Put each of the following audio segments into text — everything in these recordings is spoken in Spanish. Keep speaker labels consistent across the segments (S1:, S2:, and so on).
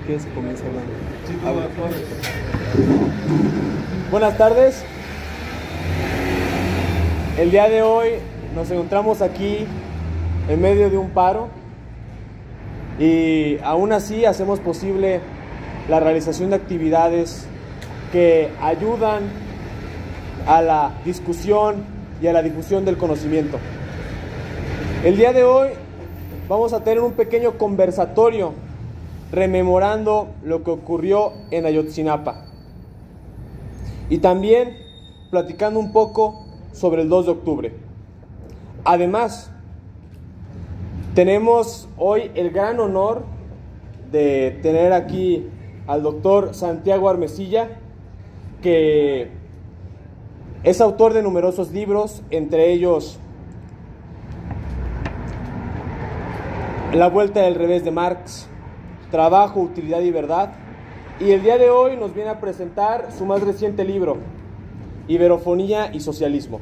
S1: que se comienza hablando.
S2: Sí,
S1: Buenas tardes. El día de hoy nos encontramos aquí en medio de un paro y aún así hacemos posible la realización de actividades que ayudan a la discusión y a la difusión del conocimiento. El día de hoy vamos a tener un pequeño conversatorio rememorando lo que ocurrió en Ayotzinapa y también platicando un poco sobre el 2 de octubre. Además, tenemos hoy el gran honor de tener aquí al doctor Santiago Armesilla, que es autor de numerosos libros, entre ellos La vuelta del revés de Marx, Trabajo, utilidad y verdad, y el día de hoy nos viene a presentar su más reciente libro, Iberofonía y socialismo.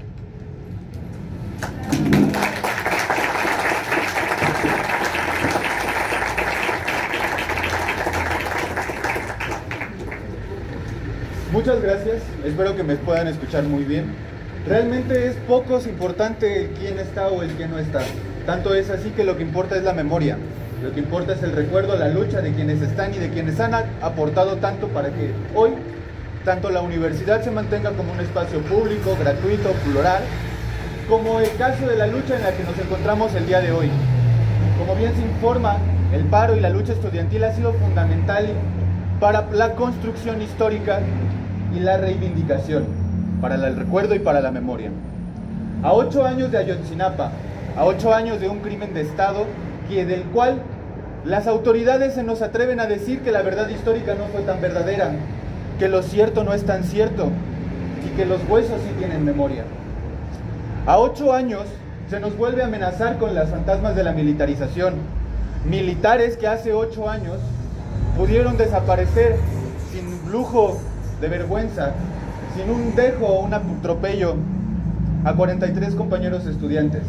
S2: Muchas gracias, espero que me puedan escuchar muy bien. Realmente es poco importante el quién está o el quién no está. Tanto es así que lo que importa es la memoria. Lo que importa es el recuerdo, la lucha de quienes están y de quienes han aportado tanto para que hoy tanto la universidad se mantenga como un espacio público, gratuito, plural, como el caso de la lucha en la que nos encontramos el día de hoy. Como bien se informa, el paro y la lucha estudiantil ha sido fundamental para la construcción histórica y la reivindicación, para el recuerdo y para la memoria. A 8 años de Ayotzinapa, a 8 años de un crimen de Estado, del cual las autoridades se nos atreven a decir que la verdad histórica no fue tan verdadera, que lo cierto no es tan cierto y que los huesos sí tienen memoria. A 8 años se nos vuelve a amenazar con las fantasmas de la militarización. Militares que hace 8 años pudieron desaparecer sin lujo de vergüenza, sin un dejo o un atropello a 43 compañeros estudiantes.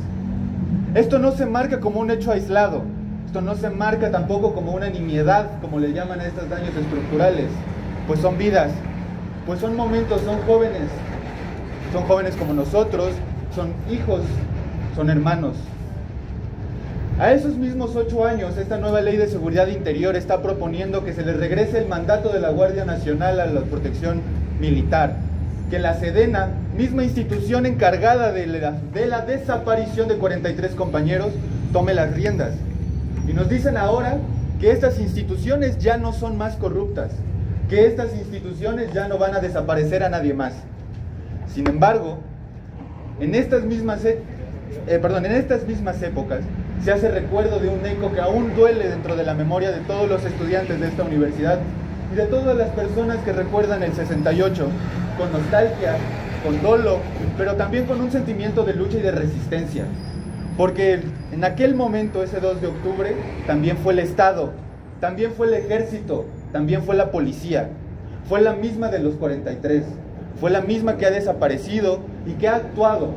S2: Esto no se marca como un hecho aislado, esto no se marca tampoco como una nimiedad, como le llaman a estos daños estructurales, pues son vidas, pues son momentos, son jóvenes como nosotros, son hijos, son hermanos. A esos mismos 8 años, esta nueva ley de seguridad interior está proponiendo que se les regrese el mandato de la Guardia Nacional a la protección militar, que la Sedena, misma institución encargada de la desaparición de 43 compañeros, tome las riendas. Y nos dicen ahora que estas instituciones ya no son más corruptas, que estas instituciones ya no van a desaparecer a nadie más. Sin embargo, en estas mismas épocas se hace recuerdo de un eco que aún duele dentro de la memoria de todos los estudiantes de esta universidad y de todas las personas que recuerdan el 68 con nostalgia, con dolo, pero también con un sentimiento de lucha y de resistencia. Porque en aquel momento, ese 2 de octubre, también fue el Estado, también fue el ejército, también fue la policía, fue la misma de los 43, fue la misma que ha desaparecido y que ha actuado,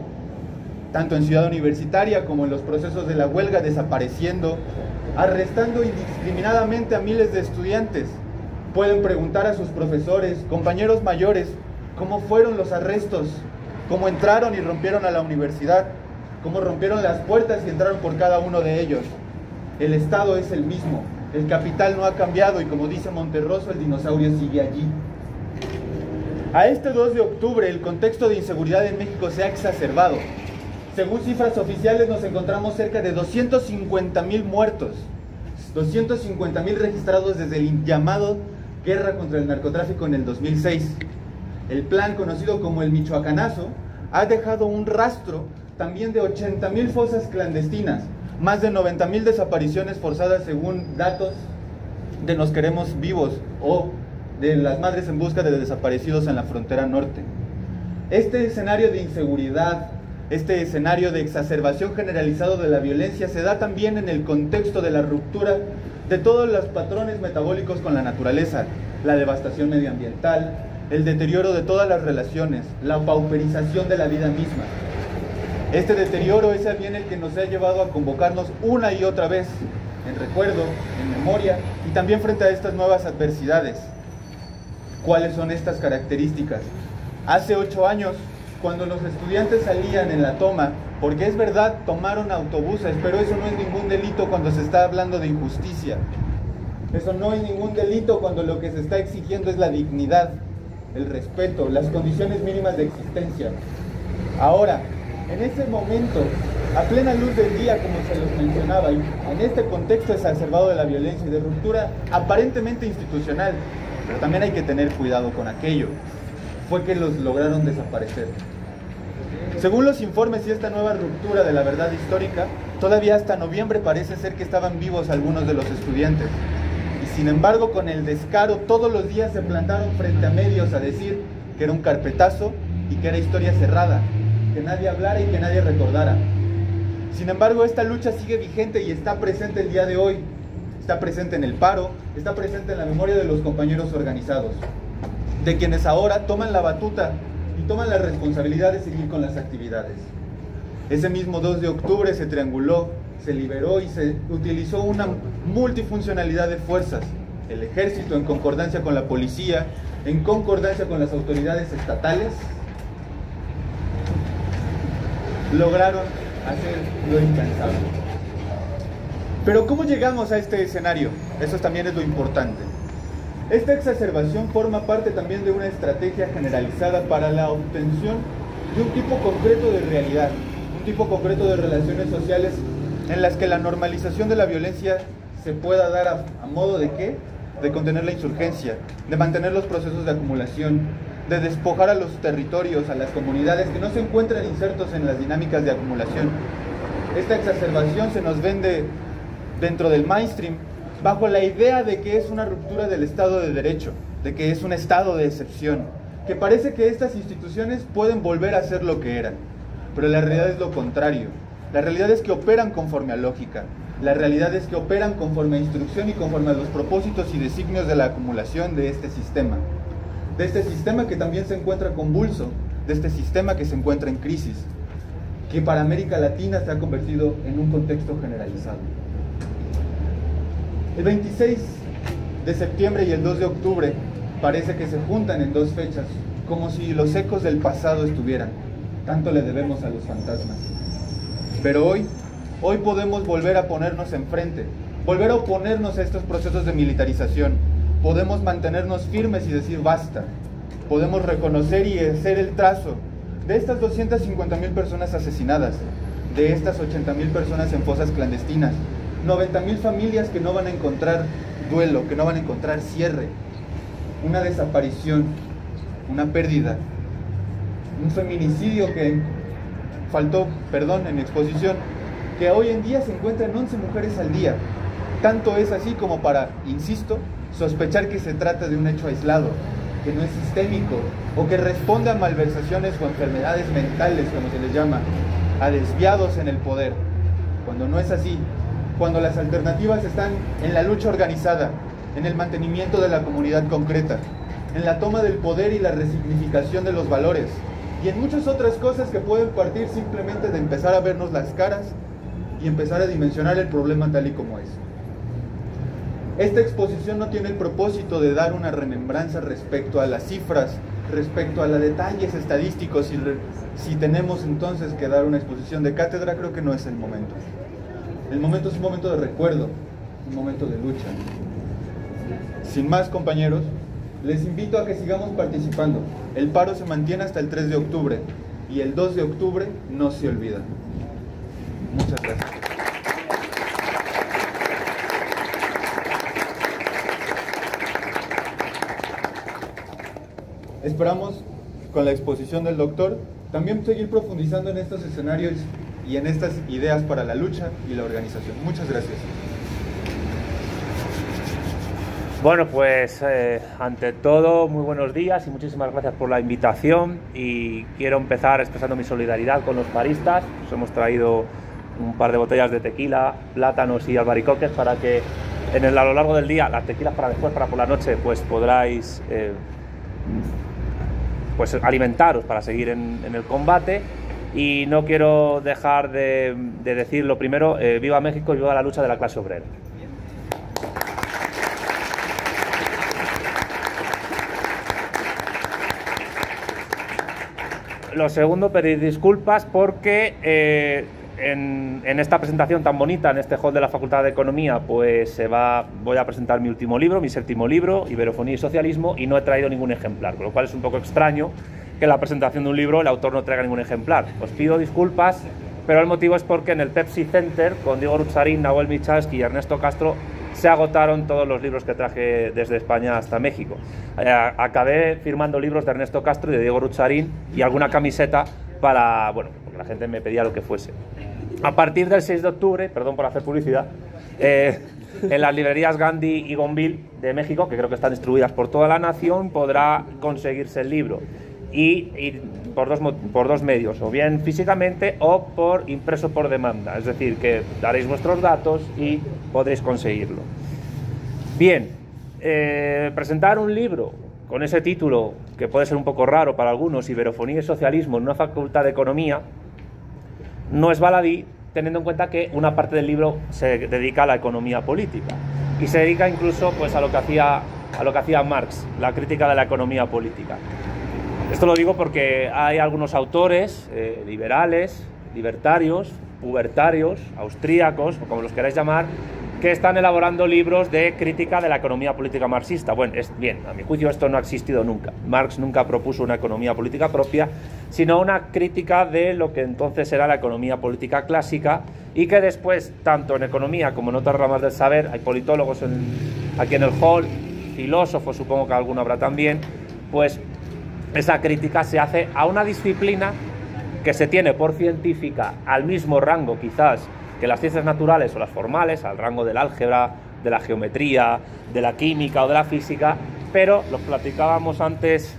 S2: tanto en Ciudad Universitaria como en los procesos de la huelga, desapareciendo, arrestando indiscriminadamente a miles de estudiantes. Pueden preguntar a sus profesores, compañeros mayores, cómo fueron los arrestos, cómo entraron y rompieron a la universidad, cómo rompieron las puertas y entraron por cada uno de ellos. El Estado es el mismo, el capital no ha cambiado y como dice Monterroso, el dinosaurio sigue allí. A este 2 de octubre el contexto de inseguridad en México se ha exacerbado. Según cifras oficiales nos encontramos cerca de 250,000 muertos, 250,000 registrados desde el llamado Guerra contra el Narcotráfico en el 2006. El plan conocido como el Michoacanazo ha dejado un rastro también de 80,000 fosas clandestinas, más de 90,000 desapariciones forzadas según datos de Nos Queremos Vivos o de las Madres en Busca de Desaparecidos en la frontera norte. Este escenario de inseguridad, este escenario de exacerbación generalizado de la violencia se da también en el contexto de la ruptura de todos los patrones metabólicos con la naturaleza, la devastación medioambiental, el deterioro de todas las relaciones, la pauperización de la vida misma. Este deterioro es también el que nos ha llevado a convocarnos una y otra vez en recuerdo, en memoria y también frente a estas nuevas adversidades. ¿Cuáles son estas características? Hace 8 años, cuando los estudiantes salían en la toma, porque es verdad, tomaron autobuses, pero eso no es ningún delito cuando se está hablando de injusticia. Eso no es ningún delito cuando lo que se está exigiendo es la dignidad, el respeto, las condiciones mínimas de existencia. Ahora, en ese momento, a plena luz del día, como se los mencionaba, y en este contexto exacerbado de la violencia y de ruptura aparentemente institucional, pero también hay que tener cuidado con aquello, fue que los lograron desaparecer. Según los informes y esta nueva ruptura de la verdad histórica, todavía hasta noviembre parece ser que estaban vivos algunos de los estudiantes. Y sin embargo, con el descaro, todos los días se plantaron frente a medios a decir que era un carpetazo y que era historia cerrada, que nadie hablara y que nadie recordara. Sin embargo, esta lucha sigue vigente y está presente el día de hoy. Está presente en el paro, está presente en la memoria de los compañeros organizados, de quienes ahora toman la batuta y toman la responsabilidad de seguir con las actividades. Ese mismo 2 de octubre se trianguló, se liberó y se utilizó una multifuncionalidad de fuerzas. El ejército, en concordancia con la policía, en concordancia con las autoridades estatales, lograron hacer lo impensable. Pero ¿cómo llegamos a este escenario? Eso también es lo importante. Esta exacerbación forma parte también de una estrategia generalizada para la obtención de un tipo concreto de realidad, un tipo concreto de relaciones sociales en las que la normalización de la violencia se pueda dar a modo de ¿qué? De contener la insurgencia, de mantener los procesos de acumulación, de despojar a los territorios, a las comunidades que no se encuentran insertos en las dinámicas de acumulación. Esta exacerbación se nos vende dentro del mainstream bajo la idea de que es una ruptura del Estado de Derecho, de que es un estado de excepción, que parece que estas instituciones pueden volver a ser lo que eran. Pero la realidad es lo contrario. La realidad es que operan conforme a lógica. La realidad es que operan conforme a instrucción y conforme a los propósitos y designios de la acumulación de este sistema. De este sistema que también se encuentra convulso, de este sistema que se encuentra en crisis, que para América Latina se ha convertido en un contexto generalizado. El 26 de septiembre y el 2 de octubre parece que se juntan en 2 fechas, como si los ecos del pasado estuvieran. Tanto le debemos a los fantasmas. Pero hoy podemos volver a ponernos enfrente, volver a oponernos a estos procesos de militarización. Podemos mantenernos firmes y decir basta. Podemos reconocer y hacer el trazo de estas 250,000 personas asesinadas, de estas 80,000 personas en fosas clandestinas, 90,000 familias que no van a encontrar duelo, que no van a encontrar cierre, una desaparición, una pérdida, un feminicidio que faltó, perdón, en mi exposición, que hoy en día se encuentran 11 mujeres al día. Tanto es así como para, insisto, sospechar que se trata de un hecho aislado, que no es sistémico, o que responde a malversaciones o enfermedades mentales, como se les llama, a desviados en el poder, cuando no es así, cuando las alternativas están en la lucha organizada, en el mantenimiento de la comunidad concreta, en la toma del poder y la resignificación de los valores, y en muchas otras cosas que pueden partir simplemente de empezar a vernos las caras y empezar a dimensionar el problema tal y como es. Esta exposición no tiene el propósito de dar una remembranza respecto a las cifras, respecto a los detalles estadísticos. Si tenemos entonces que dar una exposición de cátedra, creo que no es el momento. El momento es un momento de recuerdo, un momento de lucha. Sin más, compañeros, les invito a que sigamos participando. El paro se mantiene hasta el 3 de octubre y el 2 de octubre no se olvida. Muchas gracias. Esperamos, con la exposición del doctor, también seguir profundizando en estos escenarios y en estas ideas para la lucha y la organización. Muchas gracias.
S3: Bueno, pues ante todo, muy buenos días y muchísimas gracias por la invitación, y quiero empezar expresando mi solidaridad con los paristas. Os hemos traído un par de botellas de tequila, plátanos y albaricoques para que a lo largo del día, las tequilas para después, para por la noche, pues podráis pues alimentaros para seguir en el combate. Y no quiero dejar de decir lo primero, viva México y viva la lucha de la clase obrera. lo segundo, pedir disculpas porque en esta presentación tan bonita, en este hall de la Facultad de Economía, pues voy a presentar mi último libro, mi séptimo libro, Iberofonía y Socialismo, y no he traído ningún ejemplar, con lo cual es un poco extraño que en la presentación de un libro el autor no traiga ningún ejemplar. Os pido disculpas, pero el motivo es porque en el Pepsi Center, con Diego Rucharín, Nahuel Michalski y Ernesto Castro, se agotaron todos los libros que traje desde España hasta México. Acabé firmando libros de Ernesto Castro y de Diego Rucharín y alguna camiseta para, bueno, porque la gente me pedía lo que fuese. A partir del 6 de octubre, perdón por hacer publicidad, en las librerías Gandhi y Gonville de México, que creo que están distribuidas por toda la nación, podrá conseguirse el libro. Y por dos medios, o bien físicamente o por impreso por demanda, es decir, que daréis vuestros datos y podréis conseguirlo. Bien, presentar un libro con ese título, que puede ser un poco raro para algunos, Iberofonía y Socialismo, en una facultad de Economía, no es baladí, teniendo en cuenta que una parte del libro se dedica a la economía política y se dedica incluso pues a lo que hacía Marx, la crítica de la economía política. Esto lo digo porque hay algunos autores liberales, libertarios, pubertarios, austríacos, o como los queráis llamar, que están elaborando libros de crítica de la economía política marxista. Bueno, bien, a mi juicio esto no ha existido nunca. Marx nunca propuso una economía política propia, sino una crítica de lo que entonces era la economía política clásica, y que después, tanto en economía como en otras ramas del saber, hay politólogos aquí en el hall, filósofos, supongo que alguno habrá también, pues esa crítica se hace a una disciplina que se tiene por científica al mismo rango quizás que las ciencias naturales o las formales, al rango del álgebra, de la geometría, de la química o de la física, pero lo platicábamos antes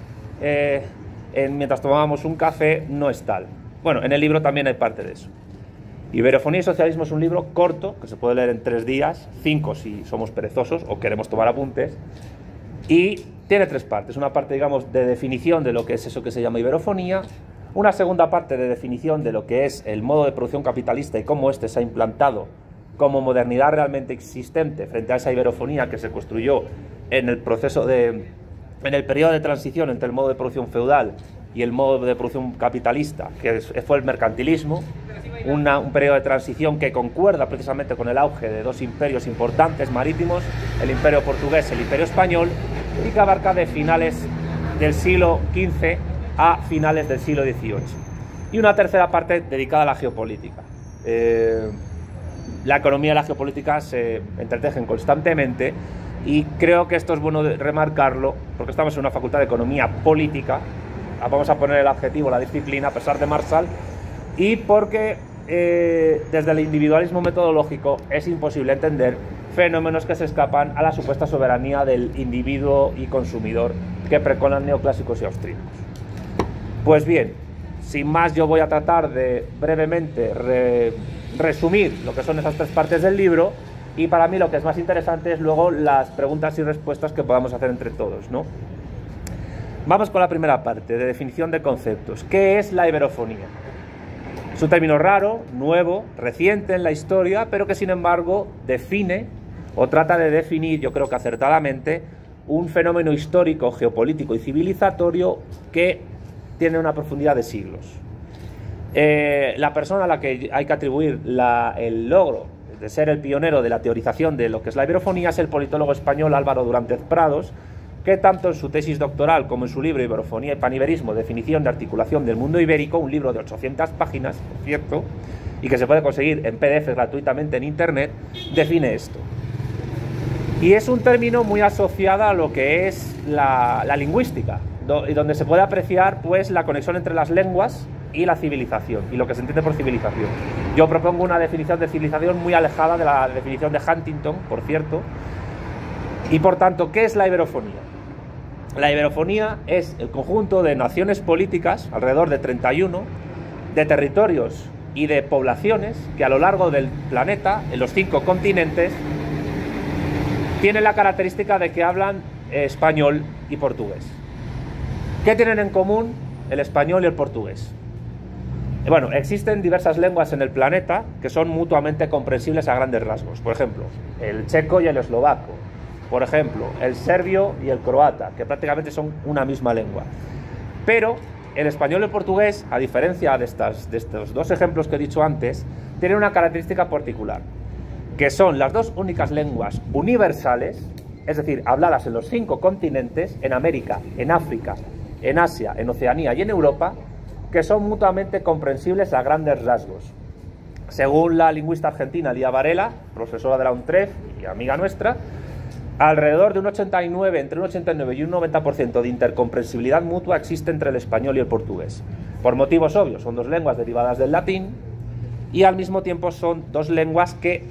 S3: mientras tomábamos un café, no es tal. Bueno, en el libro también hay parte de eso. Iberofonía y Socialismo es un libro corto, que se puede leer en 3 días, 5 si somos perezosos o queremos tomar apuntes, y tiene 3 partes. Una parte, digamos, de definición de lo que es eso que se llama iberofonía, una segunda parte de definición de lo que es el modo de producción capitalista y cómo éste se ha implantado como modernidad realmente existente frente a esa iberofonía que se construyó en el periodo de transición entre el modo de producción feudal y el modo de producción capitalista, que fue el mercantilismo, un periodo de transición que concuerda precisamente con el auge de 2 imperios importantes marítimos, el imperio portugués y el imperio español, y que abarca de finales del siglo XV a finales del siglo XVIII. Y una tercera parte dedicada a la geopolítica. La economía y la geopolítica se entretejen constantemente, y creo que esto es bueno remarcarlo, porque estamos en una facultad de economía política, vamos a poner el adjetivo, la disciplina, a pesar de Marshall, y porque desde el individualismo metodológico es imposible entender fenómenos que se escapan a la supuesta soberanía del individuo y consumidor que preconan neoclásicos y austríacos. Pues bien, sin más, yo voy a tratar de brevemente resumir lo que son esas 3 partes del libro, y para mí lo que es más interesante es luego las preguntas y respuestas que podamos hacer entre todos, ¿no? Vamos con la primera parte, de definición de conceptos. ¿Qué es la iberofonía? Es un término raro, nuevo, reciente en la historia, pero que sin embargo define o trata de definir, yo creo que acertadamente, un fenómeno histórico, geopolítico y civilizatorio que tiene una profundidad de siglos. La persona a la que hay que atribuir el logro de ser el pionero de la teorización de lo que es la iberofonía es el politólogo español Álvaro Durantez Prados, que tanto en su tesis doctoral como en su libro Iberofonía y Paniberismo, definición de articulación del mundo ibérico, un libro de 800 páginas, por cierto, y que se puede conseguir en PDF gratuitamente en internet, define esto. Y es un término muy asociado a lo que es la lingüística, y donde se puede apreciar pues la conexión entre las lenguas y la civilización, y lo que se entiende por civilización. Yo propongo una definición de civilización muy alejada de la definición de Huntington, por cierto. Y por tanto, ¿qué es la iberofonía? La iberofonía es el conjunto de naciones políticas, alrededor de 31, de territorios y de poblaciones que a lo largo del planeta, en los 5 continentes, tienen la característica de que hablan español y portugués. ¿Qué tienen en común el español y el portugués? Bueno, existen diversas lenguas en el planeta que son mutuamente comprensibles a grandes rasgos. Por ejemplo, el checo y el eslovaco. Por ejemplo, el serbio y el croata, que prácticamente son una misma lengua. Pero el español y el portugués, a diferencia de estos dos ejemplos que he dicho antes, tienen una característica particular, que son las dos únicas lenguas universales, es decir, habladas en los 5 continentes, en América, en África, en Asia, en Oceanía y en Europa, que son mutuamente comprensibles a grandes rasgos. Según la lingüista argentina Lía Varela, profesora de la UNTREF y amiga nuestra, alrededor de entre un 89 y un 90% de intercomprensibilidad mutua existe entre el español y el portugués. Por motivos obvios, son dos lenguas derivadas del latín y al mismo tiempo son dos lenguas que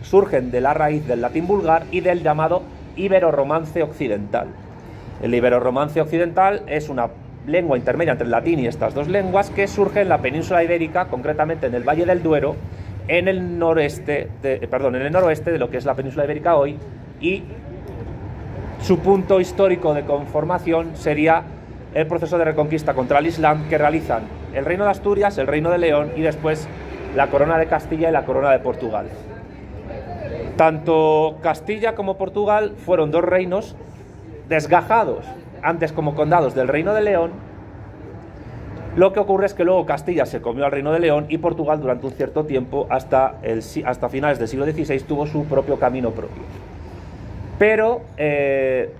S3: surgen de la raíz del latín vulgar y del llamado ibero-romance occidental. El ibero-romance occidental es una lengua intermedia entre el latín y estas dos lenguas que surge en la península ibérica, concretamente en el Valle del Duero, en el noroeste de lo que es la península ibérica hoy, y su punto histórico de conformación sería el proceso de reconquista contra el Islam que realizan el Reino de Asturias, el Reino de León y después la Corona de Castilla y la Corona de Portugal. Tanto Castilla como Portugal fueron dos reinos desgajados antes como condados del Reino de León. Lo que ocurre es que luego Castilla se comió al Reino de León y Portugal durante un cierto tiempo, hasta finales del siglo XVI, tuvo su propio camino propio. Pero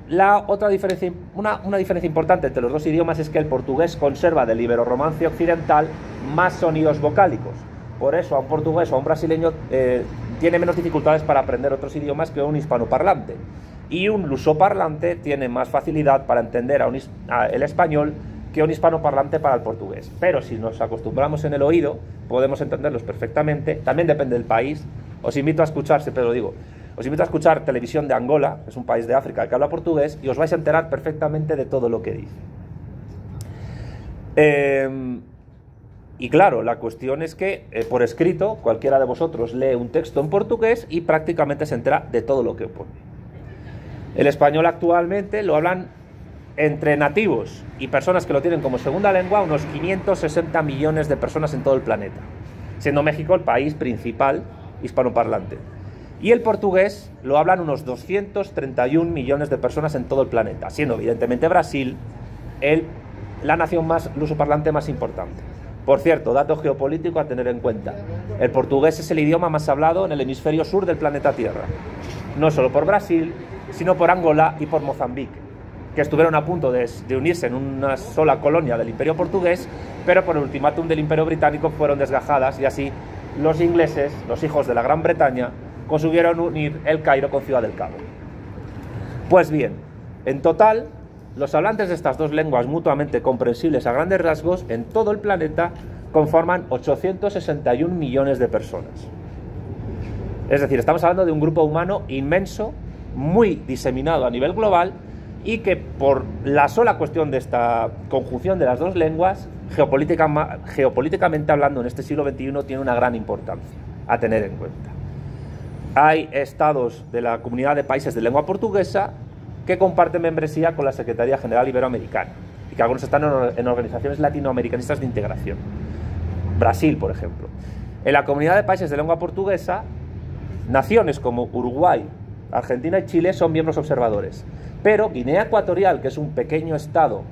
S3: una diferencia importante entre los dos idiomas es que el portugués conserva del ibero-romance occidental más sonidos vocálicos. Por eso a un portugués o a un brasileño tiene menos dificultades para aprender otros idiomas que un hispanoparlante. Y un lusoparlante tiene más facilidad para entender el español que un hispanoparlante para el portugués. Pero si nos acostumbramos en el oído, podemos entenderlos perfectamente. También depende del país. Os invito a escuchar, siempre lo digo, os invito a escuchar televisión de Angola, que es un país de África que habla portugués, y os vais a enterar perfectamente de todo lo que dice. Y claro, la cuestión es que por escrito cualquiera de vosotros lee un texto en portugués y prácticamente se entera de todo lo que pone. El español actualmente lo hablan entre nativos y personas que lo tienen como segunda lengua unos 560 millones de personas en todo el planeta, siendo México el país principal hispanoparlante. Y el portugués lo hablan unos 231 millones de personas en todo el planeta, siendo evidentemente Brasil la nación lusoparlante más importante. Por cierto, dato geopolítico a tener en cuenta: el portugués es el idioma más hablado en el hemisferio sur del planeta Tierra, no solo por Brasil, sino por Angola y por Mozambique, que estuvieron a punto de unirse en una sola colonia del Imperio portugués, pero por el ultimátum del Imperio británico fueron desgajadas y así los ingleses, los hijos de la Gran Bretaña, consiguieron unir El Cairo con Ciudad del Cabo. Pues bien, en total, los hablantes de estas dos lenguas mutuamente comprensibles a grandes rasgos en todo el planeta conforman 861 millones de personas. Es decir, estamos hablando de un grupo humano inmenso, muy diseminado a nivel global, y que por la sola cuestión de esta conjunción de las dos lenguas, geopolíticamente hablando en este siglo XXI, tiene una gran importancia a tener en cuenta. Hay estados de la Comunidad de Países de Lengua Portuguesa que comparten membresía con la Secretaría General Iberoamericana y que algunos están en organizaciones latinoamericanistas de integración. Brasil, por ejemplo. En la Comunidad de Países de Lengua Portuguesa, naciones como Uruguay, Argentina y Chile son miembros observadores. Pero Guinea Ecuatorial, que es un pequeño estado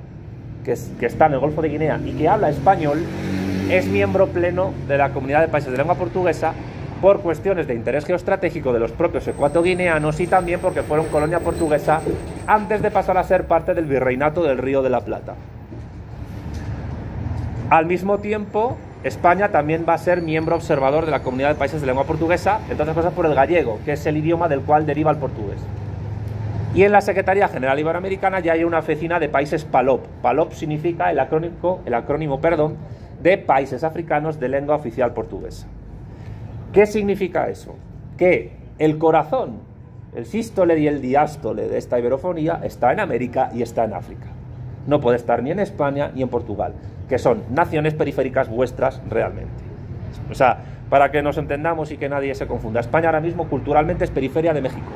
S3: que está en el Golfo de Guinea y que habla español, es miembro pleno de la Comunidad de Países de Lengua Portuguesa por cuestiones de interés geoestratégico de los propios ecuatoguineanos y también porque fueron colonia portuguesa antes de pasar a ser parte del Virreinato del Río de la Plata. Al mismo tiempo, España también va a ser miembro observador de la Comunidad de Países de Lengua Portuguesa, entre otras cosas por el gallego, que es el idioma del cual deriva el portugués. Y en la Secretaría General Iberoamericana ya hay una oficina de países PALOP. PALOP significa el acrónimo de Países Africanos de Lengua Oficial Portuguesa. ¿Qué significa eso? Que el corazón, el sístole y el diástole de esta iberofonía está en América y está en África. No puede estar ni en España ni en Portugal, que son naciones periféricas vuestras realmente. O sea, para que nos entendamos y que nadie se confunda, España ahora mismo culturalmente es periferia de México.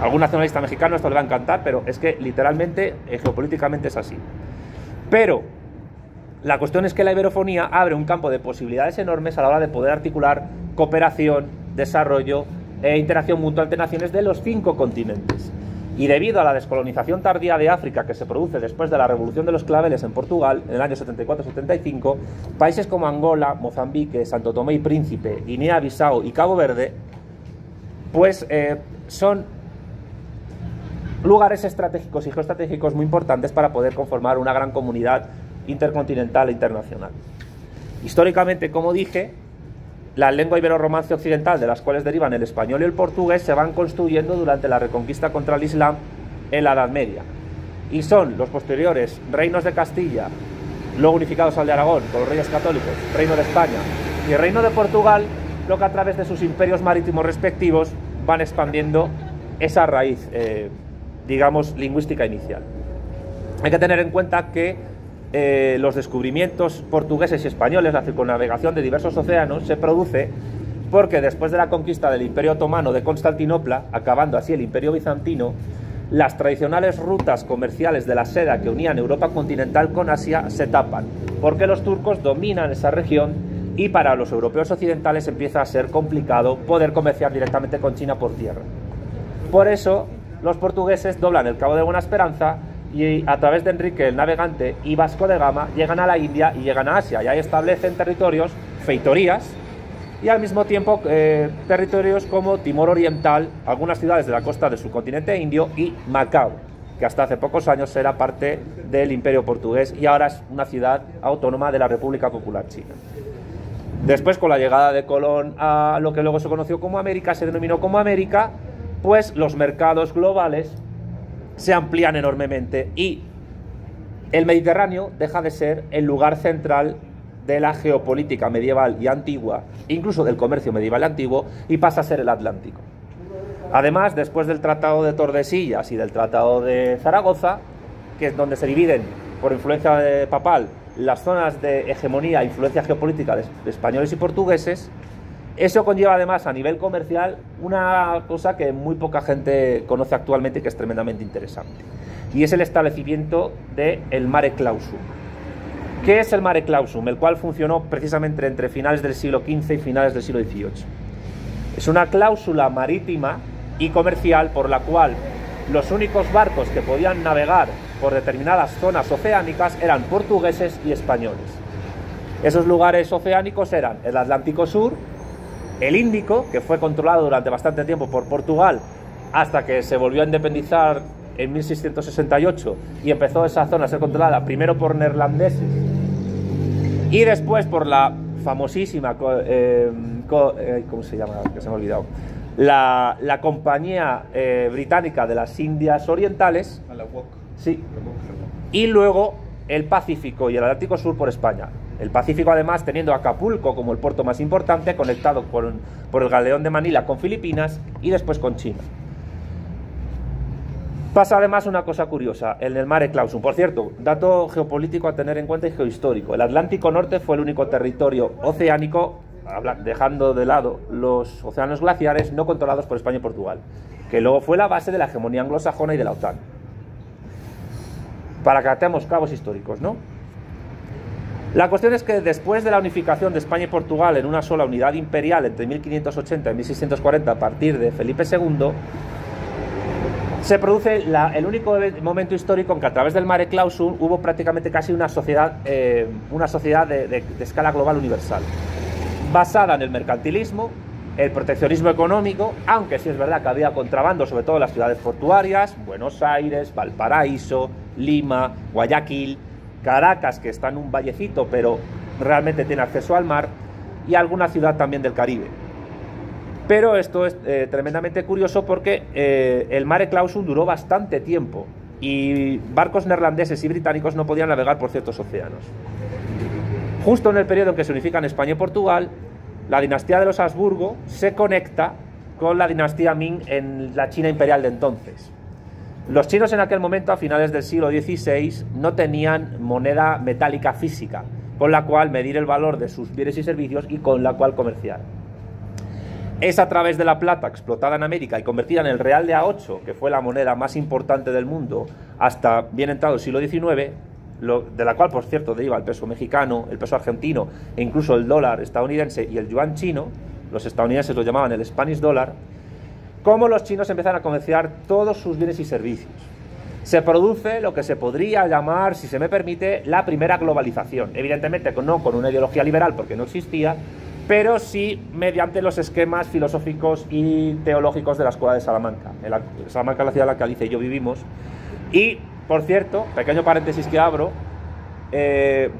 S3: Algún nacionalista mexicano esto le va a encantar, pero es que literalmente, geopolíticamente es así. Pero la cuestión es que la iberofonía abre un campo de posibilidades enormes a la hora de poder articular cooperación, desarrollo e interacción mutua entre naciones de los 5 continentes. Y debido a la descolonización tardía de África que se produce después de la Revolución de los Claveles en Portugal, en el año 74-75, países como Angola, Mozambique, Santo Tomé y Príncipe, Guinea-Bissau y Cabo Verde, pues son lugares estratégicos y geoestratégicos muy importantes para poder conformar una gran comunidad intercontinental e internacional. Históricamente, como dije, la lengua ibero-romance occidental, de las cuales derivan el español y el portugués, se van construyendo durante la reconquista contra el Islam en la Edad Media. Y son los posteriores reinos de Castilla, luego unificados al de Aragón, con los reyes católicos, reino de España y el reino de Portugal, lo que a través de sus imperios marítimos respectivos van expandiendo esa raíz, digamos, lingüística inicial. Hay que tener en cuenta que los descubrimientos portugueses y españoles, la circunnavegación de diversos océanos, se produce porque después de la conquista del Imperio Otomano de Constantinopla, acabando así el Imperio Bizantino, las tradicionales rutas comerciales de la seda que unían Europa continental con Asia se tapan, porque los turcos dominan esa región y para los europeos occidentales empieza a ser complicado poder comerciar directamente con China por tierra. Por eso, los portugueses doblan el Cabo de Buena Esperanza y a través de Enrique el Navegante y Vasco de Gama llegan a la India y llegan a Asia, y ahí establecen territorios, feitorías, y al mismo tiempo territorios como Timor Oriental, algunas ciudades de la costa del subcontinente indio y Macao, que hasta hace pocos años era parte del Imperio Portugués y ahora es una ciudad autónoma de la República Popular China. Después, con la llegada de Colón a lo que luego se conoció como América, se denominó como América, pues los mercados globales se amplían enormemente y el Mediterráneo deja de ser el lugar central de la geopolítica medieval y antigua, incluso del comercio medieval y antiguo, y pasa a ser el Atlántico. Además, después del Tratado de Tordesillas y del Tratado de Zaragoza, que es donde se dividen por influencia papal las zonas de hegemonía e influencia geopolítica de españoles y portugueses, eso conlleva además a nivel comercial una cosa que muy poca gente conoce actualmente y que es tremendamente interesante, y es el establecimiento del Mare Clausum. ¿Qué es el Mare Clausum? El cual funcionó precisamente entre finales del siglo XV y finales del siglo XVIII. Es una cláusula marítima y comercial por la cual los únicos barcos que podían navegar por determinadas zonas oceánicas eran portugueses y españoles. Esos lugares oceánicos eran el Atlántico Sur, el Índico, que fue controlado durante bastante tiempo por Portugal hasta que se volvió a independizar en 1668 y empezó esa zona a ser controlada primero por neerlandeses y después por la famosísima ¿cómo se llama? Que se me ha olvidado. La Compañía Británica de las Indias Orientales, sí, y luego el Pacífico y el Atlántico Sur por España. El Pacífico, además, teniendo Acapulco como el puerto más importante, conectado por el galeón de Manila con Filipinas y después con China. Pasa además una cosa curiosa en el Mare Clausum. Por cierto, dato geopolítico a tener en cuenta y geohistórico. El Atlántico Norte fue el único territorio oceánico, dejando de lado los océanos glaciares, no controlados por España y Portugal, que luego fue la base de la hegemonía anglosajona y de la OTAN. Para que atemos cabos históricos, ¿no? La cuestión es que después de la unificación de España y Portugal en una sola unidad imperial entre 1580 y 1640 a partir de Felipe II, se produce el único momento histórico en que a través del Mare Clausum hubo prácticamente casi una sociedad de escala global universal, basada en el mercantilismo, el proteccionismo económico, aunque sí es verdad que había contrabando, sobre todo en las ciudades portuarias, Buenos Aires, Valparaíso, Lima, Guayaquil, Caracas, que está en un vallecito, pero realmente tiene acceso al mar, y alguna ciudad también del Caribe. Pero esto es tremendamente curioso porque el Mare Clausum duró bastante tiempo y barcos neerlandeses y británicos no podían navegar por ciertos océanos. Justo en el periodo en que se unifican España y Portugal, la dinastía de los Habsburgo se conecta con la dinastía Ming en la China imperial de entonces. Los chinos en aquel momento, a finales del siglo XVI, no tenían moneda metálica física, con la cual medir el valor de sus bienes y servicios y con la cual comerciar. Es a través de la plata explotada en América y convertida en el real de A8, que fue la moneda más importante del mundo hasta bien entrado el siglo XIX, de la cual, por cierto, deriva el peso mexicano, el peso argentino e incluso el dólar estadounidense y el yuan chino. Los estadounidenses lo llamaban el Spanish Dollar. cómo los chinos empiezan a comerciar todos sus bienes y servicios. Se produce lo que se podría llamar, si se me permite, la primera globalización. Evidentemente no con una ideología liberal, porque no existía, pero sí mediante los esquemas filosóficos y teológicos de la Escuela de Salamanca. Salamanca es la ciudad en la que Alicia y yo vivimos. Y, por cierto, pequeño paréntesis que abro,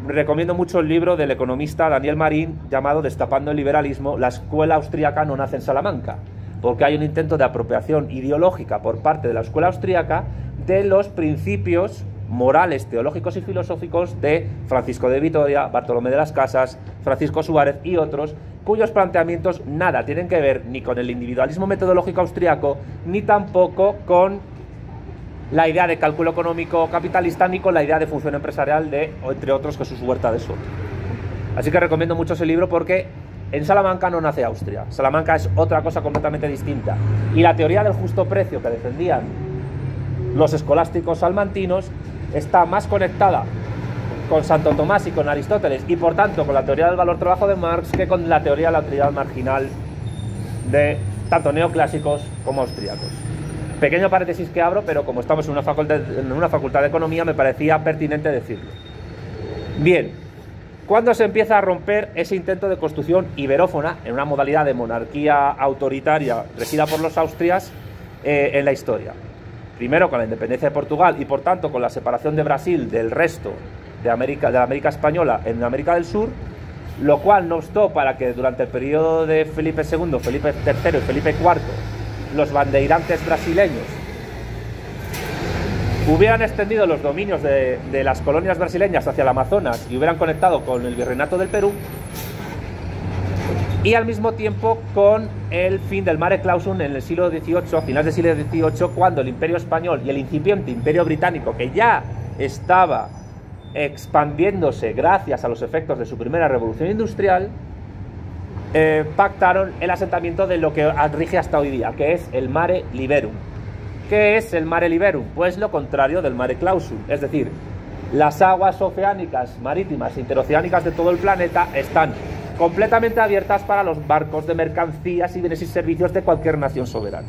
S3: recomiendo mucho el libro del economista Daniel Marín llamado Destapando el liberalismo, la escuela austríaca no nace en Salamanca, porque hay un intento de apropiación ideológica por parte de la escuela austríaca de los principios morales, teológicos y filosóficos de Francisco de Vitoria, Bartolomé de las Casas, Francisco Suárez y otros, cuyos planteamientos nada tienen que ver ni con el individualismo metodológico austriaco, ni tampoco con la idea de cálculo económico capitalista, ni con la idea de función empresarial de, entre otros, Jesús Huerta de Soto. Así que recomiendo mucho ese libro porque en Salamanca no nace Austria. Salamanca es otra cosa completamente distinta. Y la teoría del justo precio que defendían los escolásticos salmantinos está más conectada con Santo Tomás y con Aristóteles, y por tanto con la teoría del valor-trabajo de Marx, que con la teoría de la utilidad marginal de tanto neoclásicos como austríacos. Pequeño paréntesis que abro, pero como estamos en una facultad de economía, me parecía pertinente decirlo. Bien, ¿cuándo se empieza a romper ese intento de construcción iberófona en una modalidad de monarquía autoritaria regida por los austrias en la historia? Primero con la independencia de Portugal y por tanto con la separación de Brasil del resto de la América española en América del Sur, lo cual no obstó para que durante el periodo de Felipe II, Felipe III y Felipe IV los bandeirantes brasileños hubieran extendido los dominios de las colonias brasileñas hacia el Amazonas y hubieran conectado con el virreinato del Perú, y al mismo tiempo con el fin del mare clausum en el siglo XVIII, a finales del siglo XVIII, cuando el Imperio Español y el incipiente Imperio Británico, que ya estaba expandiéndose gracias a los efectos de su primera revolución industrial, pactaron el asentamiento de lo que rige hasta hoy día, que es el mare liberum. ¿Qué es el mare liberum? Pues lo contrario del mare clausum, es decir, las aguas oceánicas, marítimas e interoceánicas de todo el planeta están completamente abiertas para los barcos de mercancías y bienes y servicios de cualquier nación soberana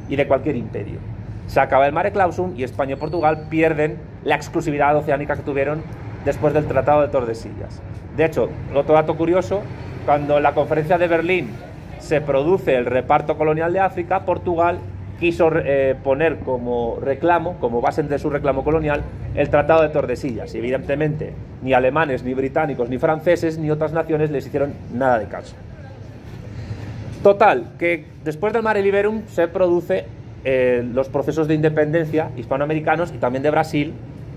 S3: y de cualquier imperio. Se acaba el mare clausum y España y Portugal pierden la exclusividad oceánica que tuvieron después del Tratado de Tordesillas. De hecho, otro dato curioso, cuando en la conferencia de Berlín se produce el reparto colonial de África, Portugal quiso poner como reclamo, como base de su reclamo colonial, el Tratado de Tordesillas. Y evidentemente ni alemanes, ni británicos, ni franceses, ni otras naciones les hicieron nada de caso. Total, que después del mare liberum se produce los procesos de independencia hispanoamericanos y también de Brasil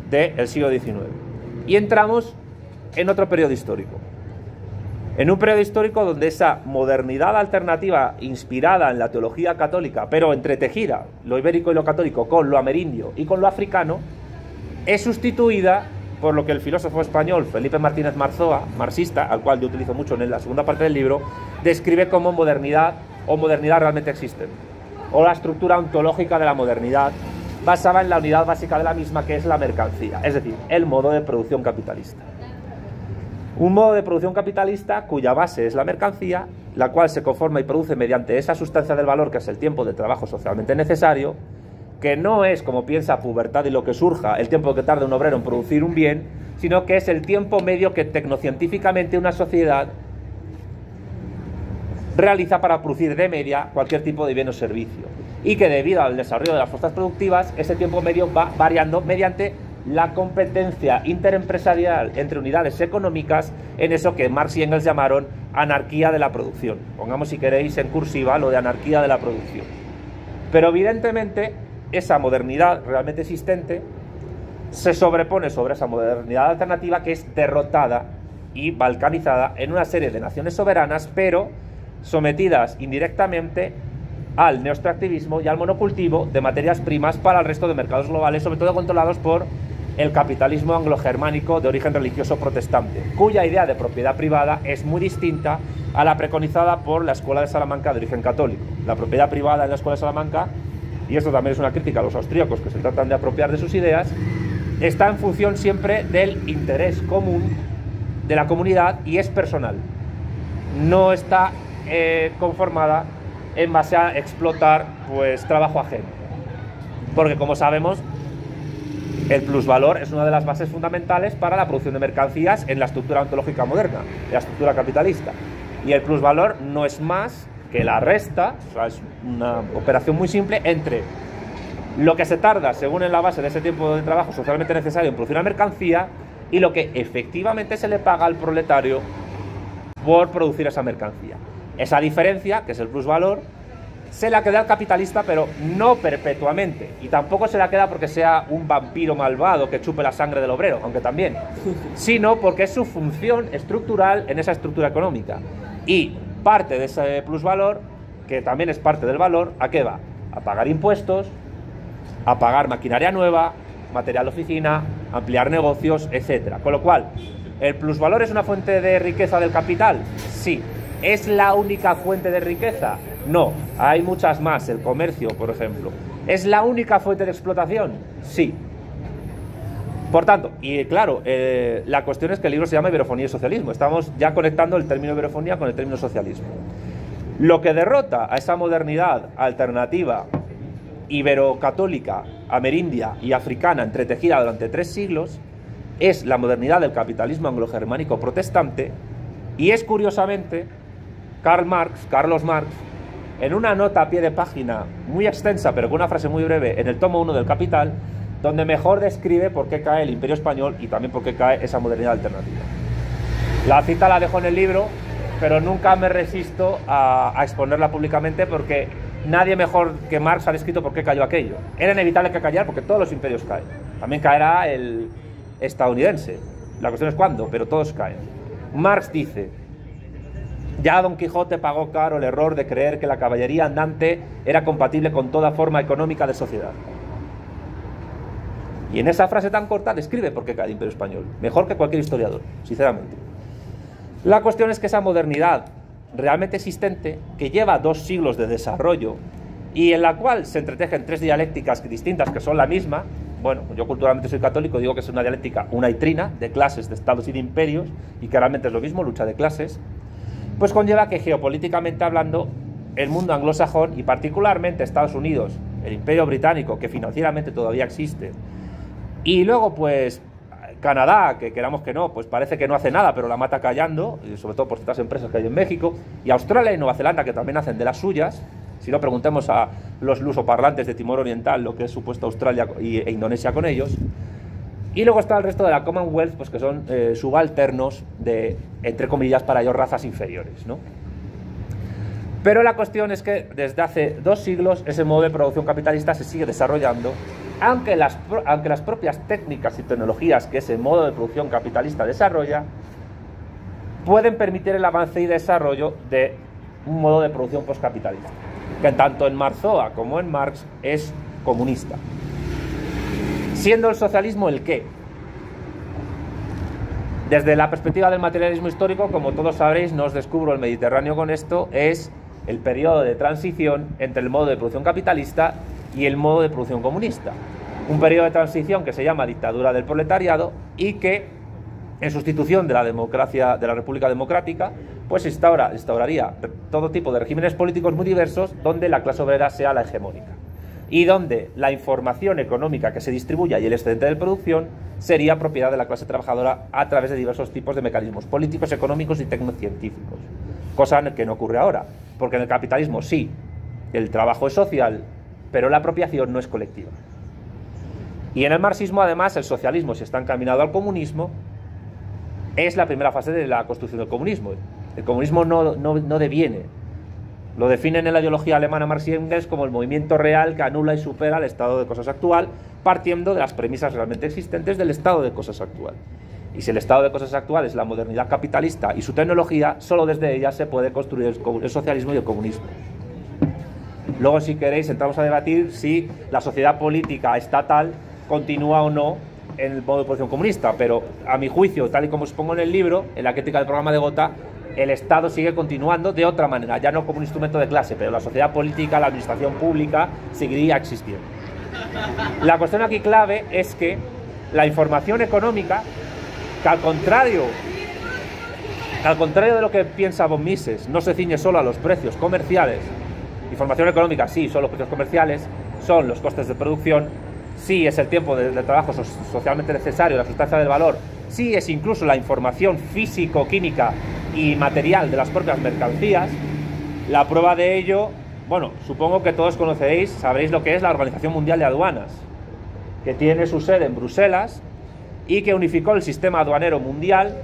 S3: del siglo XIX. Y entramos en otro periodo histórico. En un periodo histórico donde esa modernidad alternativa inspirada en la teología católica, pero entretejida, lo ibérico y lo católico, con lo amerindio y con lo africano, es sustituida por lo que el filósofo español Felipe Martínez Marzoa, marxista, al cual yo utilizo mucho en la segunda parte del libro, describe como modernidad o modernidad realmente existente, o la estructura ontológica de la modernidad basada en la unidad básica de la misma, que es la mercancía, es decir, el modo de producción capitalista. Un modo de producción capitalista cuya base es la mercancía, la cual se conforma y produce mediante esa sustancia del valor que es el tiempo de trabajo socialmente necesario, que no es, como piensa Pubertad y lo que surja, el tiempo que tarda un obrero en producir un bien, sino que es el tiempo medio que tecnocientíficamente una sociedad realiza para producir de media cualquier tipo de bien o servicio, y que debido al desarrollo de las fuerzas productivas, ese tiempo medio va variando mediante la competencia interempresarial entre unidades económicas en eso que Marx y Engels llamaron anarquía de la producción. Pongamos, si queréis, en cursiva lo de anarquía de la producción. Pero evidentemente esa modernidad realmente existente se sobrepone sobre esa modernidad alternativa que es derrotada y balcanizada en una serie de naciones soberanas, pero sometidas indirectamente al neoextractivismo y al monocultivo de materias primas para el resto de mercados globales, sobre todo controlados por el capitalismo anglo-germánico de origen religioso protestante, cuya idea de propiedad privada es muy distinta a la preconizada por la Escuela de Salamanca de origen católico. La propiedad privada en la Escuela de Salamanca, y esto también es una crítica a los austríacos que se tratan de apropiar de sus ideas, está en función siempre del interés común de la comunidad y es personal. No está conformada en base a explotar pues trabajo ajeno. Porque como sabemos, el plusvalor es una de las bases fundamentales para la producción de mercancías en la estructura ontológica moderna, en la estructura capitalista. Y el plusvalor no es más que la resta, o sea, es una operación muy simple entre lo que se tarda, según en la base de ese tiempo de trabajo socialmente necesario en producir una mercancía, y lo que efectivamente se le paga al proletario por producir esa mercancía. Esa diferencia, que es el plusvalor, se la queda al capitalista, pero no perpetuamente, y tampoco se la queda porque sea un vampiro malvado que chupe la sangre del obrero, aunque también, sino porque es su función estructural en esa estructura económica. Y parte de ese plusvalor, que también es parte del valor, ¿a qué va? A pagar impuestos, a pagar maquinaria nueva, material de oficina, ampliar negocios, etc. Con lo cual, ¿el plusvalor es una fuente de riqueza del capital? Sí. ¿Es la única fuente de riqueza? No, hay muchas más, el comercio, por ejemplo. ¿Es la única fuente de explotación? Sí. Por tanto, y claro, la cuestión es que el libro se llama Iberofonía y Socialismo. Estamos ya conectando el término iberofonía con el término socialismo. Lo que derrota a esa modernidad alternativa ibero-católica, amerindia y africana entretejida durante 3 siglos es la modernidad del capitalismo anglo-germánico protestante, y es curiosamente Carlos Marx, en una nota a pie de página muy extensa pero con una frase muy breve en el tomo 1 del Capital, donde mejor describe por qué cae el Imperio Español y también por qué cae esa modernidad alternativa. La cita la dejo en el libro, pero nunca me resisto a exponerla públicamente, porque nadie mejor que Marx ha descrito por qué cayó aquello. Era inevitable que cayera porque todos los imperios caen. También caerá el estadounidense. La cuestión es cuándo, pero todos caen. Marx dice: ya Don Quijote pagó caro el error de creer que la caballería andante era compatible con toda forma económica de sociedad. Y en esa frase tan corta describe por qué cae el Imperio Español, mejor que cualquier historiador, sinceramente. La cuestión es que esa modernidad realmente existente, que lleva 2 siglos de desarrollo y en la cual se entretejen 3 dialécticas distintas que son la misma, bueno, yo culturalmente soy católico, digo que es una dialéctica unaitrina de clases, de estados y de imperios, y que realmente es lo mismo, lucha de clases, pues conlleva que geopolíticamente hablando el mundo anglosajón, y particularmente Estados Unidos, el Imperio Británico, que financieramente todavía existe, y luego pues Canadá, que queramos que no, pues parece que no hace nada, pero la mata callando, y sobre todo por ciertas empresas que hay en México, y Australia y Nueva Zelanda, que también hacen de las suyas. Si no, preguntemos a los lusoparlantes de Timor Oriental lo que es supuesto Australia e Indonesia con ellos. Y luego está el resto de la Commonwealth, pues que son subalternos de, entre comillas, para ellos, razas inferiores, ¿no? Pero la cuestión es que desde hace 2 siglos ese modo de producción capitalista se sigue desarrollando, aunque las propias técnicas y tecnologías que ese modo de producción capitalista desarrolla pueden permitir el avance y desarrollo de un modo de producción postcapitalista, que tanto en Marzoa como en Marx es comunista. Siendo el socialismo el qué. Desde la perspectiva del materialismo histórico, como todos sabréis, no os descubro el Mediterráneo con esto, es el periodo de transición entre el modo de producción capitalista y el modo de producción comunista. Un periodo de transición que se llama dictadura del proletariado y que, en sustitución de la democracia, de la República Democrática, pues instauraría todo tipo de regímenes políticos muy diversos donde la clase obrera sea la hegemónica y donde la información económica que se distribuya y el excedente de producción sería propiedad de la clase trabajadora a través de diversos tipos de mecanismos políticos, económicos y tecnocientíficos. Cosa que no ocurre ahora, porque en el capitalismo sí, el trabajo es social, pero la apropiación no es colectiva. Y en el marxismo, además, el socialismo, si está encaminado al comunismo, es la primera fase de la construcción del comunismo. El comunismo no deviene. Lo definen en la ideología alemana Marx y Engels como el movimiento real que anula y supera el estado de cosas actual, partiendo de las premisas realmente existentes del estado de cosas actual. Y si el estado de cosas actual es la modernidad capitalista y su tecnología, solo desde ella se puede construir el socialismo y el comunismo. Luego, si queréis, entramos a debatir si la sociedad política estatal continúa o no en el modo de producción comunista, pero a mi juicio, tal y como os pongo en el libro, en la crítica del programa de Gotha, el Estado sigue continuando de otra manera, ya no como un instrumento de clase, pero la sociedad política, la administración pública seguiría existiendo. La cuestión aquí clave es que la información económica, que al contrario de lo que piensa von Mises, no se ciñe solo a los precios comerciales, Información económica, sí, son los precios comerciales, son los costes de producción, sí es el tiempo de trabajo socialmente necesario, la sustancia del valor, sí es incluso la información físico-química y material de las propias mercancías. La prueba de ello, bueno, supongo que todos conoceréis, sabréis lo que es la Organización Mundial de Aduanas, que tiene su sede en Bruselas y que unificó el sistema aduanero mundial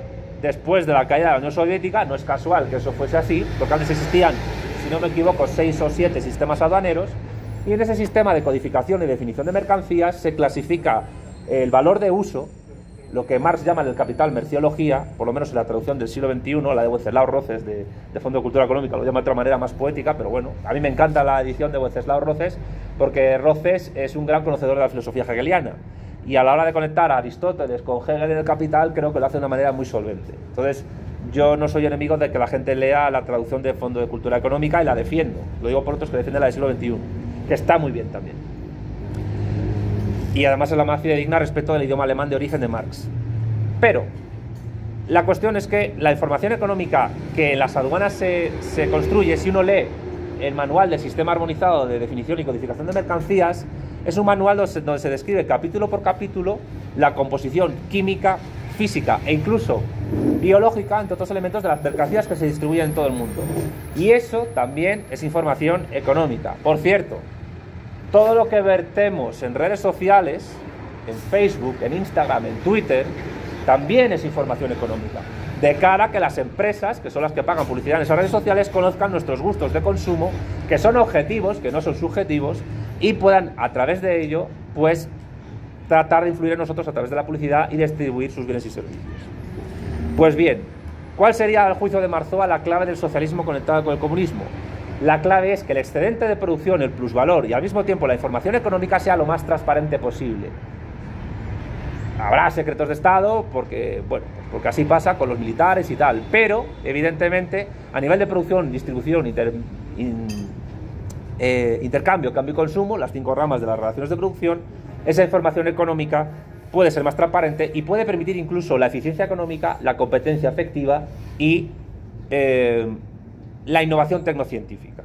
S3: después de la caída de la Unión Soviética. No es casual que eso fuese así, porque antes existían, si no me equivoco, 6 o 7 sistemas aduaneros, y en ese sistema de codificación y definición de mercancías se clasifica el valor de uso, lo que Marx llama el capital merciología, por lo menos en la traducción del siglo XXI, la de Wenceslao Roces, de Fondo de Cultura Económica, lo llama de otra manera más poética, pero bueno, a mí me encanta la edición de Wenceslao Roces, porque Roces es un gran conocedor de la filosofía hegeliana, y a la hora de conectar a Aristóteles con Hegel en el Capital, creo que lo hace de una manera muy solvente. Entonces, yo no soy enemigo de que la gente lea la traducción de Fondo de Cultura Económica y la defiendo, lo digo por otros que defienden la del siglo XXI, que está muy bien también. Y además es la más fidedigna respecto del idioma alemán de origen de Marx. Pero la cuestión es que la información económica que en las aduanas se construye, si uno lee el manual del sistema armonizado de definición y codificación de mercancías, es un manual donde se describe capítulo por capítulo la composición química, física e incluso biológica, entre otros elementos, de las mercancías que se distribuyen en todo el mundo. Y eso también es información económica. Por cierto, todo lo que vertemos en redes sociales, en Facebook, en Instagram, en Twitter, también es información económica, de cara a que las empresas, que son las que pagan publicidad en esas redes sociales, conozcan nuestros gustos de consumo, que son objetivos, que no son subjetivos, y puedan, a través de ello, pues, tratar de influir en nosotros a través de la publicidad y distribuir sus bienes y servicios. Pues bien, ¿cuál sería, al juicio de Marzoa, la clave del socialismo conectado con el comunismo? La clave es que el excedente de producción, el plusvalor y al mismo tiempo la información económica sea lo más transparente posible. Habrá secretos de Estado porque, bueno, porque así pasa con los militares y tal, pero evidentemente a nivel de producción, distribución, intercambio, cambio y consumo, las 5 ramas de las relaciones de producción, esa información económica puede ser más transparente y puede permitir incluso la eficiencia económica, la competencia efectiva y la innovación tecnocientífica.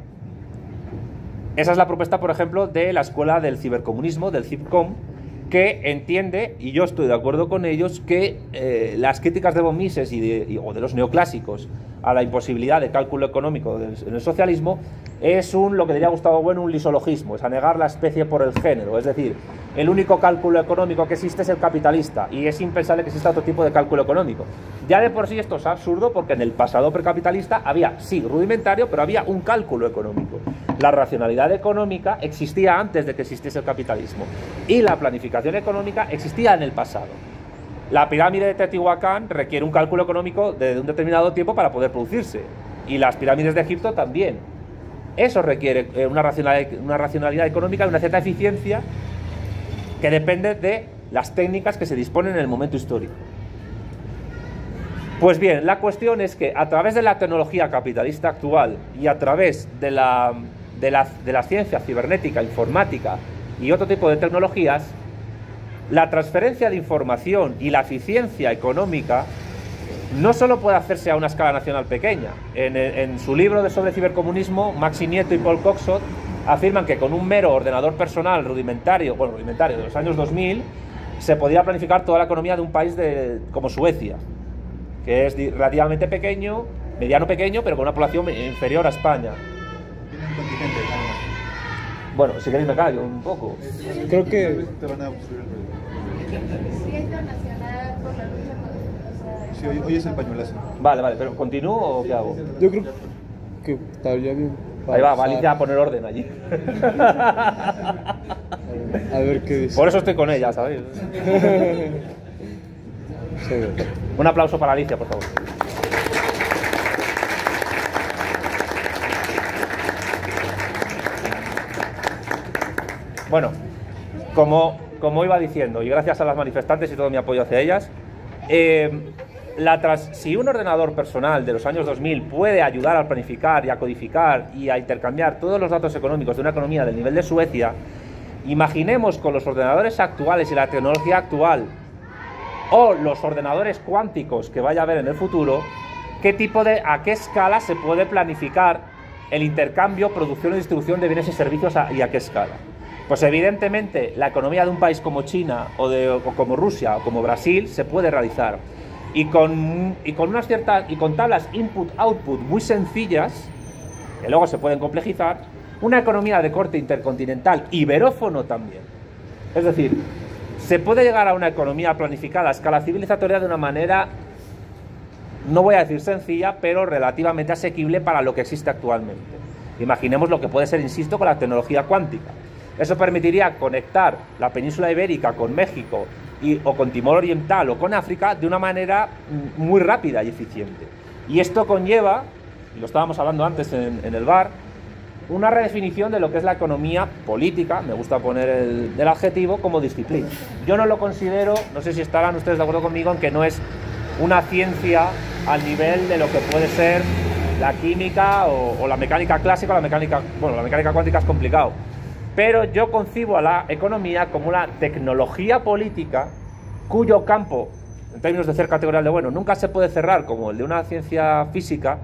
S3: Esa es la propuesta, por ejemplo, de la Escuela del Cibercomunismo, del CIBCOM, que entiende, y yo estoy de acuerdo con ellos, que las críticas de von Mises o de los neoclásicos a la imposibilidad de cálculo económico en el socialismo es lo que diría Gustavo Bueno, un lisologismo, es anegar la especie por el género, es decir, el único cálculo económico que existe es el capitalista y es impensable que exista otro tipo de cálculo económico. Ya de por sí esto es absurdo porque en el pasado precapitalista había, sí, rudimentario, pero había un cálculo económico. La racionalidad económica existía antes de que existiese el capitalismo y la planificación económica existía en el pasado. La pirámide de Teotihuacán requiere un cálculo económico de un determinado tiempo para poder producirse y las pirámides de Egipto también. Eso requiere una racionalidad económica y una cierta eficiencia que depende de las técnicas que se disponen en el momento histórico. Pues bien, la cuestión es que a través de la tecnología capitalista actual y a través de la ciencia cibernética, informática y otro tipo de tecnologías, la transferencia de información y la eficiencia económica no solo puede hacerse a una escala nacional pequeña. En su libro sobre cibercomunismo, Maxi Nieto y Paul Coxot afirman que con un mero ordenador personal rudimentario de los años 2000, se podía planificar toda la economía de un país como Suecia, que es relativamente pequeño, mediano pequeño, pero con una población inferior a España.
S2: Tiene un continente, nada más.
S3: Bueno, si queréis me callo un poco.
S1: Creo que
S2: te van a obstruir el ruido.
S4: Sí, es internacional por la lucha contra,
S2: Sí, hoy es el pañuelazo.
S3: Vale, pero ¿continúo o qué hago?
S1: yo creo que estaría bien.
S3: Ahí va,
S1: pausar.
S3: Valicia a poner orden allí.
S1: A ver qué dice.
S3: Por eso estoy con ella, ¿sabéis?
S1: Sí.
S3: Un aplauso para Alicia, por favor. Bueno, como iba diciendo, y gracias a las manifestantes y todo mi apoyo hacia ellas, si un ordenador personal de los años 2000 puede ayudar a planificar y a codificar y a intercambiar todos los datos económicos de una economía del nivel de Suecia, imaginemos con los ordenadores actuales y la tecnología actual o los ordenadores cuánticos que vaya a haber en el futuro, a qué escala se puede planificar el intercambio, producción y distribución de bienes y servicios y a qué escala. Pues evidentemente la economía de un país como China o como Rusia o como Brasil se puede realizar y con tablas input-output muy sencillas, que luego se pueden complejizar, una economía de corte intercontinental, iberófono también. Es decir, se puede llegar a una economía planificada a escala civilizatoria de una manera, no voy a decir sencilla, pero relativamente asequible para lo que existe actualmente. Imaginemos lo que puede ser, insisto, con la tecnología cuántica. Eso permitiría conectar la península ibérica con México o con Timor Oriental o con África de una manera muy rápida y eficiente. Y esto conlleva, y lo estábamos hablando antes en el bar, una redefinición de lo que es la economía política, me gusta poner el adjetivo, como disciplina. Yo no lo considero, no sé si estarán ustedes de acuerdo conmigo, en que no es una ciencia al nivel de lo que puede ser la química o la mecánica clásica, la mecánica cuántica es complicado. Pero yo concibo a la economía como una tecnología política cuyo campo, en términos de ser categorial de bueno, nunca se puede cerrar como el de una ciencia física,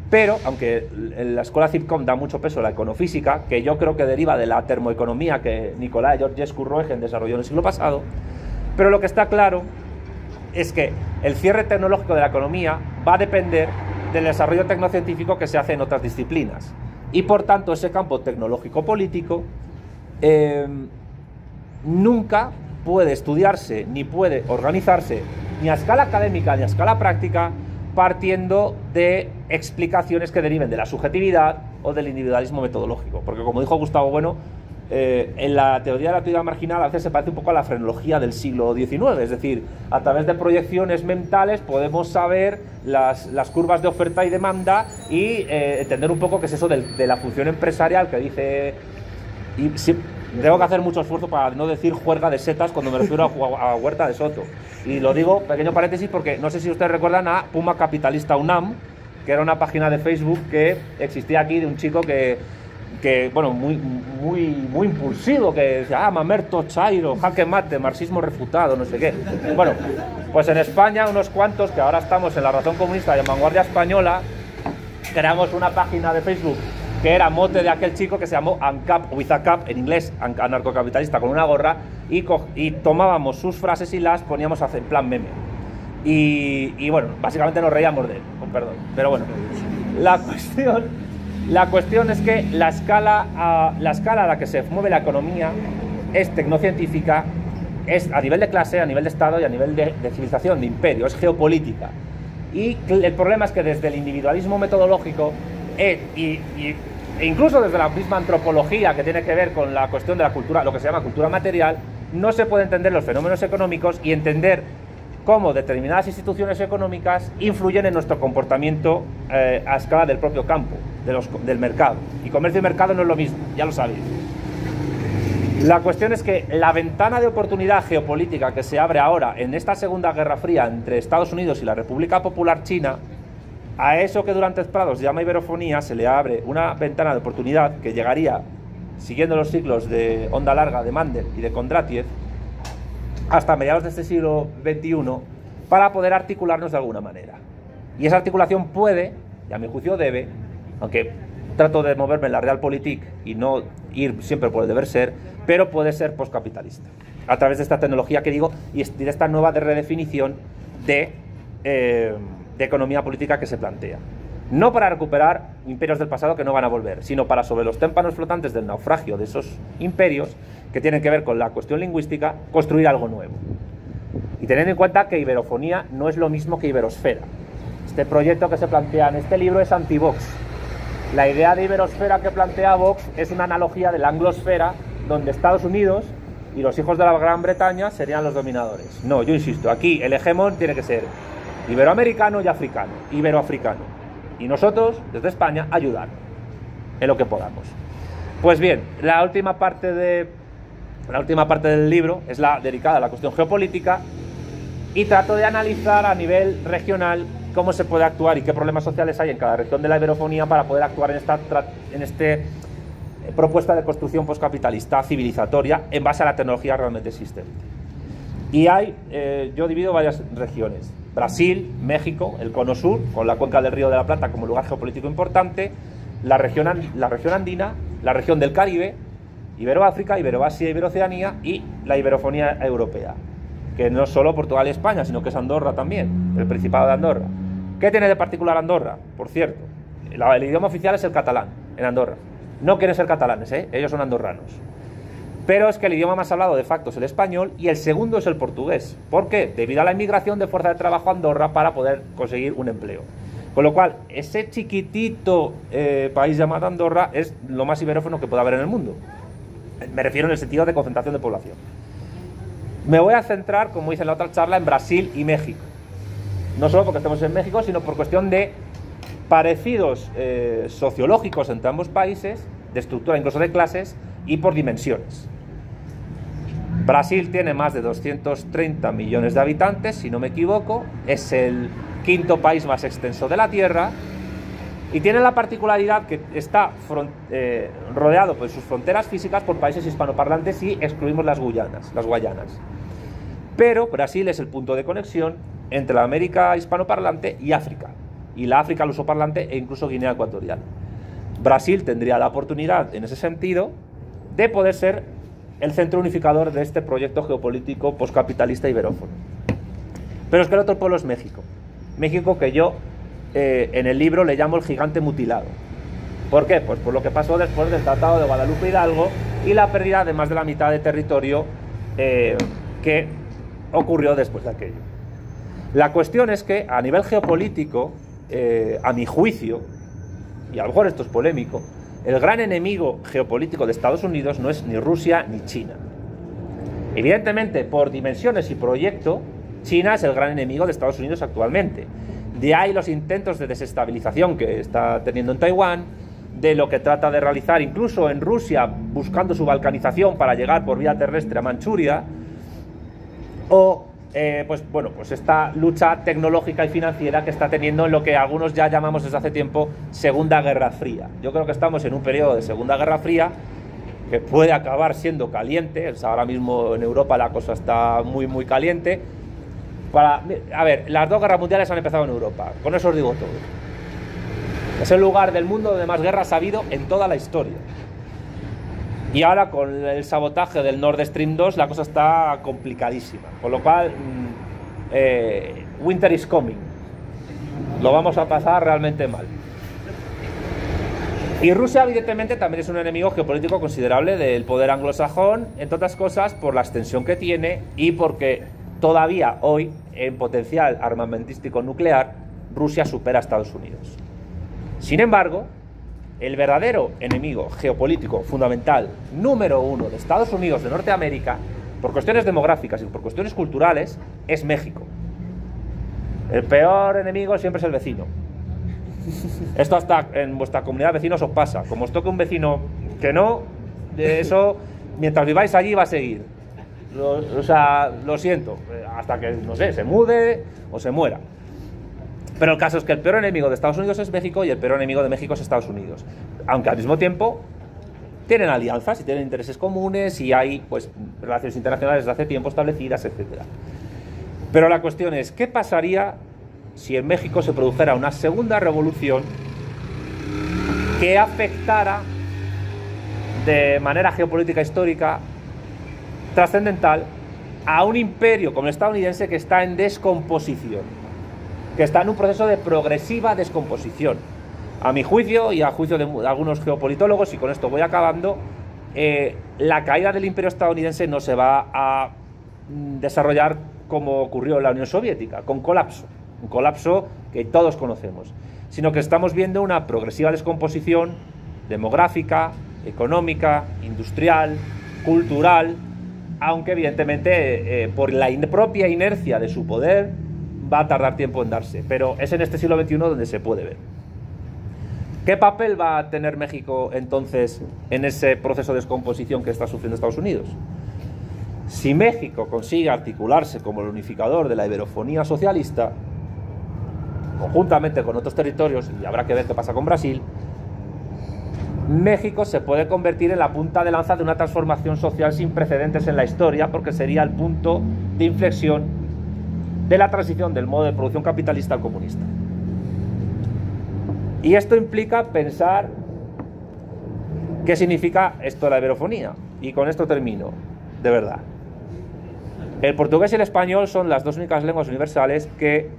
S3: pero, aunque en la escuela CIPCOM da mucho peso a la econofísica, que yo creo que deriva de la termoeconomía que Nicolae Georgescu-Roegen desarrolló en el siglo pasado, pero lo que está claro es que el cierre tecnológico de la economía va a depender del desarrollo tecnocientífico que se hace en otras disciplinas. Y por tanto, ese campo tecnológico-político nunca puede estudiarse, ni puede organizarse, ni a escala académica, ni a escala práctica, partiendo de explicaciones que deriven de la subjetividad o del individualismo metodológico. Porque, como dijo Gustavo Bueno, en la teoría de la actividad marginal a veces se parece un poco a la frenología del siglo XIX, es decir, a través de proyecciones mentales podemos saber las curvas de oferta y demanda y entender un poco qué es eso de la función empresarial que dice... Y sí, tengo que hacer mucho esfuerzo para no decir juerga de setas cuando me refiero a Huerta de Soto. Y lo digo, pequeño paréntesis, porque no sé si ustedes recuerdan a Puma Capitalista UNAM, que era una página de Facebook que existía aquí de un chico que bueno, muy impulsivo, que decía, mamerto, chairo, jaque mate, marxismo refutado, no sé qué. Bueno, pues en España unos cuantos, que ahora estamos en la razón comunista y en Vanguardia Española, creamos una página de Facebook que era mote de aquel chico que se llamó ANCAP, with a cap, en inglés, anarcocapitalista, con una gorra, y tomábamos sus frases y las poníamos en plan meme. Y bueno, básicamente nos reíamos de él, con perdón. Pero bueno, la cuestión es que la escala a la que se mueve la economía es tecnocientífica, es a nivel de clase, a nivel de Estado y a nivel de civilización, de imperio, es geopolítica. Y el problema es que desde el individualismo metodológico e incluso desde la misma antropología que tiene que ver con la cuestión de la cultura, lo que se llama cultura material, no se puede entender los fenómenos económicos y entender cómo determinadas instituciones económicas influyen en nuestro comportamiento a escala del propio campo, del mercado. Y comercio y mercado no es lo mismo, ya lo sabéis. La cuestión es que la ventana de oportunidad geopolítica que se abre ahora en esta Segunda Guerra Fría entre Estados Unidos y la República Popular China, a eso que Durantes Prados llama iberofonía se le abre una ventana de oportunidad que llegaría, siguiendo los ciclos de onda larga de Mandel y de Kondratiev, hasta mediados de este siglo XXI, para poder articularnos de alguna manera. Y esa articulación puede, y a mi juicio debe, aunque trato de moverme en la realpolitik y no ir siempre por el deber ser, pero puede ser postcapitalista, a través de esta tecnología que digo, y de esta nueva redefinición de economía política que se plantea. No para recuperar imperios del pasado que no van a volver, sino para, sobre los témpanos flotantes del naufragio de esos imperios, que tienen que ver con la cuestión lingüística, construir algo nuevo. Y teniendo en cuenta que iberofonía no es lo mismo que iberosfera. Este proyecto que se plantea en este libro es anti-Vox. La idea de iberosfera que plantea Vox es una analogía de la anglosfera, donde Estados Unidos y los hijos de la Gran Bretaña serían los dominadores. No, yo insisto, aquí el hegemón tiene que ser iberoamericano y africano, iberoafricano. Y nosotros, desde España, ayudar en lo que podamos. Pues bien, la última parte del libro es la dedicada a la cuestión geopolítica y trato de analizar a nivel regional cómo se puede actuar y qué problemas sociales hay en cada región de la iberofonía para poder actuar en esta propuesta de construcción postcapitalista civilizatoria en base a la tecnología realmente existente. Y yo divido varias regiones: Brasil, México, el Cono Sur, con la cuenca del Río de la Plata como lugar geopolítico importante, la región andina, la región del Caribe, Iberoáfrica, Iberoasia, Iberooceanía y la iberofonía europea, que no es solo Portugal y España, sino que es Andorra también, el Principado de Andorra. ¿Qué tiene de particular Andorra? Por cierto, el idioma oficial es el catalán en Andorra. No quieren ser catalanes, ellos son andorranos. Pero es que el idioma más hablado de facto es el español y el segundo es el portugués. ¿Por qué? Debido a la inmigración de fuerza de trabajo a Andorra para poder conseguir un empleo. Con lo cual, ese chiquitito país llamado Andorra es lo más iberófono que puede haber en el mundo. Me refiero en el sentido de concentración de población. Me voy a centrar, como hice en la otra charla, en Brasil y México. No solo porque estemos en México, sino por cuestión de parecidos sociológicos entre ambos países, de estructura, incluso de clases, y por dimensiones. Brasil tiene más de 230 millones de habitantes, si no me equivoco, es el quinto país más extenso de la Tierra y tiene la particularidad que está rodeado por sus fronteras físicas por países hispanoparlantes y excluimos las Guayanas. Pero Brasil es el punto de conexión entre la América hispanoparlante y África, y la África lusoparlante e incluso Guinea Ecuatorial. Brasil tendría la oportunidad, en ese sentido, de poder ser el centro unificador de este proyecto geopolítico postcapitalista iberófono. Pero es que el otro polo es México. México que yo en el libro le llamo el gigante mutilado. ¿Por qué? Pues por lo que pasó después del Tratado de Guadalupe Hidalgo y la pérdida de más de la mitad de territorio que ocurrió después de aquello. La cuestión es que a nivel geopolítico, a mi juicio, y a lo mejor esto es polémico, el gran enemigo geopolítico de Estados Unidos no es ni Rusia ni China. Evidentemente, por dimensiones y proyecto, China es el gran enemigo de Estados Unidos actualmente. De ahí los intentos de desestabilización que está teniendo en Taiwán, de lo que trata de realizar incluso en Rusia, buscando su balcanización para llegar por vía terrestre a Manchuria, o pues esta lucha tecnológica y financiera que está teniendo en lo que algunos ya llamamos desde hace tiempo Segunda Guerra Fría. Yo creo que estamos en un periodo de Segunda Guerra Fría que puede acabar siendo caliente. Ahora mismo en Europa la cosa está muy muy caliente. A ver, las dos guerras mundiales han empezado en Europa, con eso os digo todo. Es el lugar del mundo donde más guerras ha habido en toda la historia. Y ahora con el sabotaje del Nord Stream 2 la cosa está complicadísima. Con lo cual, winter is coming. Lo vamos a pasar realmente mal. Y Rusia evidentemente también es un enemigo geopolítico considerable del poder anglosajón, entre otras cosas por la extensión que tiene y porque todavía hoy, en potencial armamentístico nuclear, Rusia supera a Estados Unidos. Sin embargo, el verdadero enemigo geopolítico fundamental número uno de Estados Unidos de Norteamérica, por cuestiones demográficas y por cuestiones culturales, es México. El peor enemigo siempre es el vecino. Esto hasta en vuestra comunidad de vecinos os pasa. Como os toque un vecino que no, de eso, mientras viváis allí va a seguir. Lo siento, hasta que, no sé, se mude o se muera. Pero el caso es que el peor enemigo de Estados Unidos es México y el peor enemigo de México es Estados Unidos. Aunque al mismo tiempo tienen alianzas y tienen intereses comunes y hay pues relaciones internacionales desde hace tiempo establecidas, etc. Pero la cuestión es, ¿qué pasaría si en México se produjera una segunda revolución que afectara de manera geopolítica histórica trascendental a un imperio como el estadounidense que está en descomposición, que está en un proceso de progresiva descomposición? A mi juicio y a juicio de algunos geopolitólogos, y con esto voy acabando, la caída del imperio estadounidense no se va a desarrollar como ocurrió en la Unión Soviética, con colapso, un colapso que todos conocemos, sino que estamos viendo una progresiva descomposición demográfica, económica, industrial, cultural, aunque evidentemente por la propia inercia de su poder va a tardar tiempo en darse, pero es en este siglo XXI donde se puede ver. ¿Qué papel va a tener México entonces en ese proceso de descomposición que está sufriendo Estados Unidos? Si México consigue articularse como el unificador de la iberofonía socialista, conjuntamente con otros territorios, y habrá que ver qué pasa con Brasil, México se puede convertir en la punta de lanza de una transformación social sin precedentes en la historia, porque sería el punto de inflexión de la transición del modo de producción capitalista al comunista. Y esto implica pensar ¿Qué significa esto de la iberofonía? Y con esto termino, de verdad. El portugués y el español son las dos únicas lenguas universales que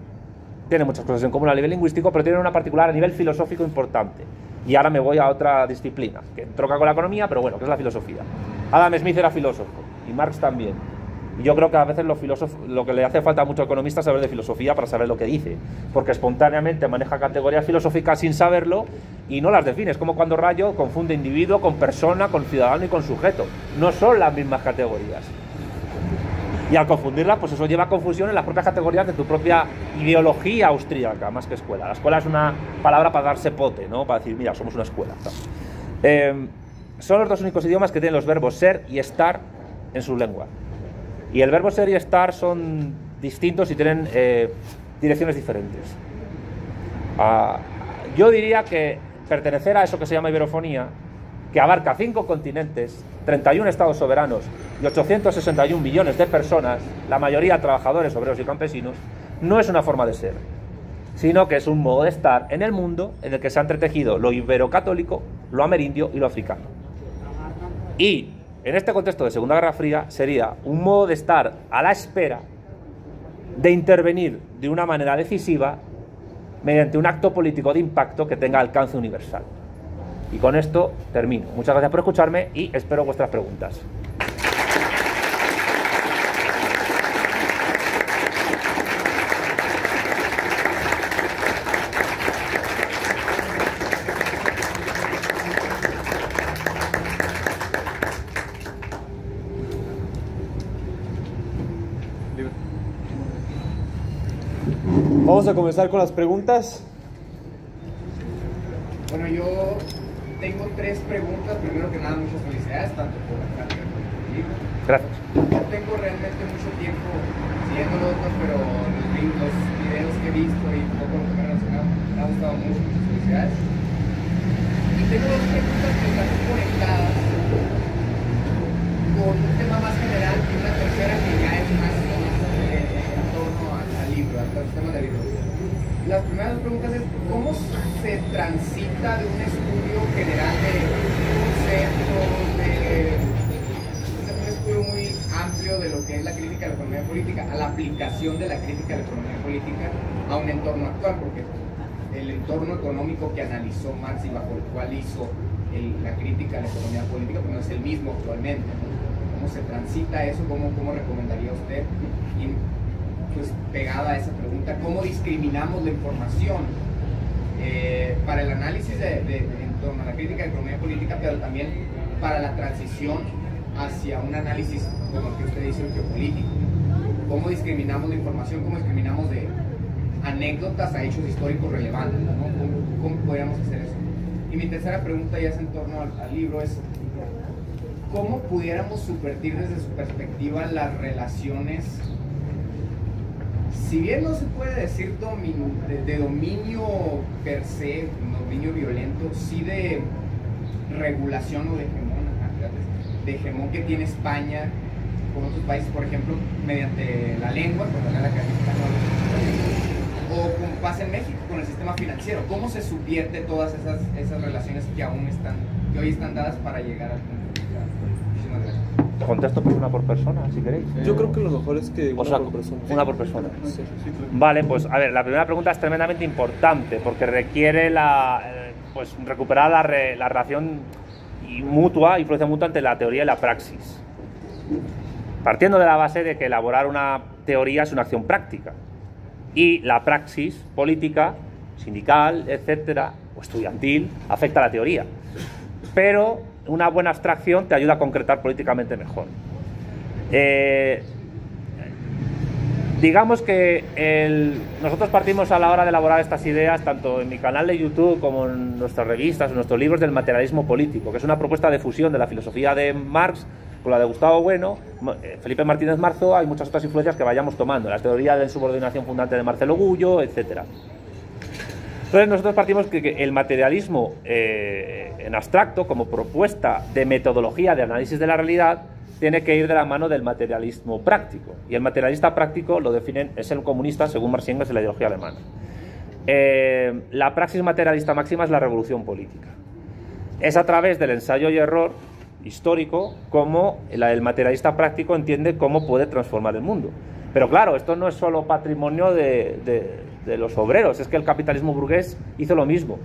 S3: tienen muchas cosas en común a nivel lingüístico, pero tienen una particular a nivel filosófico importante. Y ahora me voy a otra disciplina, que troca con la economía, pero bueno, que es la filosofía. Adam Smith era filósofo, y Marx también. Y yo creo que a veces lo que le hace falta a muchos economistas es saber de filosofía para saber lo que dice, porque espontáneamente maneja categorías filosóficas sin saberlo y no las define. Es como cuando Rayo confunde individuo con persona, con ciudadano y con sujeto. No son las mismas categorías. Y al confundirlas, pues eso lleva a confusión en las propias categorías de tu propia ideología austríaca, más que escuela. La escuela es una palabra para darse pote, ¿no? Para decir, mira, somos una escuela. Son los dos únicos idiomas que tienen los verbos ser y estar en su lengua. Y el verbo ser y estar son distintos y tienen direcciones diferentes. Yo diría que pertenecer a eso que se llama iberofonía, que abarca 5 continentes, 31 estados soberanos y 861 millones de personas, la mayoría trabajadores, obreros y campesinos, no es una forma de ser, sino que es un modo de estar en el mundo en el que se ha entretejido lo iberocatólico, lo amerindio y lo africano. Y en este contexto de Segunda Guerra Fría sería un modo de estar a la espera de intervenir de una manera decisiva mediante un acto político de impacto que tenga alcance universal. Y con esto termino. Muchas gracias por escucharme y espero vuestras preguntas.
S1: Vamos a comenzar con las preguntas.
S5: Bueno, yo tengo 3 preguntas. Primero que nada, muchas felicidades, tanto por la plática como por el libro.
S3: Gracias.
S5: No tengo realmente mucho tiempo siguiendo notas, pero los videos que he visto y un poco lo que me han relacionado me ha gustado mucho. Muchas felicidades. Y tengo 2 preguntas que están conectadas con un tema más general y una tercera que ya es más en torno al libro, al tema del libro. Las primeras 2 preguntas es, ¿cómo se transita de un estudio general de conceptos, un estudio muy amplio de lo que es la crítica de la economía política, a la aplicación de la crítica de la economía política a un entorno actual? Porque el entorno económico que analizó Marx y bajo el cual hizo la crítica de la economía política pues no es el mismo actualmente, ¿no? ¿Cómo se transita eso? ¿Cómo recomendaría usted? Y pues pegada a esa pregunta, ¿cómo discriminamos la información para el análisis en torno a la crítica de la economía política, pero también para la transición hacia un análisis como el que usted dice, geopolítico? ¿Cómo discriminamos la información? ¿Cómo discriminamos de anécdotas a hechos históricos relevantes, ¿no? ¿Cómo podríamos hacer eso? Y mi tercera pregunta, ya es en torno al libro, es ¿cómo pudiéramos subvertir desde su perspectiva las relaciones, si bien no se puede decir de dominio per se, dominio violento, sí de regulación o de hegemón que tiene España con otros países, por ejemplo, mediante la lengua, con la Academia Española, o como pasa en México con el sistema financiero? ¿Cómo se subvierte todas esas relaciones que hoy están dadas para llegar al punto? Muchísimas gracias.
S3: Contesto persona por persona, si queréis.
S1: Yo creo que lo mejor es que
S3: por persona. Una por persona.
S1: Sí.
S3: Vale, pues a ver, la primera pregunta es tremendamente importante porque requiere pues recuperar la relación mutua, influencia mutua entre la teoría y la praxis. Partiendo de la base de que elaborar una teoría es una acción práctica y la praxis política, sindical, etcétera, o estudiantil, afecta a la teoría. Pero una buena abstracción te ayuda a concretar políticamente mejor. Digamos que nosotros partimos a la hora de elaborar estas ideas, tanto en mi canal de YouTube como en nuestras revistas, en nuestros libros, del materialismo político, que es una propuesta de fusión de la filosofía de Marx con la de Gustavo Bueno, Felipe Martínez Marzo. Hay muchas otras influencias que vayamos tomando, la teoría de la subordinación fundante de Marcelo Gullo, etcétera. Entonces nosotros partimos que el materialismo en abstracto, como propuesta de metodología de análisis de la realidad, tiene que ir de la mano del materialismo práctico. Y el materialista práctico lo definen, es el comunista, según Marx y Engels, en la ideología alemana. La praxis materialista máxima es la revolución política. Es a través del ensayo y error histórico como el materialista práctico entiende cómo puede transformar el mundo. Pero claro, esto no es solo patrimonio de los obreros, es que el capitalismo burgués hizo lo mismo.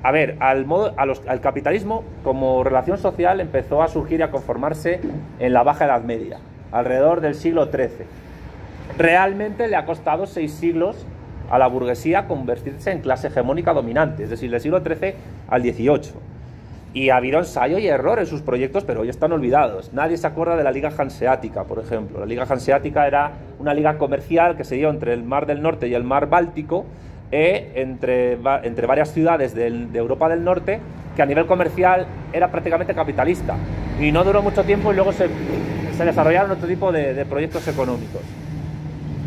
S3: Al capitalismo como relación social empezó a surgir y a conformarse en la Baja Edad Media, alrededor del siglo XIII. Realmente le ha costado 6 siglos a la burguesía convertirse en clase hegemónica dominante, es decir, del siglo XIII al XVIII. Y ha habido ensayo y error en sus proyectos, pero hoy están olvidados. Nadie se acuerda de la Liga Hanseática, por ejemplo. La Liga Hanseática era una liga comercial que se dio entre el Mar del Norte y el Mar Báltico, entre varias ciudades de Europa del Norte, que a nivel comercial era prácticamente capitalista. Y no duró mucho tiempo y luego se desarrollaron otro tipo de proyectos económicos.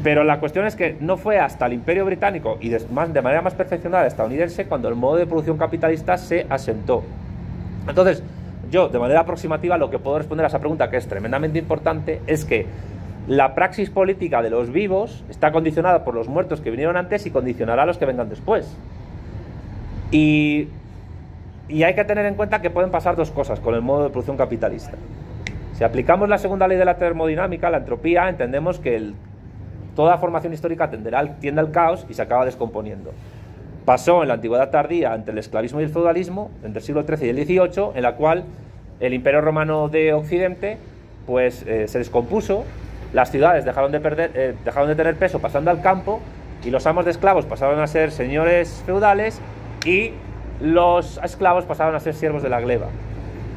S3: Pero la cuestión es que no fue hasta el Imperio Británico y de manera más perfeccionada estadounidense cuando el modo de producción capitalista se asentó. Entonces, yo, de manera aproximativa, lo que puedo responder a esa pregunta, que es tremendamente importante, es que la praxis política de los vivos está condicionada por los muertos que vinieron antes y condicionará a los que vengan después. Y hay que tener en cuenta que pueden pasar dos cosas con el modo de producción capitalista. Si aplicamos la segunda ley de la termodinámica, la entropía, entendemos que toda formación histórica tiende al caos y se acaba descomponiendo. Pasó en la antigüedad tardía entre el esclavismo y el feudalismo, entre el siglo XIII y el XVIII, en la cual el Imperio Romano de Occidente pues, se descompuso, las ciudades dejaron de tener peso pasando al campo, y los amos de esclavos pasaron a ser señores feudales y los esclavos pasaron a ser siervos de la gleba.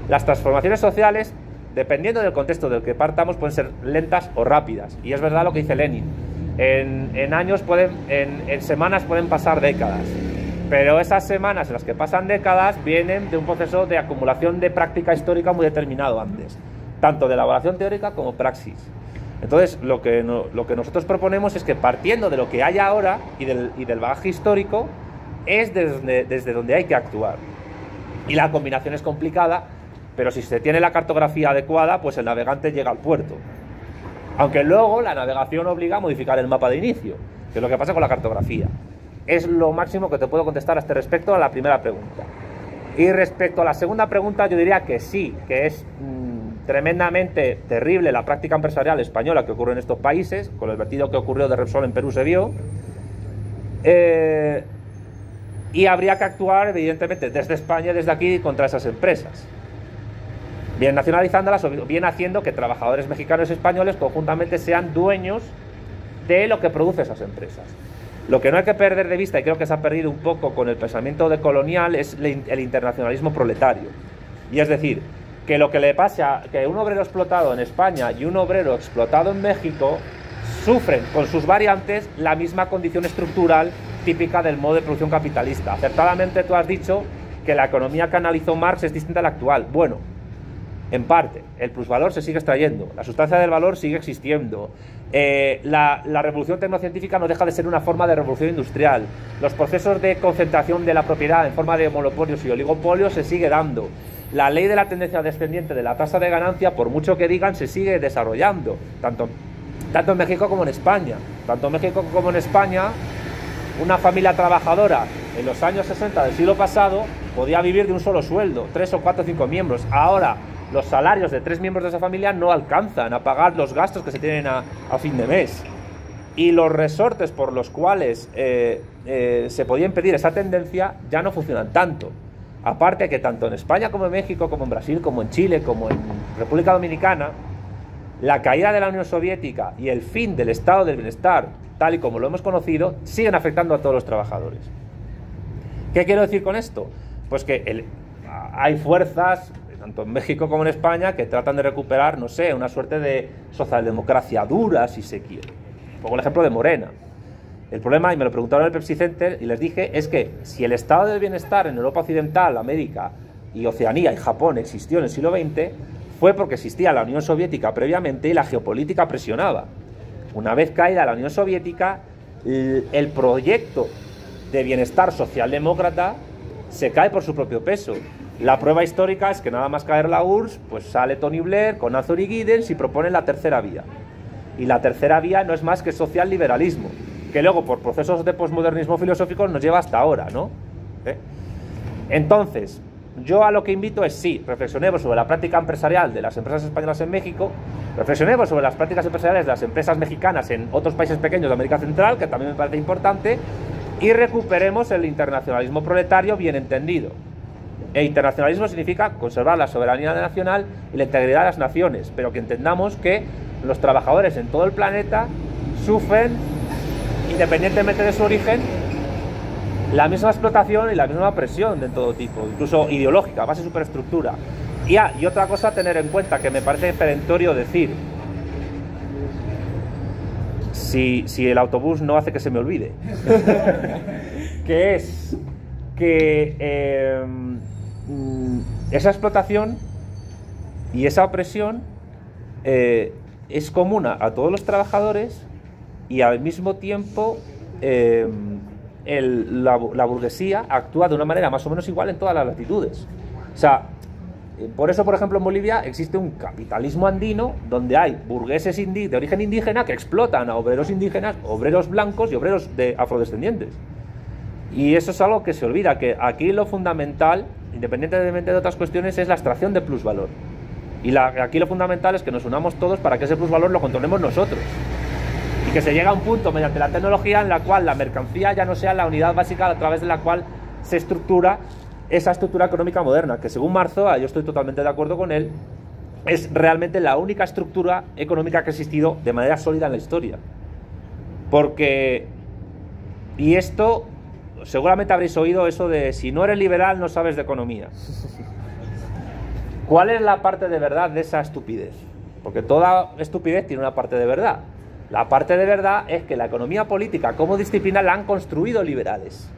S3: Las transformaciones sociales, dependiendo del contexto del que partamos, pueden ser lentas o rápidas, y es verdad lo que dice Lenin. En semanas pueden pasar décadas, pero esas semanas en las que pasan décadas vienen de un proceso de acumulación de práctica histórica muy determinado antes, tanto de elaboración teórica como praxis. Entonces, lo que nosotros proponemos es que, partiendo de lo que hay ahora y del bagaje histórico, es desde donde hay que actuar. Y la combinación es complicada, pero si se tiene la cartografía adecuada, pues el navegante llega al puerto. Aunque luego la navegación obliga a modificar el mapa de inicio, que es lo que pasa con la cartografía. Es lo máximo que te puedo contestar a este respecto a la primera pregunta. Y respecto a la segunda pregunta, yo diría que sí, que es tremendamente terrible la práctica empresarial española que ocurre en estos países. Con el vertido que ocurrió de Repsol en Perú se vio. Y habría que actuar, evidentemente, desde España y desde aquí contra esas empresas. Bien nacionalizándolas o bien haciendo que trabajadores mexicanos y españoles conjuntamente sean dueños de lo que produce esas empresas. Lo que no hay que perder de vista, y creo que se ha perdido un poco con el pensamiento decolonial, es el internacionalismo proletario. Y es decir, que lo que le pasa, que un obrero explotado en España y un obrero explotado en México sufren con sus variantes la misma condición estructural típica del modo de producción capitalista. Acertadamente tú has dicho que la economía que analizó Marx es distinta a la actual. Bueno, en parte, el plusvalor se sigue extrayendo, la sustancia del valor sigue existiendo, la revolución tecnocientífica no deja de ser una forma de revolución industrial, los procesos de concentración de la propiedad en forma de monopolios y oligopolios se sigue dando, la ley de la tendencia descendiente de la tasa de ganancia, por mucho que digan, se sigue desarrollando, tanto en México como en España. Tanto en México como en España, una familia trabajadora en los años 60 del siglo pasado podía vivir de un solo sueldo, 3 o 4 o 5 miembros. Ahora los salarios de 3 miembros de esa familia no alcanzan a pagar los gastos que se tienen a fin de mes. Y los resortes por los cuales se podía impedir esa tendencia ya no funcionan tanto. Aparte que tanto en España como en México, como en Brasil, como en Chile, como en República Dominicana, la caída de la Unión Soviética y el fin del estado del bienestar, tal y como lo hemos conocido, siguen afectando a todos los trabajadores. ¿Qué quiero decir con esto? Pues que hay fuerzas, tanto en México como en España, que tratan de recuperar, no sé, una suerte de socialdemocracia dura, si se quiere. Pongo el ejemplo de Morena. El problema, y me lo preguntaron en el Pepsi Center, y les dije, es que si el estado del bienestar en Europa Occidental, América y Oceanía y Japón existió en el siglo XX, fue porque existía la Unión Soviética previamente y la geopolítica presionaba. Una vez caída la Unión Soviética, el proyecto de bienestar socialdemócrata se cae por su propio peso. La prueba histórica es que nada más caer la URSS, pues sale Tony Blair con Anthony Giddens y propone la tercera vía. Y la tercera vía no es más que social liberalismo, que luego por procesos de posmodernismo filosófico nos lleva hasta ahora, ¿no? Entonces, yo a lo que invito es, sí, reflexionemos sobre la práctica empresarial de las empresas españolas en México, reflexionemos sobre las prácticas empresariales de las empresas mexicanas en otros países pequeños de América Central, que también me parece importante, y recuperemos el internacionalismo proletario bien entendido. E internacionalismo significa conservar la soberanía nacional y la integridad de las naciones, pero que entendamos que los trabajadores en todo el planeta sufren, independientemente de su origen, la misma explotación y la misma presión de todo tipo, incluso ideológica, base de superestructura. Y otra cosa a tener en cuenta, que me parece perentorio decir, si el autobús no hace que se me olvide, que es que esa explotación y esa opresión es común a todos los trabajadores, y al mismo tiempo la burguesía actúa de una manera más o menos igual en todas las latitudes. O sea, por eso, por ejemplo, en Bolivia existe un capitalismo andino donde hay burgueses de origen indígena que explotan a obreros indígenas, obreros blancos y obreros afrodescendientes. Y eso es algo que se olvida, que aquí lo fundamental, independientemente de otras cuestiones, es la extracción de plusvalor. Y aquí lo fundamental es que nos unamos todos para que ese plusvalor lo controlemos nosotros. Y que se llegue a un punto mediante la tecnología en la cual la mercancía ya no sea la unidad básica a través de la cual se estructura esa estructura económica moderna, que según Marzoa, yo estoy totalmente de acuerdo con él, es realmente la única estructura económica que ha existido de manera sólida en la historia. Porque, y esto, seguramente habréis oído eso de si no eres liberal no sabes de economía. ¿Cuál es la parte de verdad de esa estupidez? Porque toda estupidez tiene una parte de verdad. La parte de verdad es que la economía política como disciplina la han construido liberales,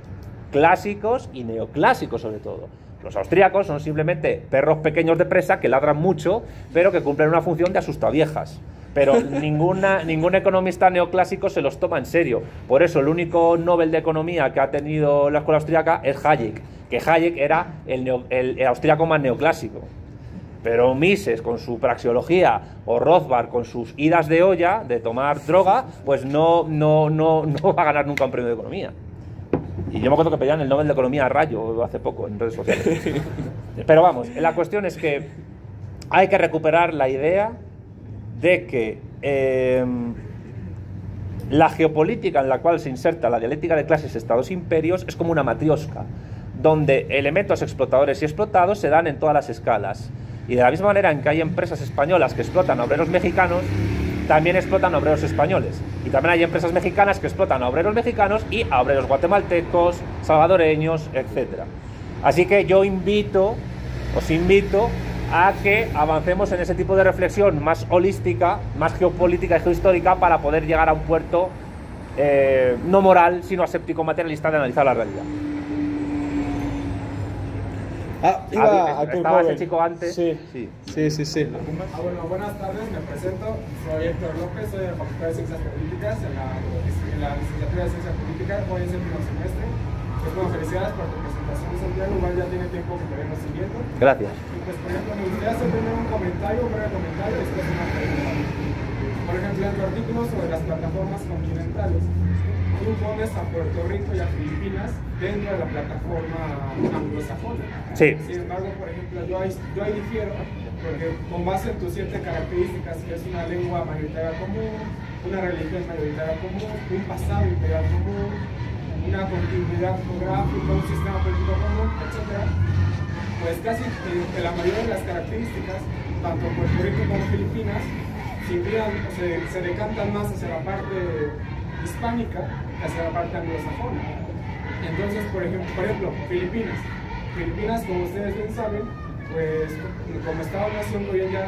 S3: clásicos y neoclásicos sobre todo. Los austríacos son simplemente perros pequeños de presa que ladran mucho, pero que cumplen una función de asustaviejas. Pero ningún economista neoclásico se los toma en serio. Por eso el único Nobel de Economía que ha tenido la escuela austríaca es Hayek, que Hayek era el austríaco más neoclásico. Pero Mises, con su praxeología, o Rothbard, con sus idas de olla, de tomar droga, pues no va a ganar nunca un premio de economía. Y yo me acuerdo que pedían el Nobel de Economía a Rayo hace poco en redes sociales. Pero vamos, la cuestión es que hay que recuperar la idea de que la geopolítica en la cual se inserta la dialéctica de clases, estados e imperios es como una matrioska, donde elementos explotadores y explotados se dan en todas las escalas. Y de la misma manera en que hay empresas españolas que explotan a obreros mexicanos, también explotan a obreros españoles. Y también hay empresas mexicanas que explotan a obreros mexicanos y a obreros guatemaltecos, salvadoreños, etc. Así que yo os invito a que avancemos en ese tipo de reflexión más holística, más geopolítica y geohistórica, para poder llegar a un puerto no moral, sino aséptico materialista de analizar la realidad. ¿Estaba ese chico antes?
S1: Sí.
S6: Bueno, buenas tardes, me presento. Soy Héctor López, soy de la Facultad de Ciencias Políticas, en la licenciatura de Ciencias Políticas, voy en séptimo semestre. Pues bueno, felicidades por tu presentación, Santiago, igual ya tiene tiempo que te vengo siguiendo.
S3: Gracias.
S6: Y pues, por ejemplo, me gustaría hacer primero un breve comentario, y después una pregunta. Por ejemplo, en tu artículo sobre las plataformas continentales, tú pones a Puerto Rico y a Filipinas dentro de la plataforma anglosajona.
S3: Sí.
S6: Sin embargo, por ejemplo, yo ahí difiero, porque con base en tus 7 características, que es una lengua mayoritaria común, una religión mayoritaria común, un pasado imperial común, una continuidad geográfica, un sistema político común, etc., pues casi que la mayoría de las características, tanto Puerto Rico como Filipinas, se decantan más hacia la parte hispánica que hacia la parte anglosajona. Entonces, por ejemplo, Filipinas, como ustedes bien saben, pues como Estado-nación hoy en día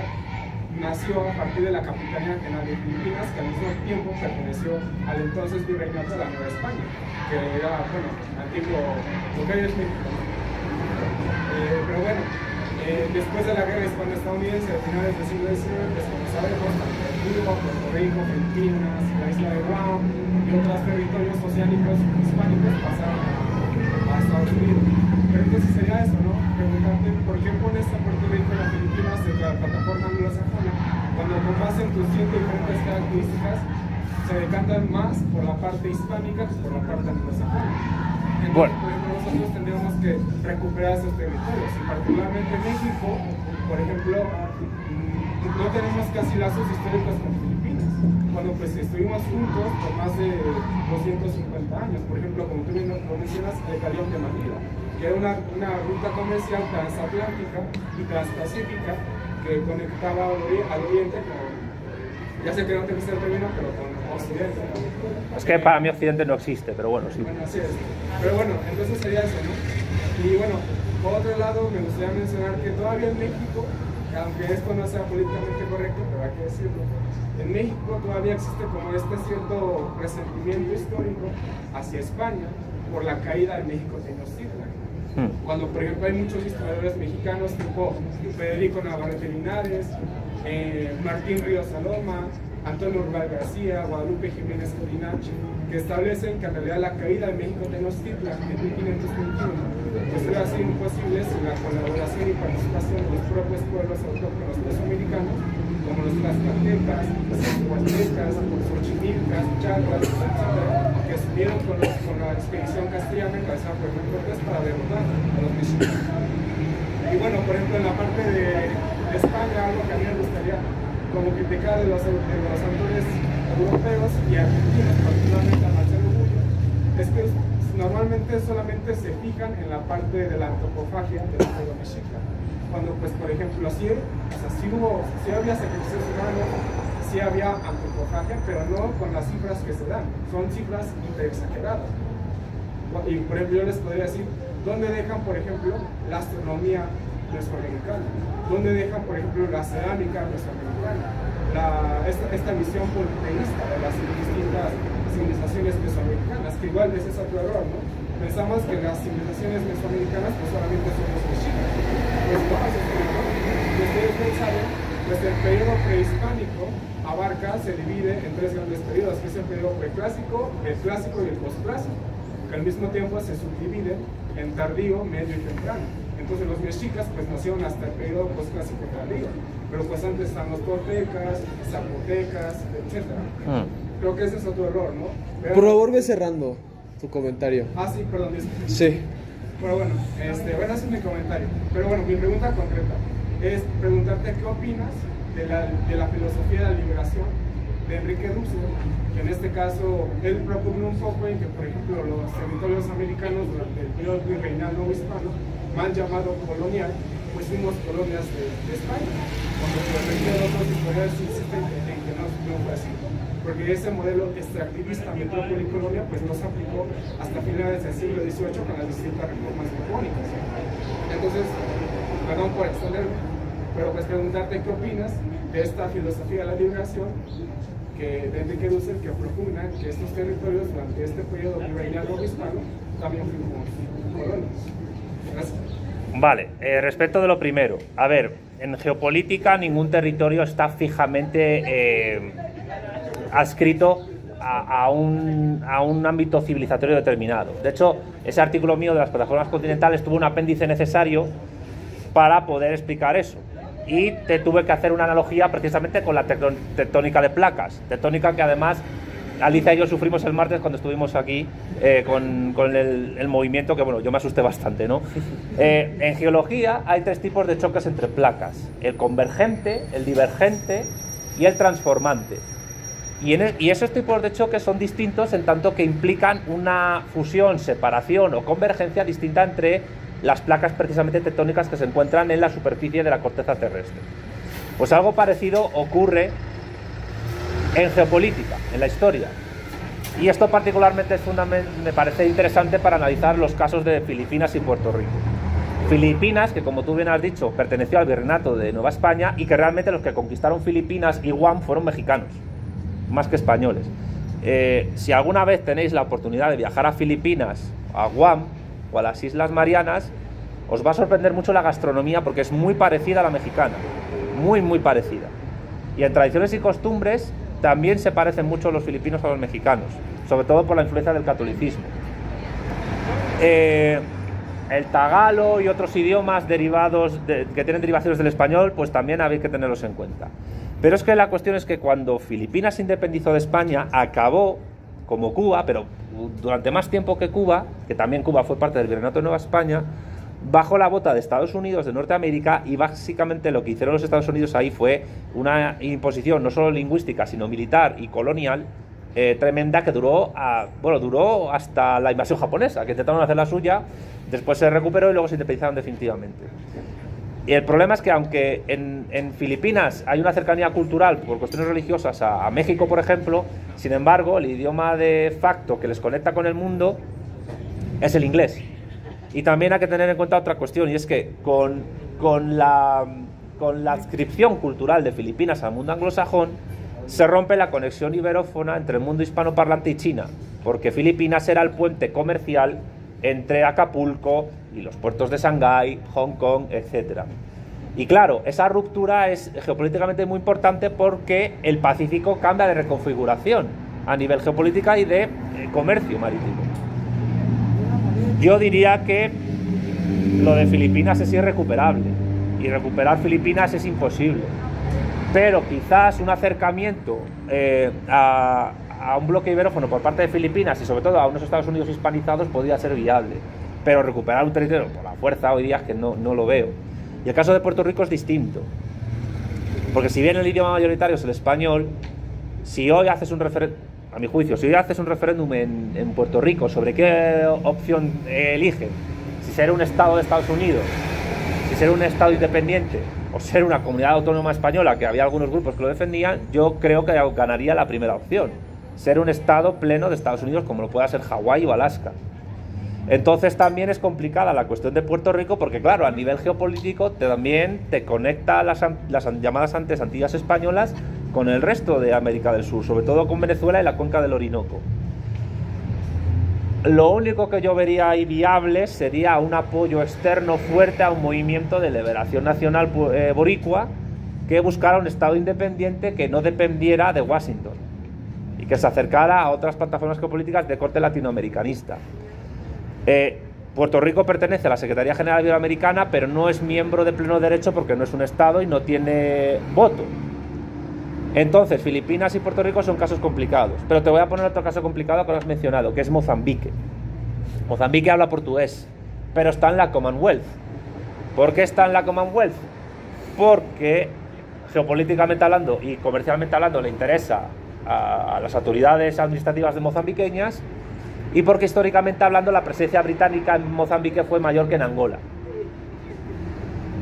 S6: nació a partir de la capitanía general de Filipinas, que al mismo tiempo perteneció al entonces virreinato de la Nueva España, que era, bueno, antiguo, lo que hoy es México. Pero bueno, después de la guerra hispano-estadounidense a finales del siglo XIX, pues como sabemos, tanto Cuba, Puerto Rico, Filipinas, la isla de Guam y otros territorios oceánicos hispánicos pasaron a Estados Unidos. Pero entonces sería eso, ¿no? Preguntarte por qué pones a Puerto Rico y a Filipinas dentro de la plataforma anglosajona, cuando con base en tus 7 diferentes características se decantan más por la parte hispánica que por la parte anglosajona. Entonces,
S3: Bueno.
S6: por ejemplo, nosotros tendríamos que recuperar esos territorios, y particularmente México, por ejemplo, no tenemos casi lazos históricos con Filipinas, cuando pues estuvimos juntos por más de 250 años. Por ejemplo, como tú bien lo mencionas, el Galeón de Manila, que era una ruta comercial transatlántica y transpacífica que conectaba al oriente con, ya sé que no te gusta el término, pero con occidente, ¿no?
S3: Es que para mí Occidente no existe, pero bueno, sí.
S6: Bueno, así es. Pero bueno, entonces sería eso, ¿no? Y bueno, por otro lado, me gustaría mencionar que todavía en México, aunque esto no sea políticamente correcto, pero hay que decirlo, en México todavía existe como este cierto resentimiento histórico hacia España por la caída de México Tenochtitlan. Cuando, por ejemplo, hay muchos historiadores mexicanos tipo Federico Navarrete Linares, Martín Ríos Saloma, Antonio Urbal García, Guadalupe Jiménez Codina, que establecen que en realidad la caída de México Tenochtitlan en 1521 pues hubiera sido imposible sin la colaboración y participación de los propios pueblos autóctonos mesoamericanos, como los tlaxcaltecas, los huastecas, los xochimilcas, chacras, etc., que subieron con la expedición castellana encabezada por Hernán Cortés para derrotar a los mexicas. Y bueno, por ejemplo, en la parte de España, algo que a mí me gustaría como criticar de los autores europeos y argentinos, particularmente a Marcelo Bullo, es que normalmente solamente se fijan en la parte de la antropofagia del pueblo mexica. Cuando, pues, por ejemplo, sí había sacrificios humanos, sí había antropofagia, pero no con las cifras que se dan, son cifras exageradas. Y, por ejemplo, yo les podría decir, ¿dónde dejan, por ejemplo, la astronomía mesoamericana? ¿Dónde dejan, por ejemplo, la cerámica mesoamericana? Esta visión politeísta de las distintas civilizaciones mesoamericanas, que igual ese es otro error, ¿no? Pensamos que las civilizaciones mesoamericanas pues solamente son los mexicas. Pues no, eso es un error. Y ustedes bien saben, pues el periodo prehispánico se divide en tres grandes periodos, que es el periodo preclásico, el clásico y el postclásico, que al mismo tiempo se subdividen en tardío, medio y temprano. Entonces los mexicas pues nacieron hasta el periodo postclásico tardío, pero pues antes están los toltecas, zapotecas, etc. Creo que ese es otro error, ¿no? Pero,
S1: por favor, ve cerrando tu comentario.
S6: Sí, perdón, disculpe.
S1: Sí.
S6: Pero bueno, voy a hacer mi comentario. Pero bueno, mi pregunta concreta es preguntarte qué opinas de la filosofía de la liberación de Enrique Dussel, que en este caso él propone un poco en que, por ejemplo, los territorios americanos durante el periodo virreinal no hispano, mal llamado colonial, pues fuimos colonias de España, cuando por ejemplo otros historiadores insisten en que no fue así, porque ese modelo extractivista metrópoli y colonia pues no se aplicó hasta finales del siglo XVIII con las distintas reformas borbónicas. Entonces, perdón por extenderme, pero pues preguntarte qué opinas de esta filosofía de la liberación de Enrique Dussel, que propugna que estos territorios durante este periodo virreinal no hispano también fuimos colonias. Gracias.
S3: Vale, respecto de lo primero, a ver, en geopolítica ningún territorio está fijamente adscrito a un ámbito civilizatorio determinado. De hecho, ese artículo mío de las plataformas continentales tuvo un apéndice necesario para poder explicar eso. Y te tuve que hacer una analogía precisamente con la tectónica de placas. Tectónica que además Alicia y yo sufrimos el martes cuando estuvimos aquí con el movimiento, que bueno, yo me asusté bastante, ¿no? En geología hay tres tipos de choques entre placas: el convergente, el divergente y el transformante. Y esos tipos de choques son distintos en tanto que implican una fusión, separación o convergencia distinta entre las placas precisamente tectónicas que se encuentran en la superficie de la corteza terrestre. Pues algo parecido ocurre en geopolítica, en la historia. Y esto particularmente me parece interesante para analizar los casos de Filipinas y Puerto Rico. Filipinas, que como tú bien has dicho, perteneció al virreinato de Nueva España, y que realmente los que conquistaron Filipinas y Guam fueron mexicanos, más que españoles. Si alguna vez tenéis la oportunidad de viajar a Filipinas, a Guam o a las Islas Marianas, os va a sorprender mucho la gastronomía, porque es muy parecida a la mexicana, muy parecida. Y en tradiciones y costumbres también se parecen mucho los filipinos a los mexicanos, sobre todo por la influencia del catolicismo. El tagalo y otros idiomas derivados que tienen derivaciones del español, pues también habéis que tenerlos en cuenta. Pero es que la cuestión es que cuando Filipinas se independizó de España, acabó como Cuba, pero durante más tiempo que Cuba, que también Cuba fue parte del Virreinato de Nueva España, bajo la bota de Estados Unidos, de Norteamérica, y básicamente lo que hicieron los Estados Unidos ahí fue una imposición no solo lingüística, sino militar y colonial, tremenda, que duró hasta la invasión japonesa, que intentaron hacer la suya, después se recuperó y luego se independizaron definitivamente. Y el problema es que aunque en Filipinas hay una cercanía cultural por cuestiones religiosas a México, por ejemplo, sin embargo, el idioma de facto que les conecta con el mundo es el inglés. Y también hay que tener en cuenta otra cuestión, y es que con la adscripción cultural de Filipinas al mundo anglosajón, se rompe la conexión iberófona entre el mundo hispanoparlante y China, porque Filipinas era el puente comercial entre Acapulco y los puertos de Shanghái, Hong Kong, etc. Y claro, esa ruptura es geopolíticamente muy importante porque el Pacífico cambia de reconfiguración a nivel geopolítica y de comercio marítimo. Yo diría que lo de Filipinas es irrecuperable, y recuperar Filipinas es imposible, pero quizás un acercamiento a un bloque iberófono por parte de Filipinas y sobre todo a unos Estados Unidos hispanizados podría ser viable, pero recuperar un territorio por la fuerza hoy día es que no lo veo. Y el caso de Puerto Rico es distinto, porque si bien el idioma mayoritario es el español, si hoy haces un referéndum, a mi juicio, si hoy haces un referéndum en Puerto Rico sobre qué opción eligen, si ser un estado de Estados Unidos, si ser un estado independiente o ser una comunidad autónoma española, que había algunos grupos que lo defendían, yo creo que ganaría la primera opción, ser un estado pleno de Estados Unidos como lo pueda ser Hawái o Alaska. Entonces también es complicada la cuestión de Puerto Rico porque, claro, a nivel geopolítico también te conecta las llamadas antes Antillas españolas con el resto de América del Sur, sobre todo con Venezuela y la cuenca del Orinoco. Lo único que yo vería ahí viable sería un apoyo externo fuerte a un movimiento de liberación nacional boricua que buscara un Estado independiente que no dependiera de Washington y que se acercara a otras plataformas geopolíticas de corte latinoamericanista. Puerto Rico pertenece a la Secretaría General Iberoamericana, pero no es miembro de pleno derecho porque no es un Estado y no tiene voto. Entonces, Filipinas y Puerto Rico son casos complicados. Pero te voy a poner otro caso complicado que lo has mencionado, que es Mozambique. Mozambique habla portugués, pero está en la Commonwealth. ¿Por qué está en la Commonwealth? Porque geopolíticamente hablando y comercialmente hablando le interesa a las autoridades administrativas de mozambiqueñas, y porque históricamente hablando la presencia británica en Mozambique fue mayor que en Angola.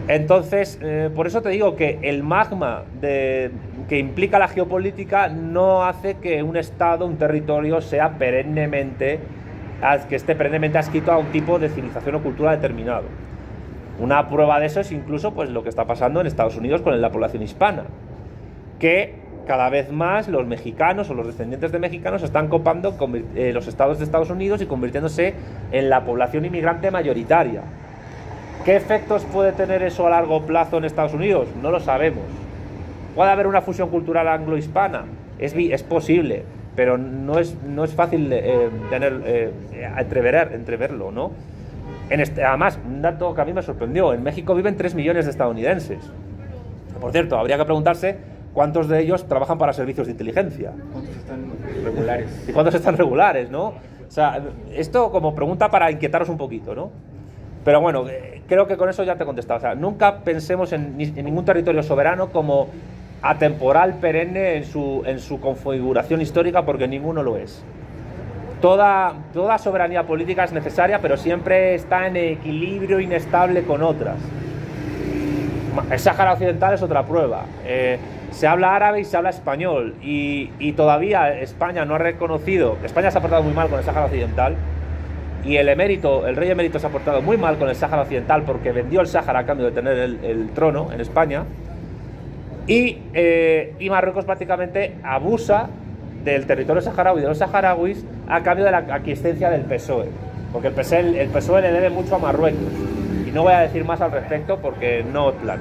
S3: Entonces, por eso te digo que el magma que implica la geopolítica no hace que un estado, un territorio, sea que esté perennemente adscrito a un tipo de civilización o cultura determinado. Una prueba de eso es incluso pues, lo que está pasando en Estados Unidos con la población hispana, que cada vez más los mexicanos o los descendientes de mexicanos están copando los estados de Estados Unidos y convirtiéndose en la población inmigrante mayoritaria. ¿Qué efectos puede tener eso a largo plazo en Estados Unidos? No lo sabemos. ¿Puede haber una fusión cultural anglo-hispana? Es posible, pero no es fácil entreverlo, ¿no? Además, un dato que a mí me sorprendió, en México viven 3 millones de estadounidenses. Por cierto, habría que preguntarse cuántos de ellos trabajan para servicios de inteligencia.
S2: ¿Cuántos están regulares?
S3: ¿Y cuántos están regulares, no? O sea, esto como pregunta para inquietaros un poquito, ¿no? Pero bueno, creo que con eso ya te he contestado. O sea, nunca pensemos en ningún territorio soberano como atemporal, perenne en su configuración histórica, porque ninguno lo es. Toda soberanía política es necesaria, pero siempre está en equilibrio inestable con otras. El Sáhara Occidental es otra prueba. Se habla árabe y se habla español, y todavía España no ha reconocido. España se ha portado muy mal con el Sáhara Occidental, y el rey emérito se ha portado muy mal con el Sáhara Occidental porque vendió el Sáhara a cambio de tener el trono en España, y Marruecos prácticamente abusa del territorio saharaui y de los saharauis a cambio de la aquiescencia del PSOE, porque el PSOE le debe mucho a Marruecos, y no voy a decir más al respecto porque no es plan.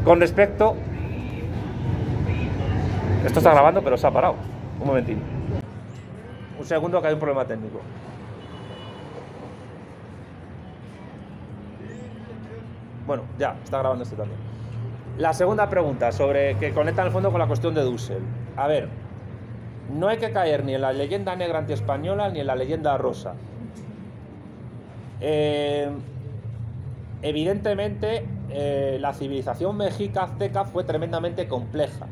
S3: Con respecto... Esto está grabando pero se ha parado. Un momentín. Un segundo, que hay un problema técnico. Bueno, ya, está grabando este también. La segunda pregunta, que conecta en el fondo con la cuestión de Dussel. A ver, no hay que caer ni en la leyenda negra antiespañola ni en la leyenda rosa. Evidentemente, la civilización mexica azteca fue tremendamente compleja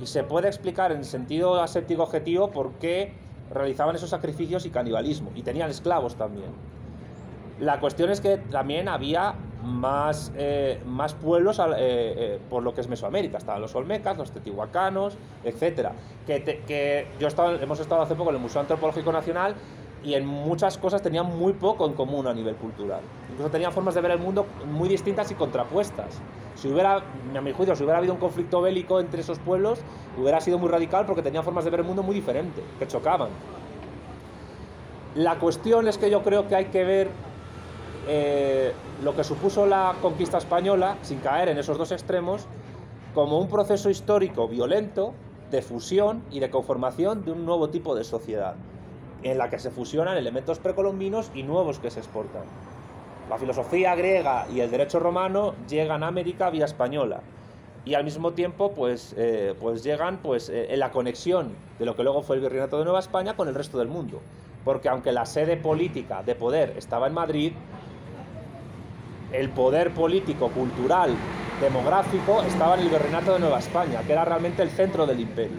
S3: y se puede explicar en sentido aséptico objetivo por qué realizaban esos sacrificios y canibalismo, y tenían esclavos también. La cuestión es que también había más pueblos por lo que es Mesoamérica. Estaban los olmecas, los teotihuacanos, etcétera. Hemos estado hace poco en el Museo Antropológico Nacional y en muchas cosas tenían muy poco en común a nivel cultural. Incluso tenían formas de ver el mundo muy distintas y contrapuestas. A mi juicio, si hubiera habido un conflicto bélico entre esos pueblos, hubiera sido muy radical porque tenían formas de ver el mundo muy diferentes, que chocaban. La cuestión es que yo creo que hay que ver lo que supuso la conquista española, sin caer en esos dos extremos, como un proceso histórico violento de fusión y de conformación de un nuevo tipo de sociedad, en la que se fusionan elementos precolombinos y nuevos que se exportan. La filosofía griega y el derecho romano llegan a América vía española, y al mismo tiempo pues llegan en la conexión de lo que luego fue el Virreinato de Nueva España con el resto del mundo, porque aunque la sede política de poder estaba en Madrid, el poder político, cultural, demográfico estaba en el Virreinato de Nueva España, que era realmente el centro del imperio.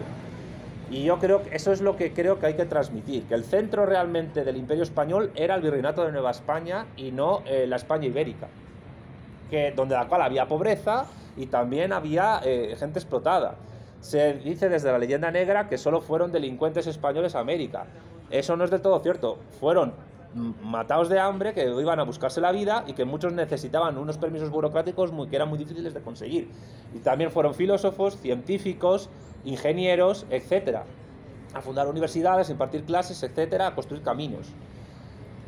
S3: Y yo creo que eso es lo que creo que hay que transmitir, que el centro realmente del imperio español era el Virreinato de Nueva España y no la España ibérica, donde la cual había pobreza y también había gente explotada. Se dice desde la leyenda negra que solo fueron delincuentes españoles a América. Eso no es del todo cierto. Fueron matados de hambre, que iban a buscarse la vida y que muchos necesitaban unos permisos burocráticos que eran muy difíciles de conseguir. Y también fueron filósofos, científicos, ingenieros, etcétera, a fundar universidades, a impartir clases, etcétera, a construir caminos.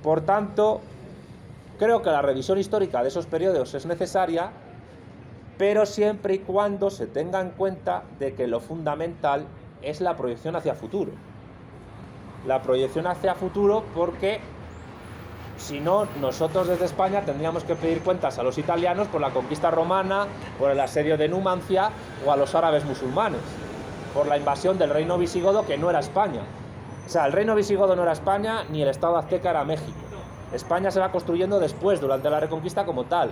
S3: Por tanto, creo que la revisión histórica de esos periodos es necesaria, pero siempre y cuando se tenga en cuenta de que lo fundamental es la proyección hacia futuro. La proyección hacia futuro, porque si no, nosotros desde España tendríamos que pedir cuentas a los italianos por la conquista romana, por el asedio de Numancia, o a los árabes musulmanes por la invasión del reino visigodo, que no era España. O sea, el reino visigodo no era España, ni el estado azteca era México. España se va construyendo después, durante la Reconquista como tal,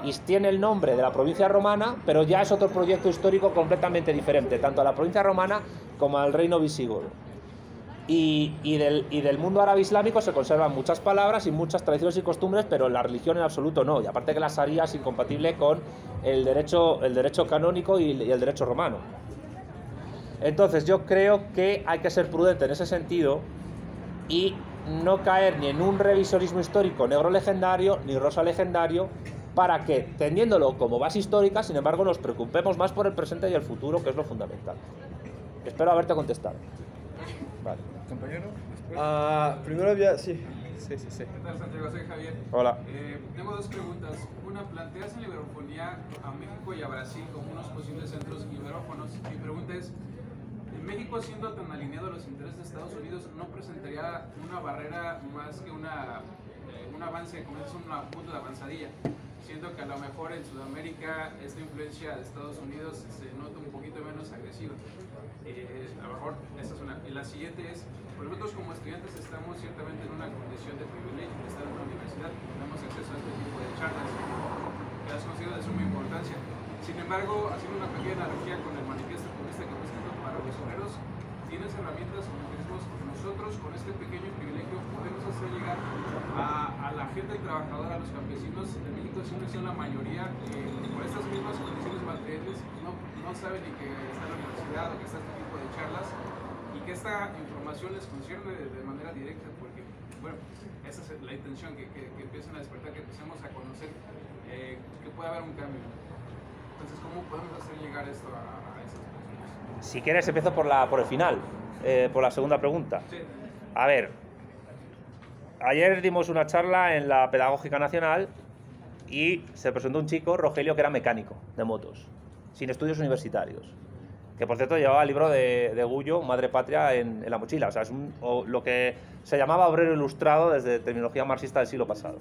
S3: y tiene el nombre de la provincia romana, pero ya es otro proyecto histórico completamente diferente, tanto a la provincia romana como al reino visigodo. Y del mundo árabe islámico se conservan muchas palabras y muchas tradiciones y costumbres, pero la religión en absoluto no, y aparte que la sharia es incompatible con el derecho canónico y el derecho romano. Entonces yo creo que hay que ser prudente en ese sentido y no caer ni en un revisionismo histórico negro legendario ni rosa legendario, para que, teniéndolo como base histórica, sin embargo nos preocupemos más por el presente y el futuro, que es lo fundamental. Espero haberte contestado. Vale.
S2: Compañero,
S1: Primero había... Sí.
S7: ¿Qué tal, Santiago? Soy Javier.
S3: Hola.
S7: Tengo dos preguntas. Una, planteas en la iberofonía a México y a Brasil como unos posibles centros iberófonos. Mi pregunta es, México, siendo tan alineado a los intereses de Estados Unidos, ¿no presentaría una barrera más que un avance, como es un punto de avanzadilla? Siento que a lo mejor en Sudamérica esta influencia de Estados Unidos se nota un poquito menos agresiva. A lo mejor esa es una. Y la siguiente es, nosotros como estudiantes estamos ciertamente en una condición de privilegio de estar en una universidad, tenemos acceso a este tipo de charlas que las considero de suma importancia. Sin embargo, haciendo una pequeña analogía con el manifiesto comunista que está escrito para los obreros, tienes herramientas o mecanismos que nosotros con este pequeño privilegio podemos hacer llegar a la gente trabajadora, a los campesinos de México, siempre son la mayoría por estas mismas condiciones materiales, no saben ni que está en la universidad o que está este tipo de charlas, y que esta información les concierne de manera directa, porque, bueno, esa es la intención, que empiecen a despertar, que empecemos a conocer que puede haber un cambio. Entonces, ¿cómo podemos hacer llegar esto a esas personas?
S3: Si quieres, empiezo por el final, por la segunda pregunta.
S7: Sí.
S3: A ver, ayer dimos una charla en la Pedagógica Nacional y se presentó un chico, Rogelio, que era mecánico de motos, sin estudios universitarios, que por cierto llevaba el libro de Gullo, Madre Patria, en la mochila. O sea, es lo que se llamaba obrero ilustrado desde terminología marxista del siglo pasado.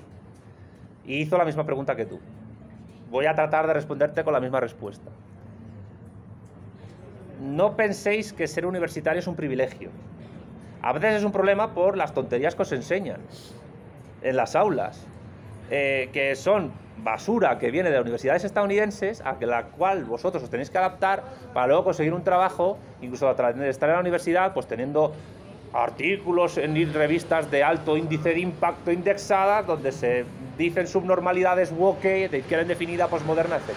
S3: Y hizo la misma pregunta que tú. Voy a tratar de responderte con la misma respuesta. no penséis que ser universitario es un privilegio. A veces es un problema por las tonterías que os enseñan en las aulas, que son basura que viene de universidades estadounidenses a la cual vosotros os tenéis que adaptar para luego conseguir un trabajo, incluso a través de estar en la universidad, pues teniendo artículos en revistas de alto índice de impacto indexadas, donde se dicen subnormalidades woke, de izquierda indefinida, posmoderna, etc.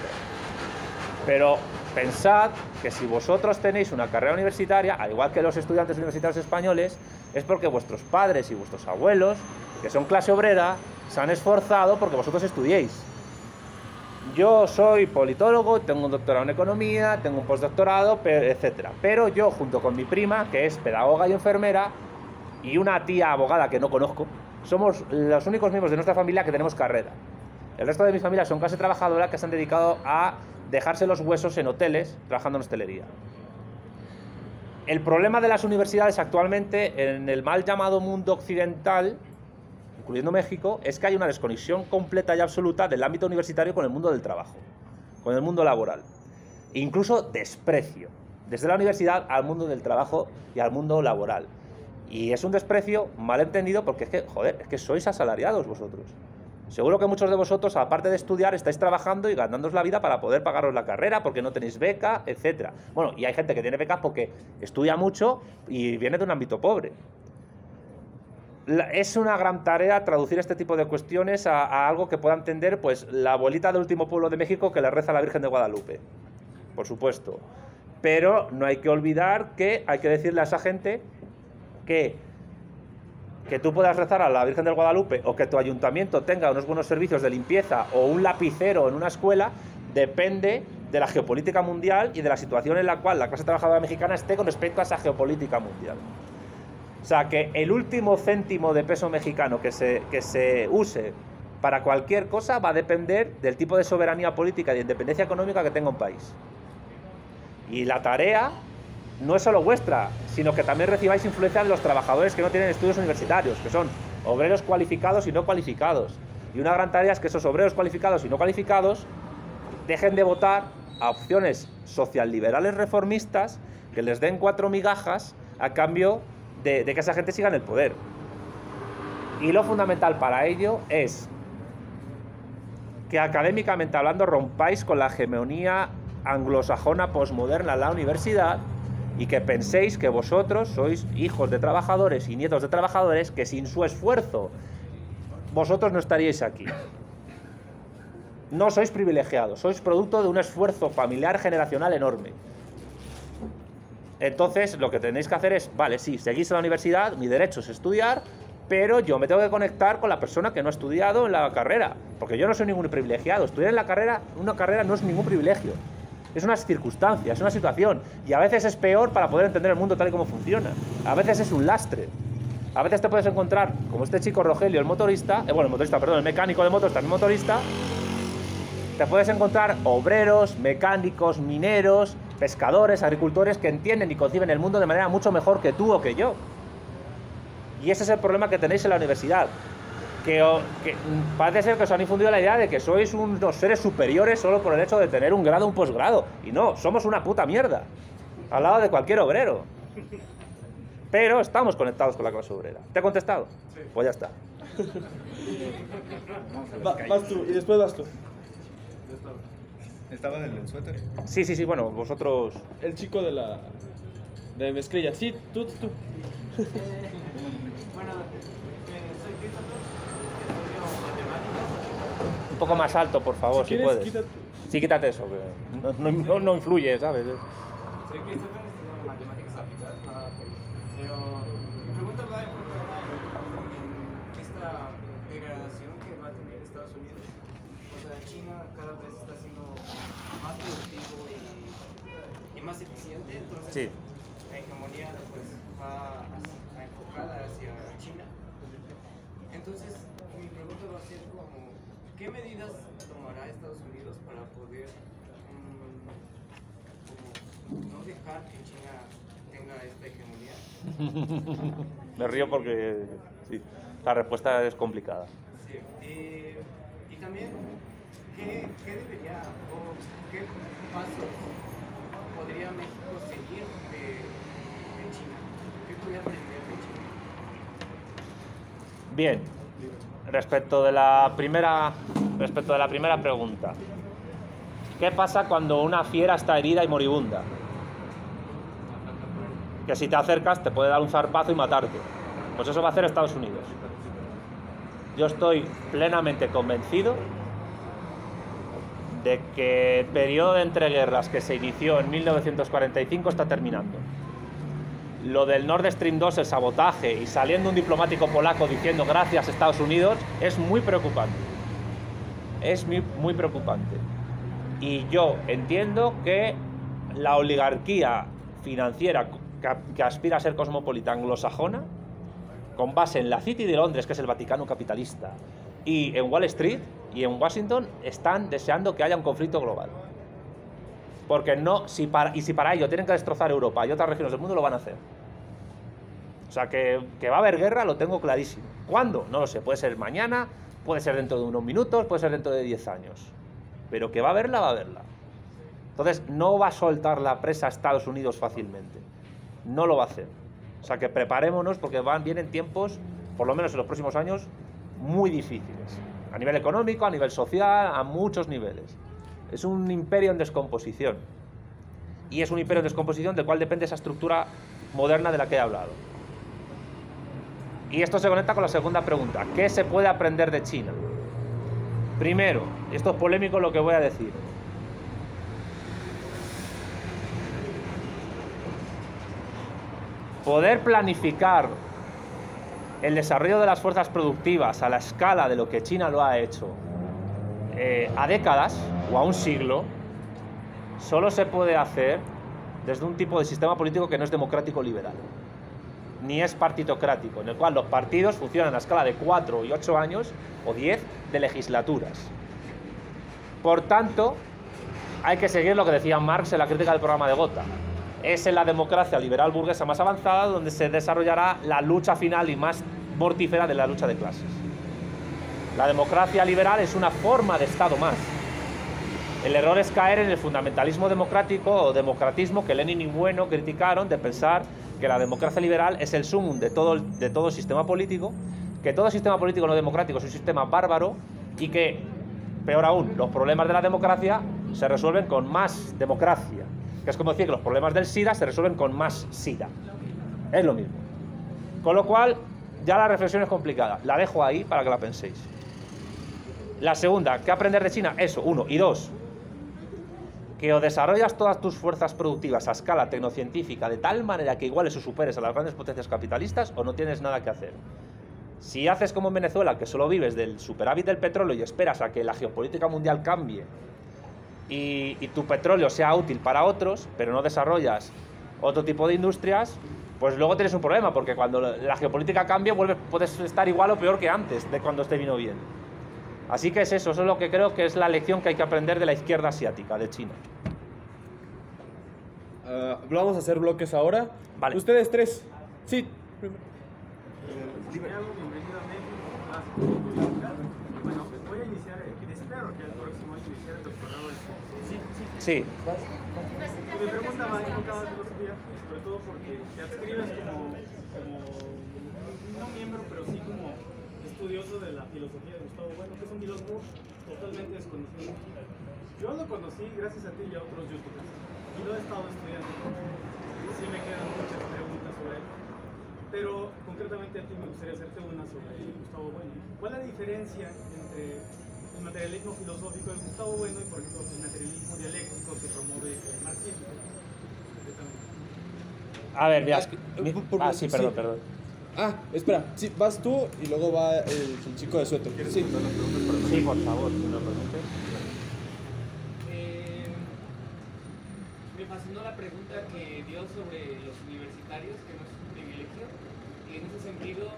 S3: Pero pensad que si vosotros tenéis una carrera universitaria, al igual que los estudiantes universitarios españoles, es porque vuestros padres y vuestros abuelos, que son clase obrera, se han esforzado porque vosotros estudiéis. Yo soy politólogo, tengo un doctorado en economía, tengo un postdoctorado, etc. Pero yo, junto con mi prima, que es pedagoga y enfermera, y una tía abogada que no conozco, somos los únicos miembros de nuestra familia que tenemos carrera. El resto de mi familia son clase trabajadora que se han dedicado a dejarse los huesos en hoteles, trabajando en hostelería. El problema de las universidades actualmente, en el mal llamado mundo occidental, incluyendo México, es que hay una desconexión completa y absoluta del ámbito universitario con el mundo del trabajo, con el mundo laboral. E incluso desprecio, desde la universidad al mundo del trabajo y al mundo laboral. Y es un desprecio mal entendido porque es que, joder, es que sois asalariados vosotros. Seguro que muchos de vosotros, aparte de estudiar, estáis trabajando y ganándoos la vida para poder pagaros la carrera, porque no tenéis beca, etc. Bueno, y hay gente que tiene becas porque estudia mucho y viene de un ámbito pobre. Es una gran tarea traducir este tipo de cuestiones a algo que pueda entender pues la abuelita del último pueblo de México que le reza a la Virgen de Guadalupe, por supuesto. Pero no hay que olvidar que hay que decirle a esa gente que tú puedas rezar a la Virgen del Guadalupe o que tu ayuntamiento tenga unos buenos servicios de limpieza o un lapicero en una escuela depende de la geopolítica mundial y de la situación en la cual la clase trabajadora mexicana esté con respecto a esa geopolítica mundial. O sea, que el último céntimo de peso mexicano que se use para cualquier cosa va a depender del tipo de soberanía política y de independencia económica que tenga un país. Y la tarea no es solo vuestra, sino que también recibáis influencia de los trabajadores que no tienen estudios universitarios, que son obreros cualificados y no cualificados. Y una gran tarea es que esos obreros cualificados y no cualificados dejen de votar a opciones socialliberales reformistas que les den 4 migajas a cambio de que esa gente siga en el poder. Y lo fundamental para ello es que académicamente hablando rompáis con la hegemonía anglosajona posmoderna en la universidad y que penséis que vosotros sois hijos de trabajadores y nietos de trabajadores que sin su esfuerzo vosotros no estaríais aquí. No sois privilegiados, sois producto de un esfuerzo familiar generacional enorme. Entonces, lo que tenéis que hacer es, vale, sí, seguís en la universidad, mi derecho es estudiar, pero yo me tengo que conectar con la persona que no ha estudiado en la carrera, porque yo no soy ningún privilegiado. Estudiar en la carrera, una carrera no es ningún privilegio, es una circunstancia, es una situación, y a veces es peor para poder entender el mundo tal y como funciona. A veces es un lastre. A veces te puedes encontrar, como este chico Rogelio, el motorista, el mecánico de motos, también motorista. Te puedes encontrar obreros, mecánicos, mineros, pescadores, agricultores que entienden y conciben el mundo de manera mucho mejor que tú o que yo. Y ese es el problema que tenéis en la universidad. Que parece ser que os han infundido la idea de que sois unos seres superiores solo por el hecho de tener un grado o un posgrado. Y no, somos una puta mierda, al lado de cualquier obrero. Pero estamos conectados con la clase obrera. ¿Te he contestado? Sí. Pues ya está.
S1: Vas tú, y después vas tú.
S2: ¿Estaba en el suéter?
S3: Sí, bueno, vosotros...
S1: El chico de mezclilla. Sí, tú.
S8: Bueno, soy Christopher, estudio matemáticas.
S3: Un poco más alto, por favor, si puedes.
S1: Quítate.
S3: Sí, quítate eso, que no influye, ¿sabes?
S8: Soy Christopher, estudio matemáticas aplicadas, pero mi pregunta va enfocada en esta degradación que va a tener Estados Unidos. O sea, China cada vez está siendo más productivo y más eficiente, entonces
S3: Sí.
S8: la hegemonía pues va enfocada hacia China. Entonces, mi pregunta va a ser como, ¿qué medidas tomará Estados Unidos para poder como no dejar que China tenga esta hegemonía?
S3: Me río porque sí, la respuesta es complicada.
S8: Sí. Y también, ¿qué debería o qué pasos podría México seguir de China? ¿Qué podría aprender de China?
S3: Bien, respecto de la primera pregunta. ¿Qué pasa cuando una fiera está herida y moribunda? Que si te acercas te puede dar un zarpazo y matarte. Pues eso va a hacer Estados Unidos. Yo estoy plenamente convencido de que el periodo de entreguerras que se inició en 1945 está terminando. Lo del Nord Stream 2, el sabotaje, y saliendo un diplomático polaco diciendo gracias Estados Unidos, es muy preocupante. Es muy preocupante. Y yo entiendo que la oligarquía financiera que aspira a ser cosmopolita anglosajona, con base en la City de Londres, que es el Vaticano capitalista, y en Wall Street y en Washington, están deseando que haya un conflicto global. Porque si para ello tienen que destrozar Europa y otras regiones del mundo, lo van a hacer. O sea, que va a haber guerra, lo tengo clarísimo. ¿Cuándo? No lo sé. Puede ser mañana, puede ser dentro de unos minutos, puede ser dentro de 10 años. Pero que va a haberla, va a haberla. Entonces, no va a soltar la presa a Estados Unidos fácilmente. No lo va a hacer. O sea, que preparémonos porque vienen tiempos, por lo menos en los próximos años, muy difíciles. A nivel económico, a nivel social, a muchos niveles. Es un imperio en descomposición. Y es un imperio en descomposición del cual depende esa estructura moderna de la que he hablado. Y esto se conecta con la segunda pregunta. ¿Qué se puede aprender de China? Primero, esto es polémico lo que voy a decir. Poder planificar el desarrollo de las fuerzas productivas a la escala de lo que China lo ha hecho a décadas o a un siglo, solo se puede hacer desde un tipo de sistema político que no es democrático liberal, ni es partitocrático, en el cual los partidos funcionan a escala de 4 y 8 años o 10 de legislaturas. Por tanto, hay que seguir lo que decía Marx en la crítica del programa de Gotha. Es en la democracia liberal burguesa más avanzada donde se desarrollará la lucha final y más mortífera de la lucha de clases. La democracia liberal es una forma de Estado más. El error es caer en el fundamentalismo democrático o democratismo que Lenin y Bueno criticaron, de pensar que la democracia liberal es el sumum de todo sistema político, que todo sistema político no democrático es un sistema bárbaro y que, peor aún, los problemas de la democracia se resuelven con más democracia, que es como decir que los problemas del SIDA se resuelven con más SIDA. Es lo mismo. Con lo cual, ya la reflexión es complicada. La dejo ahí para que la penséis. La segunda, ¿qué aprender de China? Eso, 1. Y 2, que o desarrollas todas tus fuerzas productivas a escala tecnocientífica de tal manera que iguales o superes a las grandes potencias capitalistas, o no tienes nada que hacer. Si haces como en Venezuela, que solo vives del superávit del petróleo y esperas a que la geopolítica mundial cambie y tu petróleo sea útil para otros, pero no desarrollas otro tipo de industrias, pues luego tienes un problema, porque cuando la geopolítica cambie puedes estar igual o peor que antes de cuando te vino bien. Así que es eso es lo que creo que es la lección que hay que aprender de la izquierda asiática, de China.
S1: Vamos a hacer bloques ahora.
S3: Vale.
S1: Ustedes tres. Sí.
S9: Bienvenido a México. Bueno, voy a iniciar, espero que el próximo año iniciar el doctorado en
S3: Sí.
S9: Mi pregunta va enfocada a filosofía, sobre todo porque te adscribes como no miembro, pero sí como estudioso de la filosofía de Gustavo Bueno, que es un filósofo totalmente desconocido. Yo lo conocí gracias a ti y a otros youtubers, y lo he estado estudiando. Sí me quedan muchas preguntas sobre él, pero concretamente a ti me gustaría hacerte una sobre Gustavo Bueno. ¿Cuál es la diferencia entre el materialismo filosófico de Gustavo Bueno y, por ejemplo, el materialismo dialéctico que promueve el marxismo?
S3: A ver, mira.
S1: Sí.
S3: Perdón.
S1: Espera, sí, vas tú y luego va el chico de suéter. Sí.
S3: Sí, por favor, si me permite.
S8: Me fascinó la pregunta que dio sobre los universitarios, que no es un privilegio, y en ese sentido,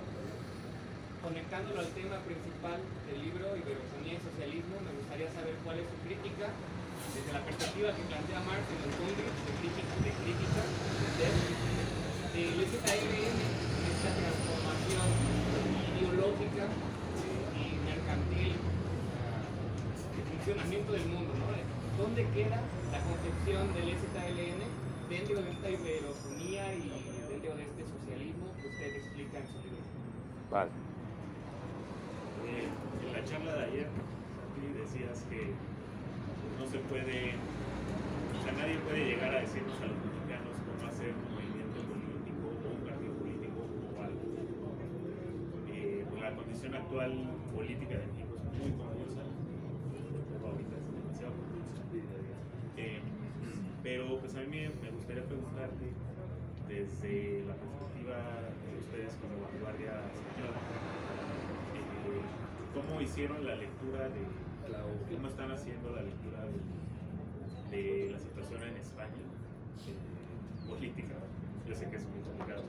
S8: conectándolo al tema principal del libro, Iberofonía y Socialismo, me gustaría saber cuál es su crítica, desde la perspectiva que plantea Marx en el Gundrich, de crítica, de LSTM, esta transformación ideológica y mercantil de funcionamiento del mundo, ¿no? ¿dónde queda la concepción del EZLN dentro de esta iberofonía y dentro de este socialismo que usted explica en su libro?
S3: Vale.
S10: En la charla de ayer decías que no se puede, o sea, nadie puede llegar a decirnos a los mexicanos cómo hacer un movimiento político o un partido político o algo. Pues la condición actual política de México es muy confusa, ahorita es demasiado confusa. Pero pues a mí me gustaría preguntarte, desde la perspectiva de ustedes como vanguardia española, ¿cómo hicieron la lectura cómo están haciendo la lectura de la situación en España política? Yo sé que es muy complicado,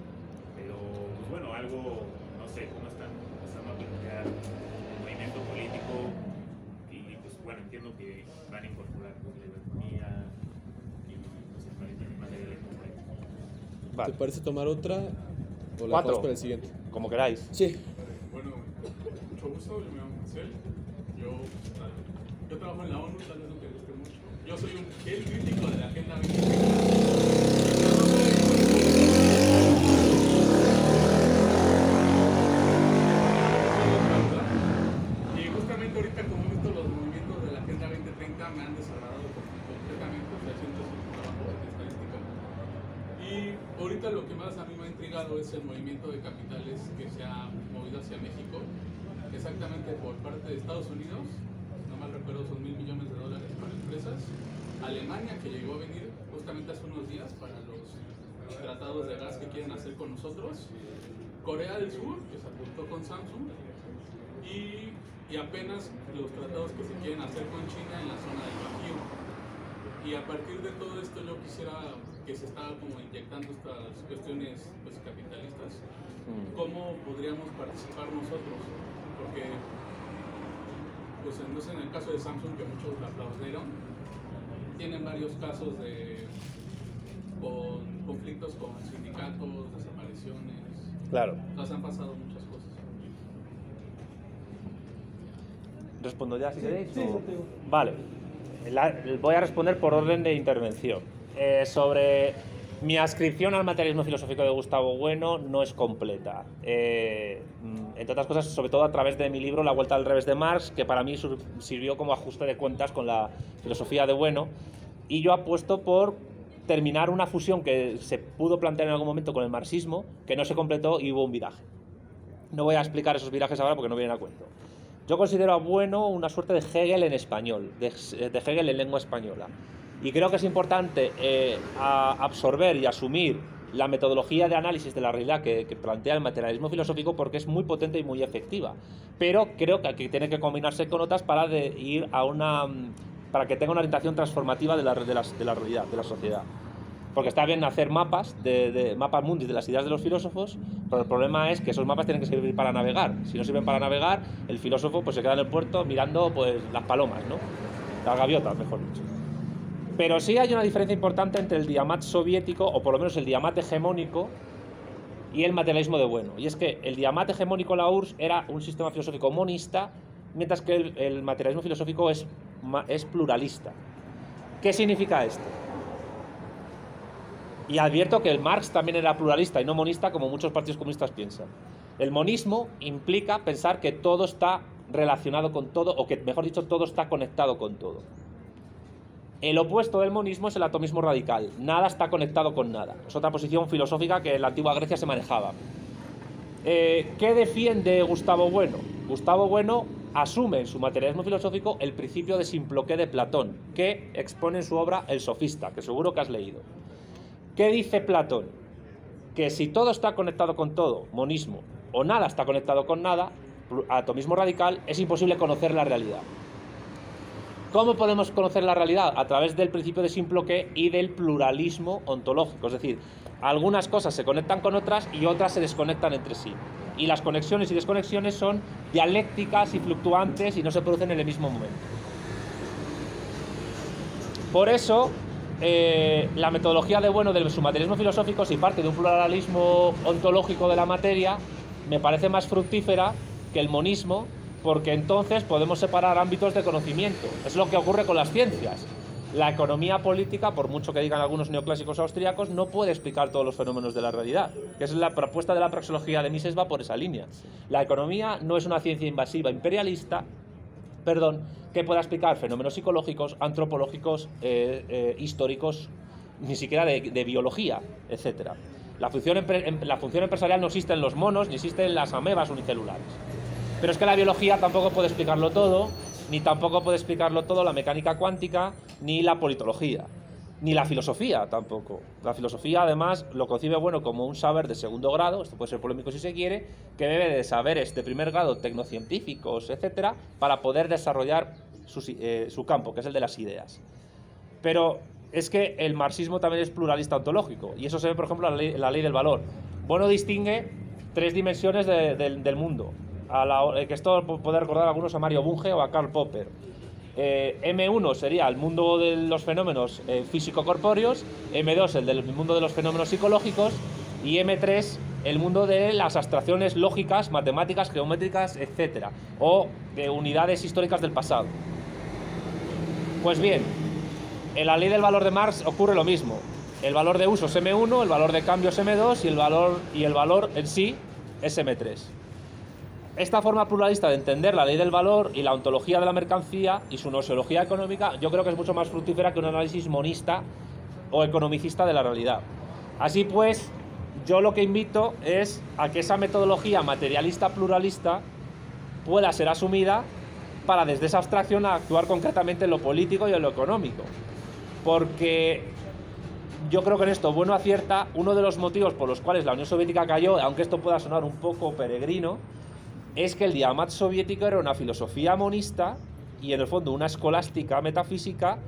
S10: pero pues bueno, algo, no sé, cómo están empezando a plantear el movimiento político y pues bueno, entiendo que van a incorporar pues, la economía y pues el material económico.
S1: ¿Te parece tomar otra o la dejamos para el siguiente?
S3: Como queráis.
S1: Sí.
S11: Bueno, mucho gusto, yo me llamo Marcel. Yo trabajo en la ONU, tal vez no te guste mucho. Yo soy un fiel crítico de la Agenda 2030. Y justamente ahorita, como he visto los movimientos de la Agenda 2030, me han desagradado completamente. O sea, siento un trabajo de estadística. Y ahorita lo que más a mí me ha intrigado es el movimiento de capitales que se ha movido hacia México, exactamente por parte de Estados Unidos. No mal recuerdo, son $1,000 millones para empresas. Alemania, que llegó a venir justamente hace unos días para los tratados de gas que quieren hacer con nosotros. Corea del Sur, que se apuntó con Samsung. Y apenas los tratados que se quieren hacer con China en la zona del Bajío. Y a partir de todo esto yo quisiera, que se está como inyectando estas cuestiones pues, capitalistas, ¿cómo podríamos participar nosotros? Porque pues entonces en el caso de Samsung, que muchos aplaudieron, tienen varios casos con conflictos con sindicatos, desapariciones.
S3: Claro.
S11: Nos han pasado muchas cosas.
S3: ¿Respondo ya si queréis?
S1: Sí,
S3: Vale. Voy a responder por orden de intervención. Sobre mi adscripción al materialismo filosófico de Gustavo Bueno no es completa. Entre otras cosas, sobre todo a través de mi libro La vuelta al revés de Marx, que para mí sirvió como ajuste de cuentas con la filosofía de Bueno, y yo apuesto por terminar una fusión que se pudo plantear en algún momento con el marxismo, que no se completó y hubo un viraje. No voy a explicar esos virajes ahora porque no vienen a cuento. Yo considero a Bueno una suerte de Hegel en español, de Hegel en lengua española. Y creo que es importante absorber y asumir la metodología de análisis de la realidad que plantea el materialismo filosófico, porque es muy potente y muy efectiva. Pero creo que aquí tiene que combinarse con otras para ir para que tenga una orientación transformativa de la realidad, de la sociedad. Porque está bien hacer mapas, mapas mundis de las ideas de los filósofos, pero el problema es que esos mapas tienen que servir para navegar. Si no sirven para navegar, el filósofo pues, se queda en el puerto mirando pues, las palomas, ¿no? Las gaviotas, mejor dicho. Pero sí hay una diferencia importante entre el diamat soviético, o por lo menos el diamat hegemónico, y el materialismo de Bueno. Y es que el diamat hegemónico, la URSS, era un sistema filosófico monista, mientras que el materialismo filosófico es pluralista. ¿Qué significa esto? Y advierto que el Marx también era pluralista y no monista, como muchos partidos comunistas piensan. El monismo implica pensar que todo está relacionado con todo, o que, mejor dicho, todo está conectado con todo. El opuesto del monismo es el atomismo radical. Nada está conectado con nada. Es otra posición filosófica que en la antigua Grecia se manejaba. ¿Qué defiende Gustavo Bueno? Gustavo Bueno asume en su materialismo filosófico el principio de Simploqué de Platón, que expone en su obra El Sofista, que seguro que has leído. ¿Qué dice Platón? Que si todo está conectado con todo, monismo, o nada está conectado con nada, atomismo radical, es imposible conocer la realidad. ¿Cómo podemos conocer la realidad? A través del principio de Simploqué y del pluralismo ontológico. Es decir, algunas cosas se conectan con otras y otras se desconectan entre sí. Y las conexiones y desconexiones son dialécticas y fluctuantes y no se producen en el mismo momento. Por eso, la metodología de Bueno de su materialismo filosófico, si parte de un pluralismo ontológico de la materia, me parece más fructífera que el monismo, porque entonces podemos separar ámbitos de conocimiento. Es lo que ocurre con las ciencias. La economía política, por mucho que digan algunos neoclásicos austríacos, no puede explicar todos los fenómenos de la realidad, que es la propuesta de la praxeología de Mises, va por esa línea. La economía no es una ciencia invasiva imperialista, que pueda explicar fenómenos psicológicos, antropológicos, históricos, ni siquiera de biología, etc. La función empresarial no existe en los monos, ni existe en las amebas unicelulares. Pero es que la biología tampoco puede explicarlo todo, ni tampoco puede explicarlo todo la mecánica cuántica, ni la politología, ni la filosofía tampoco. La filosofía, además, lo concibe como un saber de segundo grado, esto puede ser polémico si se quiere, que bebe de saberes de primer grado tecnocientíficos, etcétera, para poder desarrollar su campo, que es el de las ideas. Pero es que el marxismo también es pluralista ontológico, y eso se ve, por ejemplo, en la ley del valor. Bono distingue 3 dimensiones del mundo, que esto puede recordar a algunos a Mario Bunge o a Karl Popper. M1 sería el mundo de los fenómenos físico-corpóreos, M2 el del mundo de los fenómenos psicológicos y M3 el mundo de las abstracciones lógicas, matemáticas, geométricas, etc. o de unidades históricas del pasado. Pues bien, en la ley del valor de Marx ocurre lo mismo. El valor de uso es M1, el valor de cambio es M2 y el valor en sí es M3. Esta forma pluralista de entender la ley del valor y la ontología de la mercancía y su nociología económica, yo creo que es mucho más fructífera que un análisis monista o economicista de la realidad. Así pues, yo lo que invito es a que esa metodología materialista pluralista pueda ser asumida para desde esa abstracción actuar concretamente en lo político y en lo económico. Porque yo creo que en esto Bueno acierta. Uno de los motivos por los cuales la Unión Soviética cayó, aunque esto pueda sonar un poco peregrino, es que el diamat soviético era una filosofía monista y en el fondo una escolástica metafísica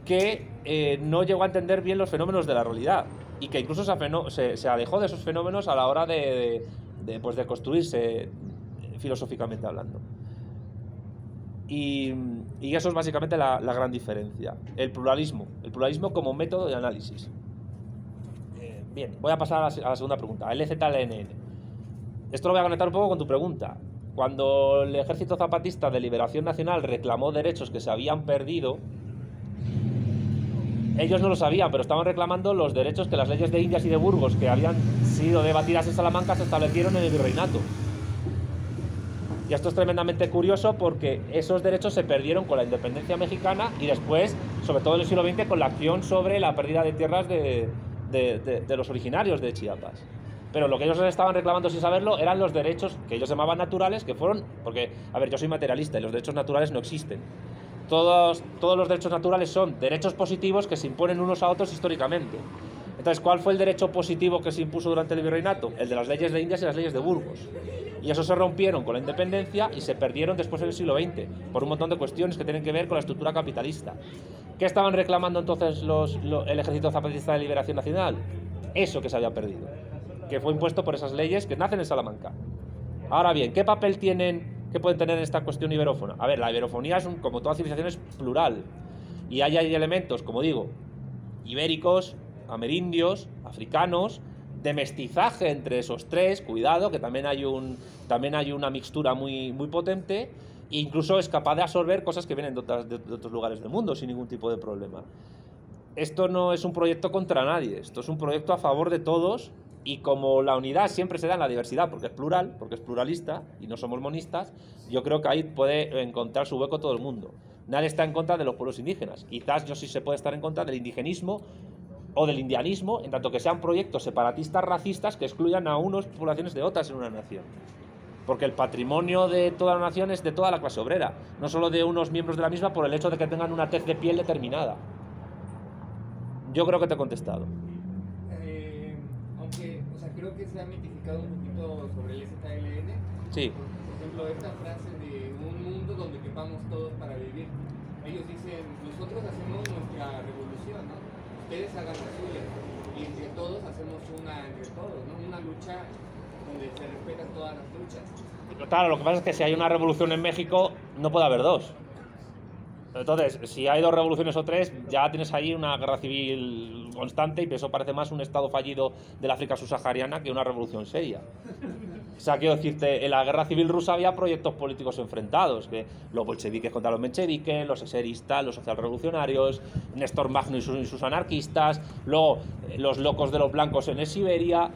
S3: que no llegó a entender bien los fenómenos de la realidad y que incluso se alejó de esos fenómenos a la hora de construirse filosóficamente hablando. Y eso es básicamente la gran diferencia, el pluralismo como método de análisis. Bien, voy a pasar a la segunda pregunta, LZLNN. Esto lo voy a conectar un poco con tu pregunta. Cuando el Ejército Zapatista de Liberación Nacional reclamó derechos que se habían perdido, ellos no lo sabían, pero estaban reclamando los derechos que las leyes de Indias y de Burgos, que habían sido debatidas en Salamanca, se establecieron en el virreinato. Y esto es tremendamente curioso porque esos derechos se perdieron con la independencia mexicana y después, sobre todo en el siglo XX, con la acción sobre la pérdida de tierras de los originarios de Chiapas. Pero lo que ellos estaban reclamando sin saberlo eran los derechos que ellos llamaban naturales, que fueron... Porque, a ver, yo soy materialista y los derechos naturales no existen. Todos los derechos naturales son derechos positivos que se imponen unos a otros históricamente. Entonces, ¿cuál fue el derecho positivo que se impuso durante el virreinato? El de las leyes de Indias y las leyes de Burgos. Y eso se rompieron con la independencia y se perdieron después en el siglo XX, por un montón de cuestiones que tienen que ver con la estructura capitalista. ¿Qué estaban reclamando entonces el Ejército Zapatista de Liberación Nacional? Eso que se había perdido, que fue impuesto por esas leyes que nacen en Salamanca. Ahora bien, ¿qué papel pueden tener en esta cuestión iberófona? A ver, la iberofonía es, como toda civilización, es plural. Y hay elementos, como digo, ibéricos, amerindios, africanos, de mestizaje entre esos tres, cuidado, que también hay una mixtura muy, muy potente, e incluso es capaz de absorber cosas que vienen de otros lugares del mundo sin ningún tipo de problema. Esto no es un proyecto contra nadie, esto es un proyecto a favor de todos, y como la unidad siempre se da en la diversidad, porque es plural, porque es pluralista, y no somos monistas, yo creo que ahí puede encontrar su hueco todo el mundo. Nadie está en contra de los pueblos indígenas, quizás yo sí se puede estar en contra del indigenismo o del indianismo, en tanto que sean proyectos separatistas racistas que excluyan a unas poblaciones de otras en una nación. Porque el patrimonio de toda la nación es de toda la clase obrera, no solo de unos miembros de la misma por el hecho de que tengan una tez de piel determinada. Yo creo que te he contestado.
S5: Aunque, o sea, creo que se ha mitificado un poquito sobre el ZLN.
S3: Sí.
S5: Por ejemplo, esta frase de un mundo donde quepamos todos para vivir. Ellos dicen, nosotros hacemos nuestra revolución, ¿no? Ustedes hagan la suya. Y entre todos hacemos una entre todos, ¿no? Una lucha donde se respetan todas las luchas.
S3: Claro, lo que pasa es que si hay una revolución en México, no puede haber dos. Entonces, si hay dos revoluciones o tres, ya tienes ahí una guerra civil constante y eso parece más un estado fallido del África subsahariana que una revolución seria. O sea, quiero decirte, en la guerra civil rusa había proyectos políticos enfrentados, que los bolcheviques contra los mencheviques, los eseristas, los socialrevolucionarios, Néstor Magno y sus anarquistas, luego los locos de los blancos en Siberia.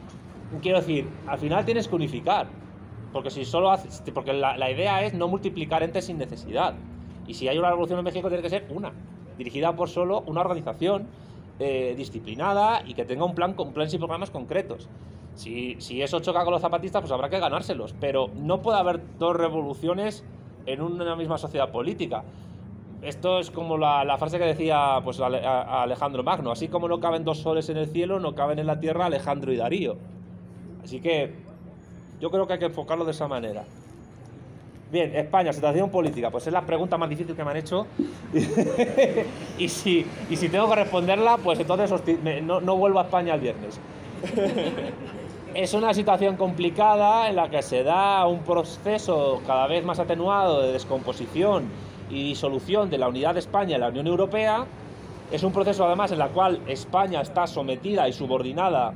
S3: Quiero decir, al final tienes que unificar, porque si solo haces, porque la idea es no multiplicar entes sin necesidad. Y si hay una revolución en México tiene que ser una, dirigida por solo una organización disciplinada y que tenga un plan y programas concretos. Si eso choca con los zapatistas, pues habrá que ganárselos, pero no puede haber dos revoluciones en una misma sociedad política. Esto es como la frase que decía pues, a Alejandro Magno: así como no caben dos soles en el cielo, no caben en la tierra Alejandro y Darío. Así que yo creo que hay que enfocarlo de esa manera. Bien, España, situación política, pues es la pregunta más difícil que me han hecho. y si tengo que responderla, pues entonces no vuelvo a España el viernes. Es una situación complicada en la que se da un proceso cada vez más atenuado de descomposición y disolución de la unidad de España en la Unión Europea. Es un proceso además en el cual España está sometida y subordinada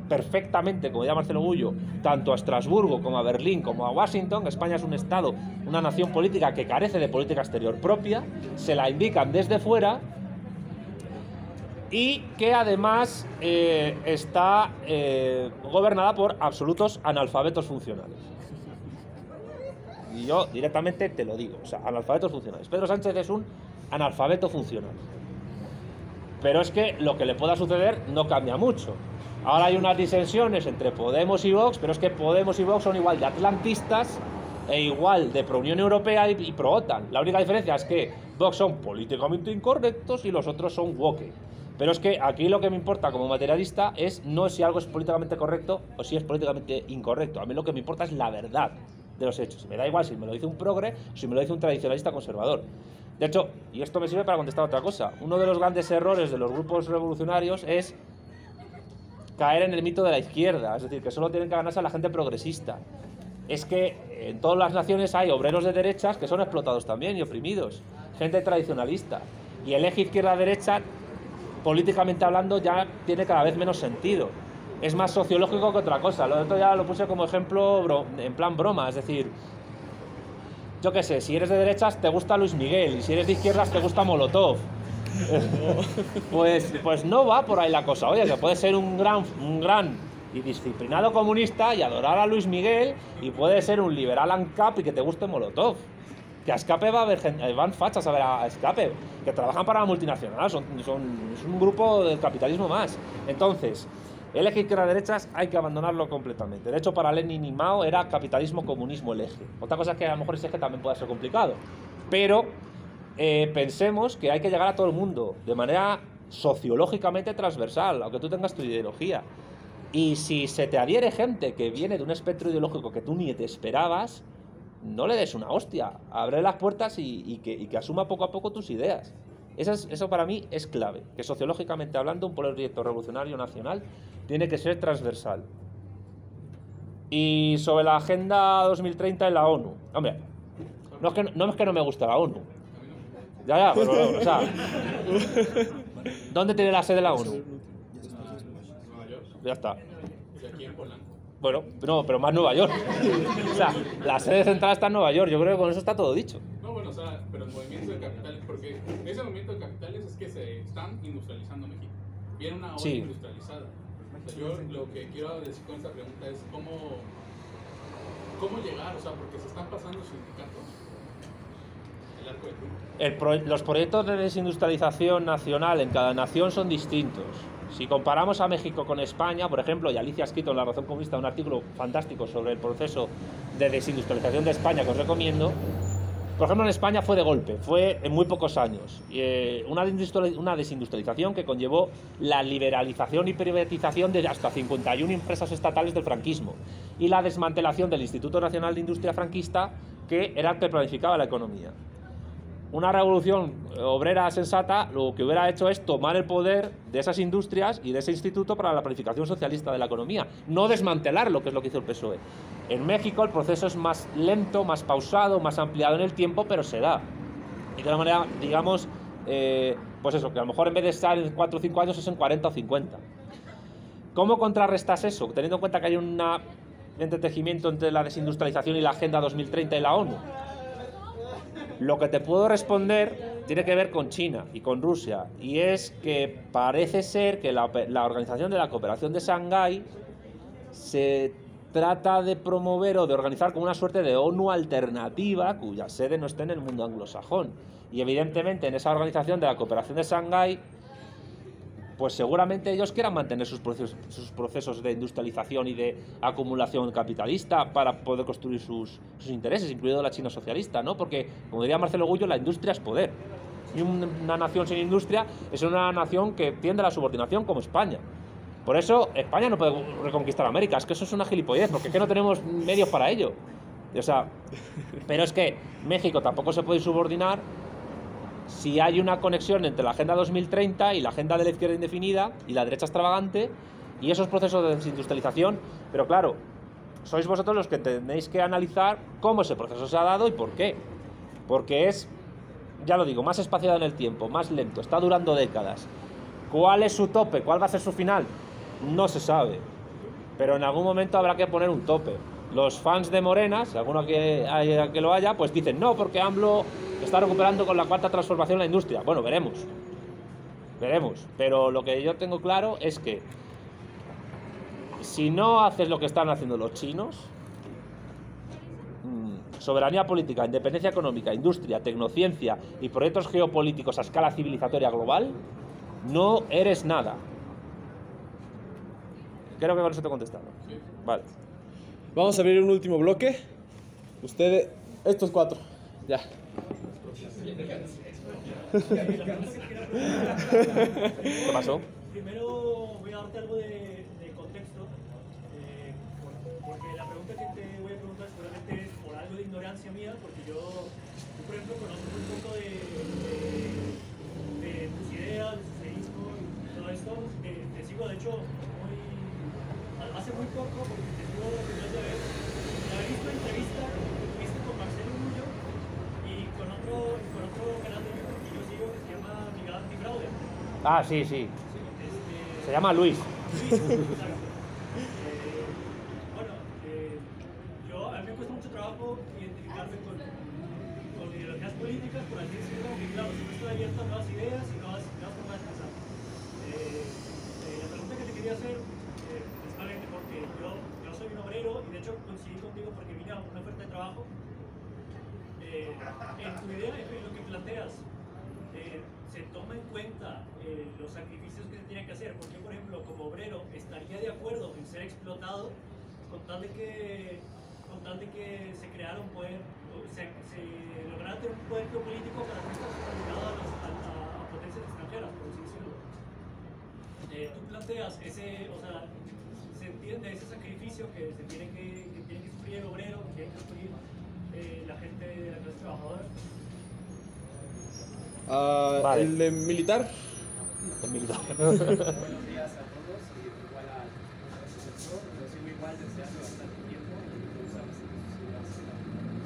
S3: perfectamente, como decía Marcelo Gullo, tanto a Estrasburgo como a Berlín como a Washington. España es un estado, una nación política que carece de política exterior propia, se la indican desde fuera y que además está gobernada por absolutos analfabetos funcionales. Y yo directamente te lo digo, o sea, analfabetos funcionales. Pedro Sánchez es un analfabeto funcional. Pero es que lo que le pueda suceder no cambia mucho. Ahora hay unas disensiones entre Podemos y Vox, pero es que Podemos y Vox son igual de atlantistas e igual de pro-Unión Europea y pro-OTAN. La única diferencia es que Vox son políticamente incorrectos y los otros son woke. Pero es que aquí lo que me importa como materialista no es si algo es políticamente correcto o si es políticamente incorrecto. A mí lo que me importa es la verdad de los hechos. Me da igual si me lo dice un progre o si me lo dice un tradicionalista conservador. De hecho, y esto me sirve para contestar otra cosa, uno de los grandes errores de los grupos revolucionarios es caer en el mito de la izquierda, es decir, que solo tienen que ganarse a la gente progresista. Es que en todas las naciones hay obreros de derechas que son explotados también y oprimidos, gente tradicionalista. Y el eje izquierda-derecha, políticamente hablando, ya tiene cada vez menos sentido. Es más sociológico que otra cosa. Lo otro ya lo puse como ejemplo en plan broma, es decir, yo qué sé, si eres de derechas te gusta Luis Miguel y si eres de izquierdas te gusta Molotov. pues no va por ahí la cosa. Oye, que puede ser un gran y disciplinado comunista y adorar a Luis Miguel, y puede ser un liberal ANCAP y que te guste Molotov. Que a Escape va a haber gente, van fachas a ver a Escape, que trabajan para la multinacional, es un grupo del capitalismo más. Entonces, el eje izquierda-derechas hay que abandonarlo completamente. De hecho, para Lenin y Mao era capitalismo-comunismo el eje. Otra cosa es que a lo mejor ese eje también puede ser complicado. Pero pensemos que hay que llegar a todo el mundo de manera sociológicamente transversal, aunque tú tengas tu ideología. Y si se te adhiere gente que viene de un espectro ideológico que tú ni te esperabas, no le des una hostia. Abre las puertas y que asuma poco a poco tus ideas. Eso para mí es clave, que sociológicamente hablando un proyecto revolucionario nacional tiene que ser transversal. Y sobre la Agenda 2030 en la ONU, hombre, no es que no me guste la ONU. Ya, pero o sea, ¿dónde tiene la sede la ONU? Ya está. Bueno, no, pero más Nueva York. O sea, la sede central está en Nueva York. Yo creo que con eso está todo dicho.
S11: No, bueno, o sea, pero el movimiento de capitales, porque ese movimiento de capitales es que se están industrializando México. Viene una ola industrializada. O sea, yo lo que quiero decir con esta pregunta es cómo llegar, o sea, porque se están pasando sindicatos. El arco de triunfo.
S3: Los proyectos de desindustrialización nacional en cada nación son distintos. Si comparamos a México con España, por ejemplo, y Alicia ha escrito en La Razón Comunista un artículo fantástico sobre el proceso de desindustrialización de España que os recomiendo. Por ejemplo, en España fue de golpe, fue en muy pocos años. Una desindustrialización que conllevó la liberalización y privatización de hasta 51 empresas estatales del franquismo y la desmantelación del Instituto Nacional de Industria franquista, que era el que planificaba la economía. Una revolución obrera sensata lo que hubiera hecho es tomar el poder de esas industrias y de ese instituto para la planificación socialista de la economía, no desmantelarlo, que es lo que hizo el PSOE. En México el proceso es más lento, más pausado, más ampliado en el tiempo, pero se da. Y de una manera, digamos, pues eso, que a lo mejor en vez de estar en 4 o 5 años es en 40 o 50. ¿Cómo contrarrestas eso? Teniendo en cuenta que hay una entretejimiento entre la desindustrialización y la Agenda 2030 y la ONU? Lo que te puedo responder tiene que ver con China y con Rusia, y es que parece ser que la Organización de la Cooperación de Shanghái se trata de promover o de organizar como una suerte de ONU alternativa cuya sede no esté en el mundo anglosajón. Y evidentemente en esa Organización de la Cooperación de Shanghái, pues seguramente ellos quieran mantener sus procesos de industrialización y de acumulación capitalista para poder construir sus intereses, incluido la China socialista, ¿no? Porque, como diría Marcelo Gullo, la industria es poder. Y una nación sin industria es una nación que tiende a la subordinación, como España. Por eso España no puede reconquistar América, es que eso es una gilipollez, porque es que no tenemos medios para ello. O sea, pero es que México tampoco se puede subordinar si hay una conexión entre la Agenda 2030 y la Agenda de la Izquierda Indefinida y la derecha extravagante y esos procesos de desindustrialización. Pero claro, sois vosotros los que tenéis que analizar cómo ese proceso se ha dado y por qué. Porque es, ya lo digo, más espaciado en el tiempo, más lento, está durando décadas. ¿Cuál es su tope? ¿Cuál va a ser su final? No se sabe. Pero en algún momento habrá que poner un tope. Los fans de Morena, si alguno que lo haya, pues dicen no, porque AMLO está recuperando con la cuarta transformación la industria. Bueno, veremos. Veremos. Pero lo que yo tengo claro es que si no haces lo que están haciendo los chinos, soberanía política, independencia económica, industria, tecnociencia y proyectos geopolíticos a escala civilizatoria global, no eres nada. Creo que con eso te he contestado. Sí. Vale.
S1: Vamos a abrir un último bloque. Ustedes, estos cuatro. Ya.
S3: ¿Qué pasó?
S9: Primero voy a darte algo de contexto, porque la pregunta que te voy a preguntar seguramente es por algo de ignorancia mía, porque yo por ejemplo, conozco un poco de tus ideas, de socialismo y todo esto. Te sigo, de hecho, hace muy poco, porque te sigo desde hace vez, he visto entrevista que tuviste con Marcelo Gullo y con otro canal de YouTube que yo sigo que se llama Mi Fraude.
S3: Ah, sí. Se llama Luis. A mí me cuesta mucho trabajo identificarme con ideologías políticas, por así decirlo, porque claro, siempre estoy abierto a nuevas ideas y nuevas formas de pensar. La pregunta que te quería hacer, principalmente porque yo soy un obrero y de hecho coincidí contigo porque vine a una oferta de trabajo. En tu idea, en lo que planteas, se toma en cuenta los sacrificios que se tienen que hacer, porque por ejemplo como obrero estaría de acuerdo en ser explotado con tal de que se creara un poder, se lograra tener un poder geopolítico para no estar subordinado a potencias extranjeras, por así decirlo. Tú planteas se entiende ese sacrificio que tiene que sufrir el obrero, que tiene que sufrir la gente de la clase trabajadora.
S1: Vale. ¿El de militar?
S3: El militar.
S8: Buenos días a todos y igual a nuestro sector. Lo sigo igual desde hace bastante tiempo.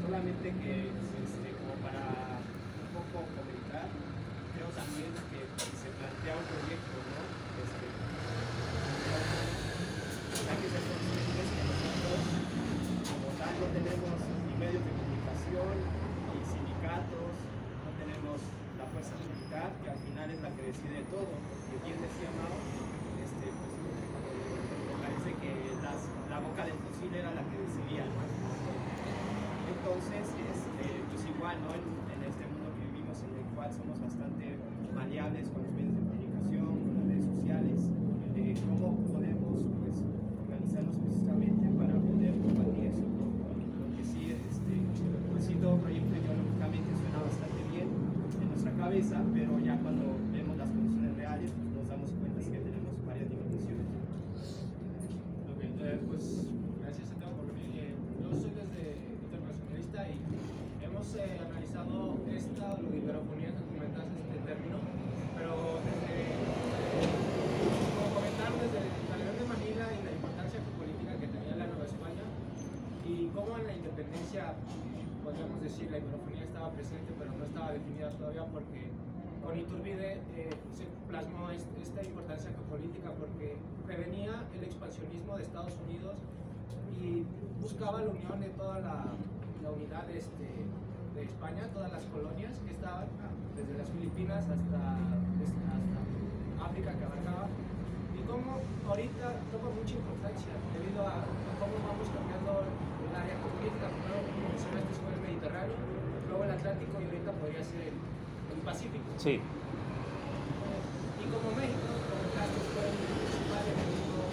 S8: Solamente que, como para un poco comentar, creo también que si se plantea un proyecto, ¿no? Hay que ser conscientes que nosotros, como tal, no tenemos ni medios de comunicación, ni sindicatos, no tenemos la fuerza militar, que al final es la que decide todo, porque bien decía Mao, me parece que la boca del fusil era la que decidía, ¿no? Entonces, pues igual, ¿no? En este mundo que vivimos, en el cual somos bastante maleables con los medios de comunicación, con las redes sociales, ¿cómo podemos, pues, organizarnos precisamente para poder combatir eso? Lo que sí, pues sí, todo proyecto ideológicamente suena bastante bien en nuestra cabeza, pero ya cuando vemos las condiciones reales, pues nos damos cuenta que tenemos varias limitaciones.
S12: Ok, pues gracias a todos por venir. Yo soy desde Internacionalista y hemos analizado esta liberofonía que comentas, este término, pero como comentar desde la León de Manila y la importancia geopolítica que tenía la Nueva España y cómo en la independencia, podríamos decir, la liberofonía estaba presente, pero no estaba definida todavía porque con Iturbide se plasmó esta importancia geopolítica porque prevenía el expansionismo de Estados Unidos y buscaba la unión de toda la unidad de España, todas las colonias que estaban, desde las Filipinas hasta África que abarcaba, y cómo ahorita toma mucha importancia debido a cómo vamos cambiando el área geopolítica. Primero, como mencionaste, fue el Mediterráneo, luego el Atlántico y ahorita podría ser el Pacífico.
S3: Sí.
S12: Y como México, comentaste, fue el principal enemigo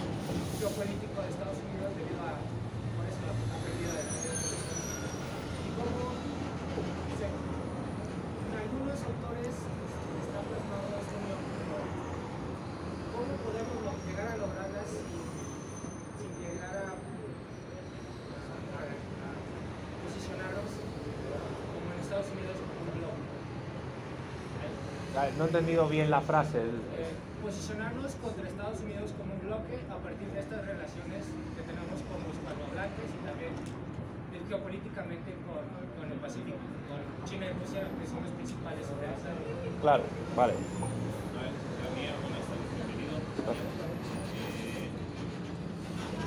S12: geopolítico de Estados Unidos debido a por eso la pérdida de la y cómo en algunos autores está plasmado esta unión, pero ¿cómo podemos llegar a lograrlas sin llegar a posicionarnos como en Estados Unidos como un bloque?
S3: No he entendido bien la frase.
S12: Posicionarnos contra Estados Unidos como un bloque a partir de estas relaciones que tenemos con los hispanohablantes y también geopolíticamente con el Pacífico, con China y Rusia, que son los principales interesados.
S3: Claro, vale.
S13: En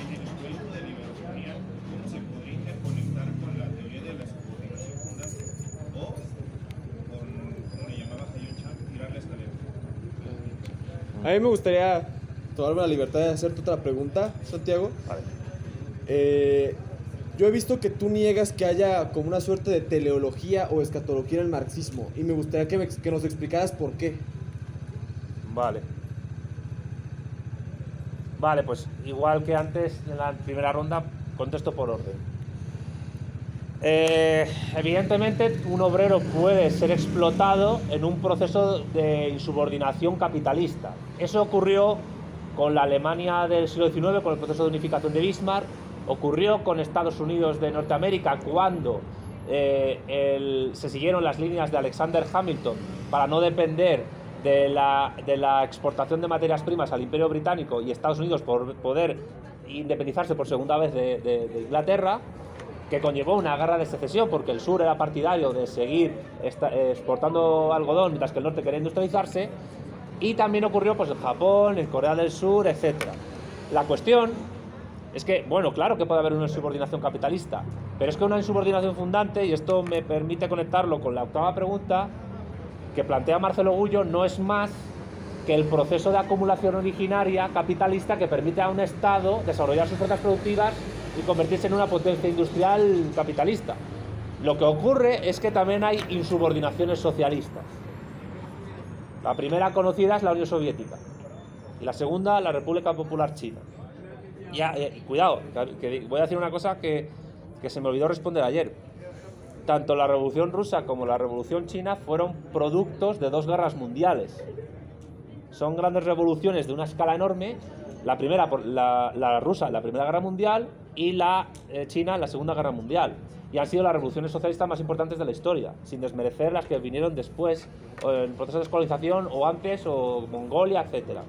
S13: el proyecto de liberofonía, ¿cómo se podría interconectar con la teoría de la subordinación fundante o con, como le llamaba Hayón Chang, tirar la escalera?
S1: A mí me gustaría tomarme la libertad de hacerte otra pregunta, Santiago.
S3: Vale.
S1: Yo he visto que tú niegas que haya como una suerte de teleología o escatología en el marxismo, y me gustaría que nos explicaras por qué.
S3: Vale. Vale, pues igual que antes en la primera ronda, contesto por orden. Evidentemente, un obrero puede ser explotado en un proceso de insubordinación capitalista. Eso ocurrió con la Alemania del siglo XIX, con el proceso de unificación de Bismarck, ocurrió con Estados Unidos de Norteamérica cuando se siguieron las líneas de Alexander Hamilton para no depender de la exportación de materias primas al Imperio Británico y Estados Unidos por poder independizarse por segunda vez de Inglaterra, que conllevó una guerra de secesión porque el sur era partidario de seguir exportando algodón mientras que el norte quería industrializarse, y también ocurrió pues en Japón, en Corea del Sur, etc. La cuestión es que, bueno, claro que puede haber una insubordinación capitalista, pero es que una insubordinación fundante, y esto me permite conectarlo con la octava pregunta que plantea Marcelo Gullo, no es más que el proceso de acumulación originaria capitalista que permite a un Estado desarrollar sus fuerzas productivas y convertirse en una potencia industrial capitalista. Lo que ocurre es que también hay insubordinaciones socialistas. La primera conocida es la Unión Soviética y la segunda la República Popular China. Cuidado, que voy a decir una cosa que se me olvidó responder ayer. Tanto la Revolución Rusa como la Revolución China fueron productos de dos guerras mundiales. Son grandes revoluciones de una escala enorme. La primera, la rusa en la Primera Guerra Mundial, y la China en la Segunda Guerra Mundial. Y han sido las revoluciones socialistas más importantes de la historia, sin desmerecer las que vinieron después, en el proceso de descolonización, o antes, o Mongolia, etc.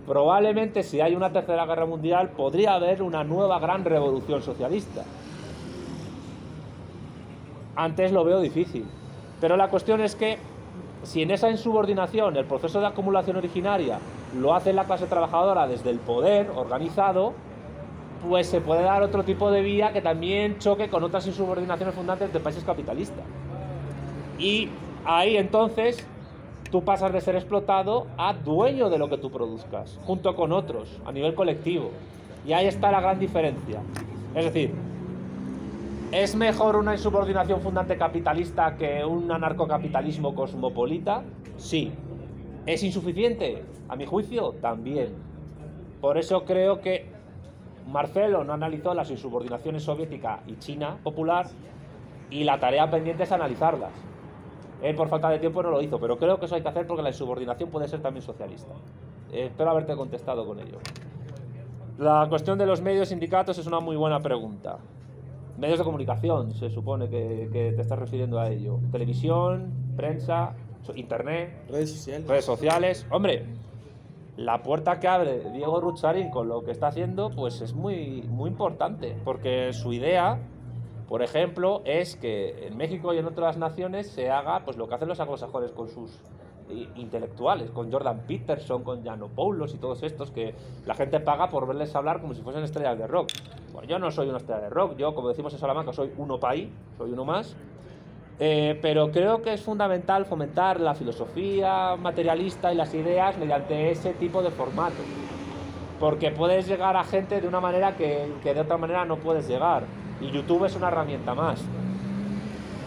S3: Probablemente, si hay una tercera guerra mundial, podría haber una nueva gran revolución socialista. Antes lo veo difícil. Pero la cuestión es que, si en esa insubordinación el proceso de acumulación originaria lo hace la clase trabajadora desde el poder organizado, pues se puede dar otro tipo de vía que también choque con otras insubordinaciones fundantes de países capitalistas. Y ahí entonces tú pasas de ser explotado a dueño de lo que tú produzcas, junto con otros, a nivel colectivo. Y ahí está la gran diferencia. Es decir, ¿es mejor una insubordinación fundante capitalista que un anarcocapitalismo cosmopolita? Sí. ¿Es insuficiente? A mi juicio, también. Por eso creo que Marcelo no analizó las insubordinaciones soviética y China popular, y la tarea pendiente es analizarlas. Él por falta de tiempo no lo hizo, pero creo que eso hay que hacer porque la insubordinación puede ser también socialista. Espero haberte contestado con ello. La cuestión de los medios sindicatos es una muy buena pregunta. Medios de comunicación, se supone que te estás refiriendo a ello. Televisión, prensa, internet, redes sociales. Hombre, la puerta que abre Diego Rutzarin con lo que está haciendo, pues es muy, muy importante, porque su idea, por ejemplo, es que en México y en otras naciones se haga pues lo que hacen los anglosajones con sus intelectuales, con Jordan Peterson, con Yiannopoulos y todos estos, que la gente paga por verles hablar como si fuesen estrellas de rock. Bueno, yo no soy una estrella de rock, yo, como decimos en Salamanca, soy uno paí, soy uno más. Pero creo que es fundamental fomentar la filosofía materialista y las ideas mediante ese tipo de formato. Porque puedes llegar a gente de una manera que de otra manera no puedes llegar. Y YouTube es una herramienta más.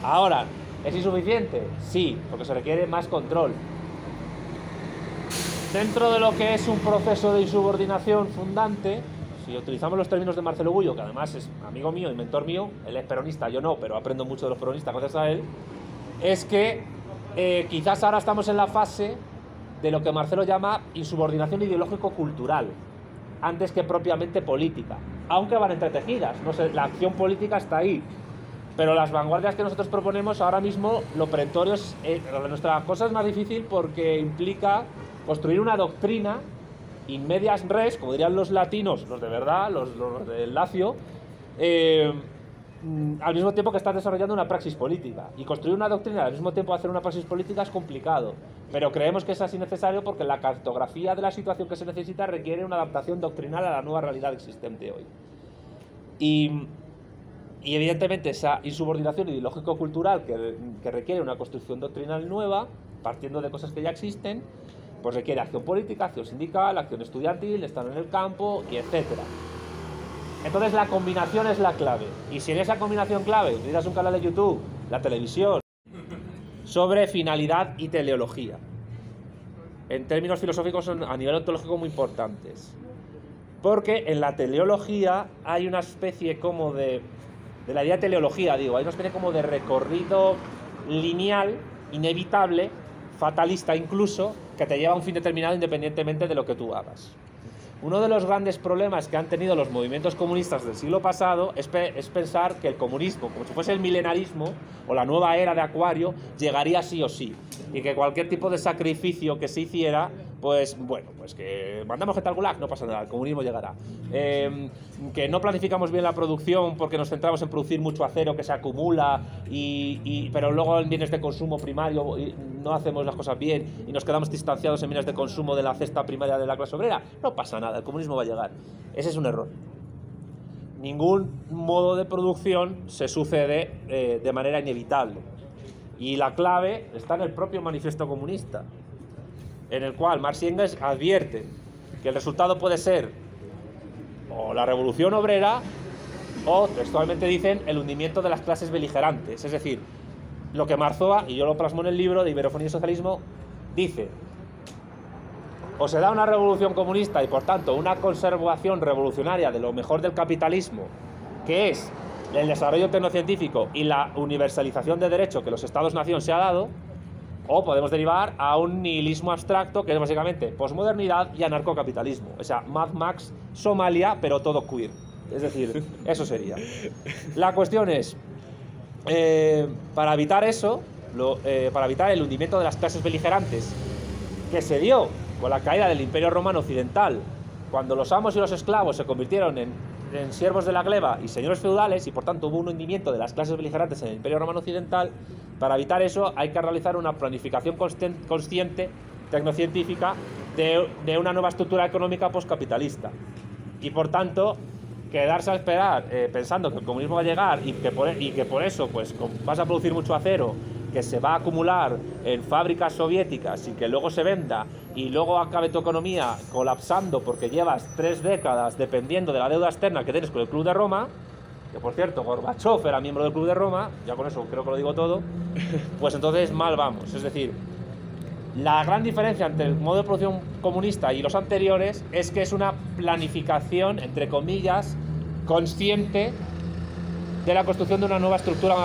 S3: Ahora, ¿es insuficiente? Sí, porque se requiere más control. Dentro de lo que es un proceso de insubordinación fundante, si utilizamos los términos de Marcelo Bullo, que además es amigo mío y mentor mío, él es peronista, yo no, pero aprendo mucho de los peronistas gracias a él, es que quizás ahora estamos en la fase de lo que Marcelo llama insubordinación ideológico-cultural, antes que propiamente política, aunque van entretejidas, no sé, la acción política está ahí, pero las vanguardias que nosotros proponemos ahora mismo, lo perentorio es, nuestra cosa es más difícil porque implica construir una doctrina in medias res, como dirían los latinos, los de verdad, los del Lacio, al mismo tiempo que estás desarrollando una praxis política. Y construir una doctrina al mismo tiempo hacer una praxis política es complicado, pero creemos que es así necesario porque la cartografía de la situación que se necesita requiere una adaptación doctrinal a la nueva realidad existente hoy. Y evidentemente esa insubordinación ideológico-cultural que requiere una construcción doctrinal nueva, partiendo de cosas que ya existen, pues requiere acción política, acción sindical, acción estudiantil, estar en el campo, y etcétera. Entonces la combinación es la clave. Y si en esa combinación clave miras un canal de YouTube, la televisión, sobre finalidad y teleología, en términos filosóficos son a nivel ontológico muy importantes. Porque en la teleología hay una especie como de la idea de teleología, digo, hay una especie como de recorrido lineal, inevitable, fatalista incluso, que te lleva a un fin determinado independientemente de lo que tú hagas. Uno de los grandes problemas que han tenido los movimientos comunistas del siglo pasado es pensar que el comunismo, como si fuese el milenarismo o la nueva era de Acuario, llegaría sí o sí, y que cualquier tipo de sacrificio que se hiciera, pues bueno, pues que mandamos gente al gulag, no pasa nada, el comunismo llegará. Que no planificamos bien la producción porque nos centramos en producir mucho acero que se acumula, pero luego en bienes de consumo primario no hacemos las cosas bien y nos quedamos distanciados en bienes de consumo de la cesta primaria de la clase obrera, no pasa nada, el comunismo va a llegar. Ese es un error. Ningún modo de producción se sucede de manera inevitable. Y la clave está en el propio manifiesto comunista, en el cual Marx y Engels advierten que el resultado puede ser o la revolución obrera o, textualmente dicen, el hundimiento de las clases beligerantes. Es decir, lo que Marzoa, y yo lo plasmo en el libro de Iberofonía y Socialismo, dice: o se da una revolución comunista y por tanto una conservación revolucionaria de lo mejor del capitalismo, que es el desarrollo tecnocientífico y la universalización de derecho que los Estados-nación se ha dado, o podemos derivar a un nihilismo abstracto que es básicamente posmodernidad y anarcocapitalismo. O sea, Mad Max, Somalia, pero todo queer. Es decir, eso sería. La cuestión es, para evitar eso, para evitar el hundimiento de las clases beligerantes que se dio con la caída del Imperio Romano Occidental, cuando los amos y los esclavos se convirtieron en siervos de la gleba y señores feudales, y por tanto hubo un hundimiento de las clases beligerantes en el Imperio Romano Occidental, para evitar eso hay que realizar una planificación consciente, tecnocientífica, de una nueva estructura económica postcapitalista. Y por tanto, quedarse a esperar pensando que el comunismo va a llegar y que por eso pues vas a producir mucho acero que se va a acumular en fábricas soviéticas y que luego se venda y luego acabe tu economía colapsando porque llevas 3 décadas dependiendo de la deuda externa que tienes con el Club de Roma, que por cierto Gorbachov era miembro del Club de Roma, ya con eso creo que lo digo todo, pues entonces mal vamos. Es decir, la gran diferencia entre el modo de producción comunista y los anteriores es que es una planificación, entre comillas, consciente de la construcción de una nueva estructura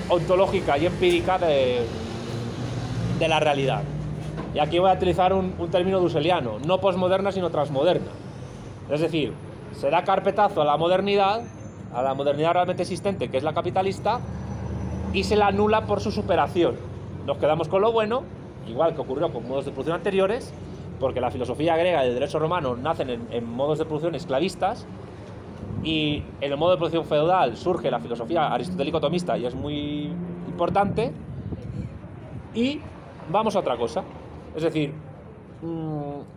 S3: ontológica y empírica de la realidad. Y aquí voy a utilizar un término dusseliano, no posmoderna sino transmoderna. Es decir, se da carpetazo a la modernidad realmente existente, que es la capitalista, y se la anula por su superación. Nos quedamos con lo bueno, igual que ocurrió con modos de producción anteriores, porque la filosofía griega y el derecho romano nacen en modos de producción esclavistas, y en el modo de producción feudal surge la filosofía aristotélico-tomista y es muy importante. Y vamos a otra cosa, es decir,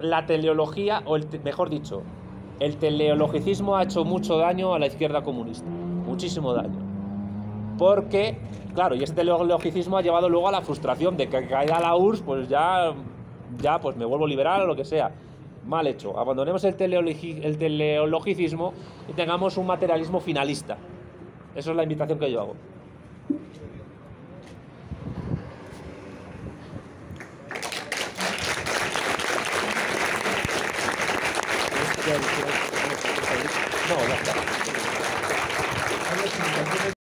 S3: la teleología, o mejor dicho, el teleologicismo ha hecho mucho daño a la izquierda comunista, muchísimo daño. Porque, claro, y ese teleologicismo ha llevado luego a la frustración de que caída la URSS, pues ya pues me vuelvo liberal o lo que sea. Mal hecho. Abandonemos el teleologicismo y tengamos un materialismo finalista. Esa es la invitación que yo hago.